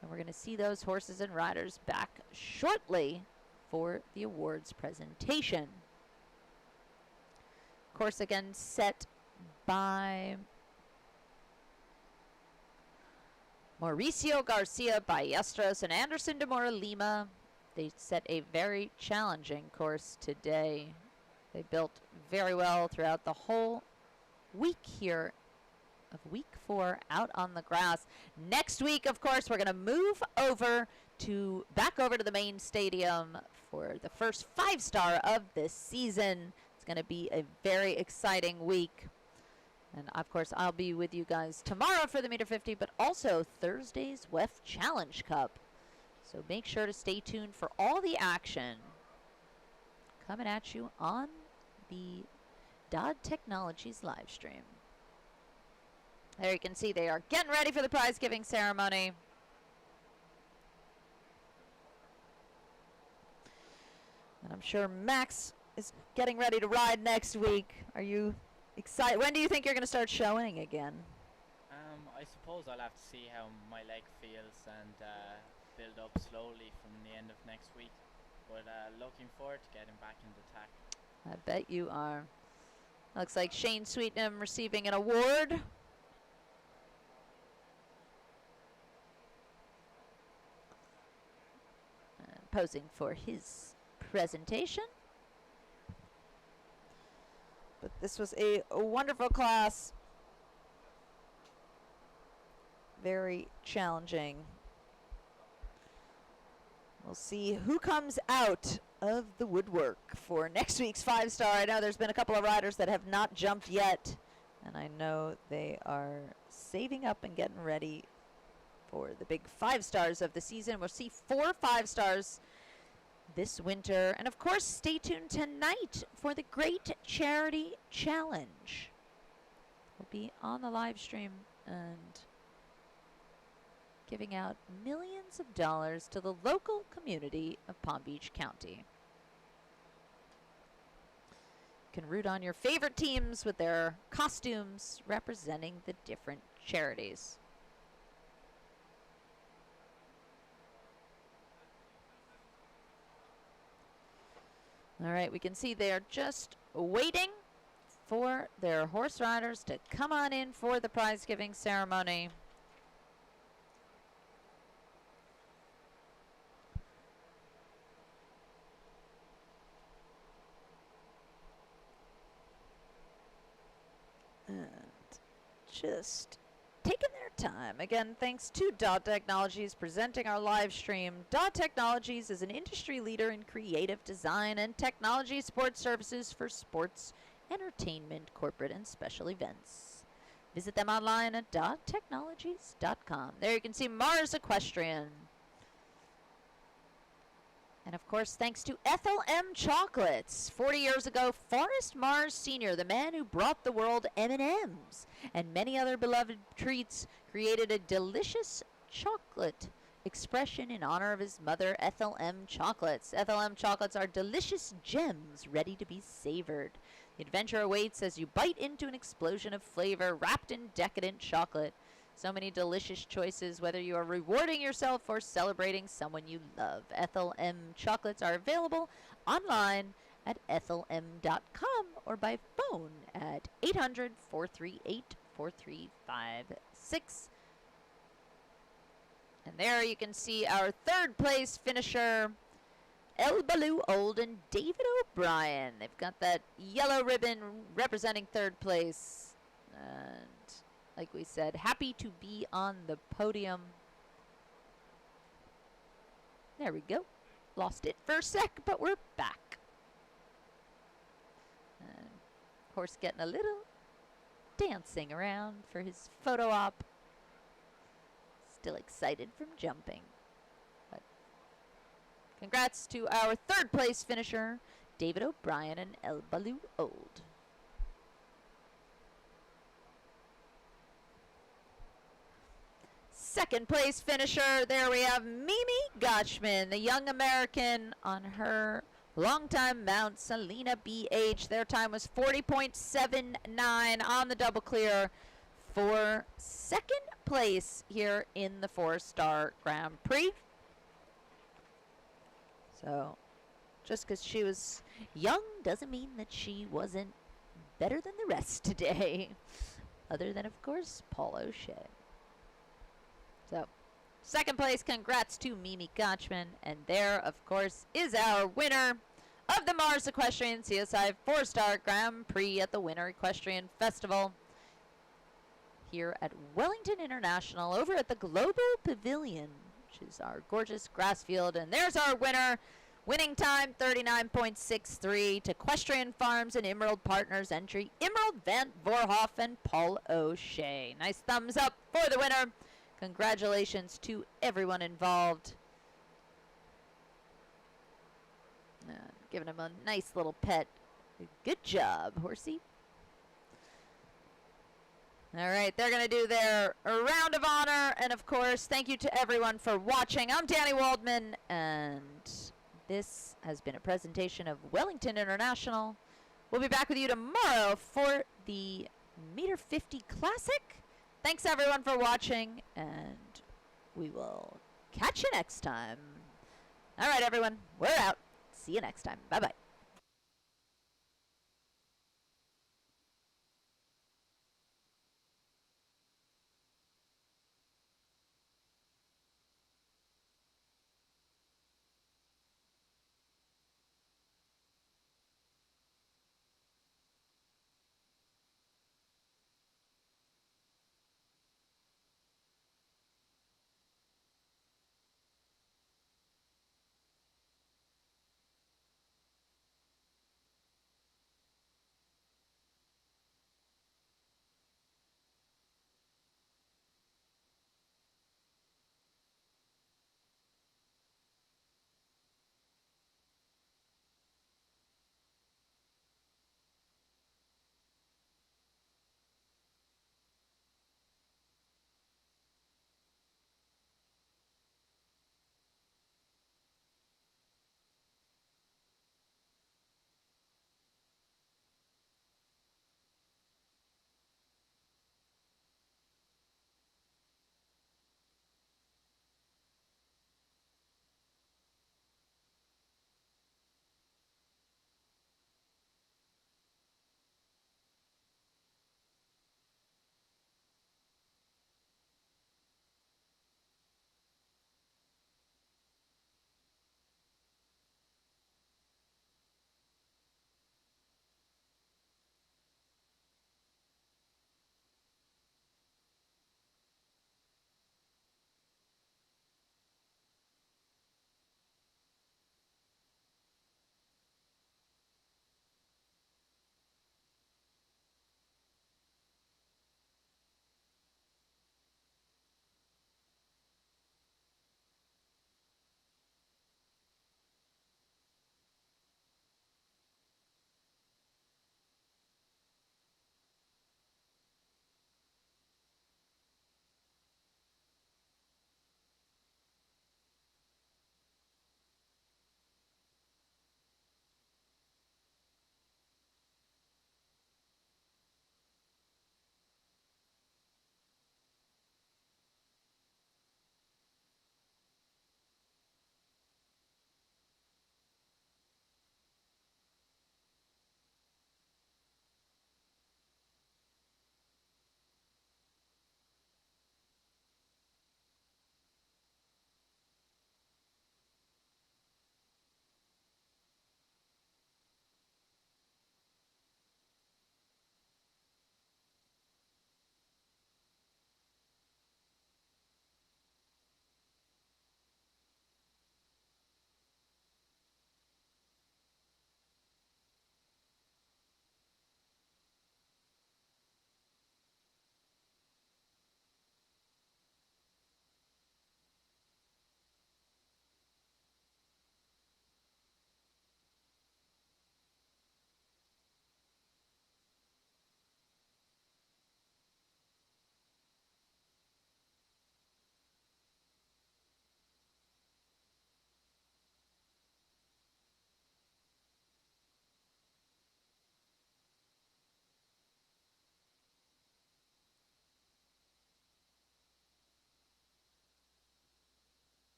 And we're going to see those horses and riders back shortly for the awards presentation. Course again set by Mauricio Garcia Ballesteros and Anderson de Mora Lima. They set a very challenging course today. They built very well throughout the whole week here of week 4 out on the grass. Next week, of course, we're going to move over back over to the main stadium for the first 5-star of this season. It's going to be a very exciting week. And, of course, I'll be with you guys tomorrow for the meter 50, but also Thursday's WEF Challenge Cup. So make sure to stay tuned for all the action coming at you on the Dodd Technologies live stream. There you can see they are getting ready for the prize-giving ceremony. And I'm sure Max is getting ready to ride next week. Are you excited? When do you think you're going to start showing again? I suppose I'll have to see how my leg feels and build up slowly from the end of next week. But looking forward to getting back into tack. I bet you are. Looks like Shane Sweetnam receiving an award. Posing for his presentation. But this was a wonderful class. Very challenging. We'll see who comes out of the woodwork for next week's 5-star. I know there's been a couple of riders that have not jumped yet, and I know they are saving up and getting ready for the big 5-stars of the season. We'll see 4 5-stars this winter. And of course, stay tuned tonight for the Great Charity Challenge. We'll be on the live stream, and giving out millions of dollars to the local community of Palm Beach County. You can root on your favorite teams with their costumes representing the different charities. All right, we can see they're just waiting for their horse riders to come on in for the prize giving ceremony. And just taking their time. Again, thanks to Dot Technologies presenting our live stream. Dot Technologies is an industry leader in creative design and technology support services for sports, entertainment, corporate, and special events. Visit them online at dottechnologies.com. There you can see Mars Equestrian. And of course, thanks to Ethel M. Chocolates. 40 years ago, Forrest Mars Sr., the man who brought the world M&Ms and many other beloved treats, created a delicious chocolate expression in honor of his mother, Ethel M. Chocolates. Ethel M. Chocolates are delicious gems ready to be savored. The adventure awaits as you bite into an explosion of flavor wrapped in decadent chocolate. So many delicious choices, whether you are rewarding yourself or celebrating someone you love. Ethel M. Chocolates are available online at ethelm.com or by phone at 800-438-4356. And there you can see our third place finisher, El Baloo Old and David O'Brien. They've got that yellow ribbon representing third place. And like we said, happy to be on the podium. There we go. Lost it for a sec, but we're back. And horse getting a little dancing around for his photo op. Still excited from jumping. But congrats to our third place finisher, David O'Brien and El Baloo Old. Second place finisher, there we have Mimi Gotchman, the young American on her longtime mount, Selena BH. Their time was 40.79 on the double clear for second place here in the 4-star Grand Prix. So, just because she was young doesn't mean that she wasn't better than the rest today. Other than, of course, Paul O'Shea. So, second place, congrats to Mimi Gotchman. And there, of course, is our winner of the Mars Equestrian CSI 4-star Grand Prix at the Winter Equestrian Festival here at Wellington International over at the Global Pavilion, which is our gorgeous grass field. And there's our winner. Winning time 39.63 to Equestrian Farms and Emerald Partners entry, Emerald Van Voorhoff and Paul O'Shea. Nice thumbs up for the winner. Congratulations to everyone involved. Giving him a nice little pet. Good job, horsey. All right, they're going to do their round of honor. And, of course, thank you to everyone for watching. I'm Danny Waldman, and this has been a presentation of Wellington International. We'll be back with you tomorrow for the Meter 50 Classic. Thanks, everyone, for watching, and we will catch you next time. All right, everyone, we're out. See you next time. Bye-bye.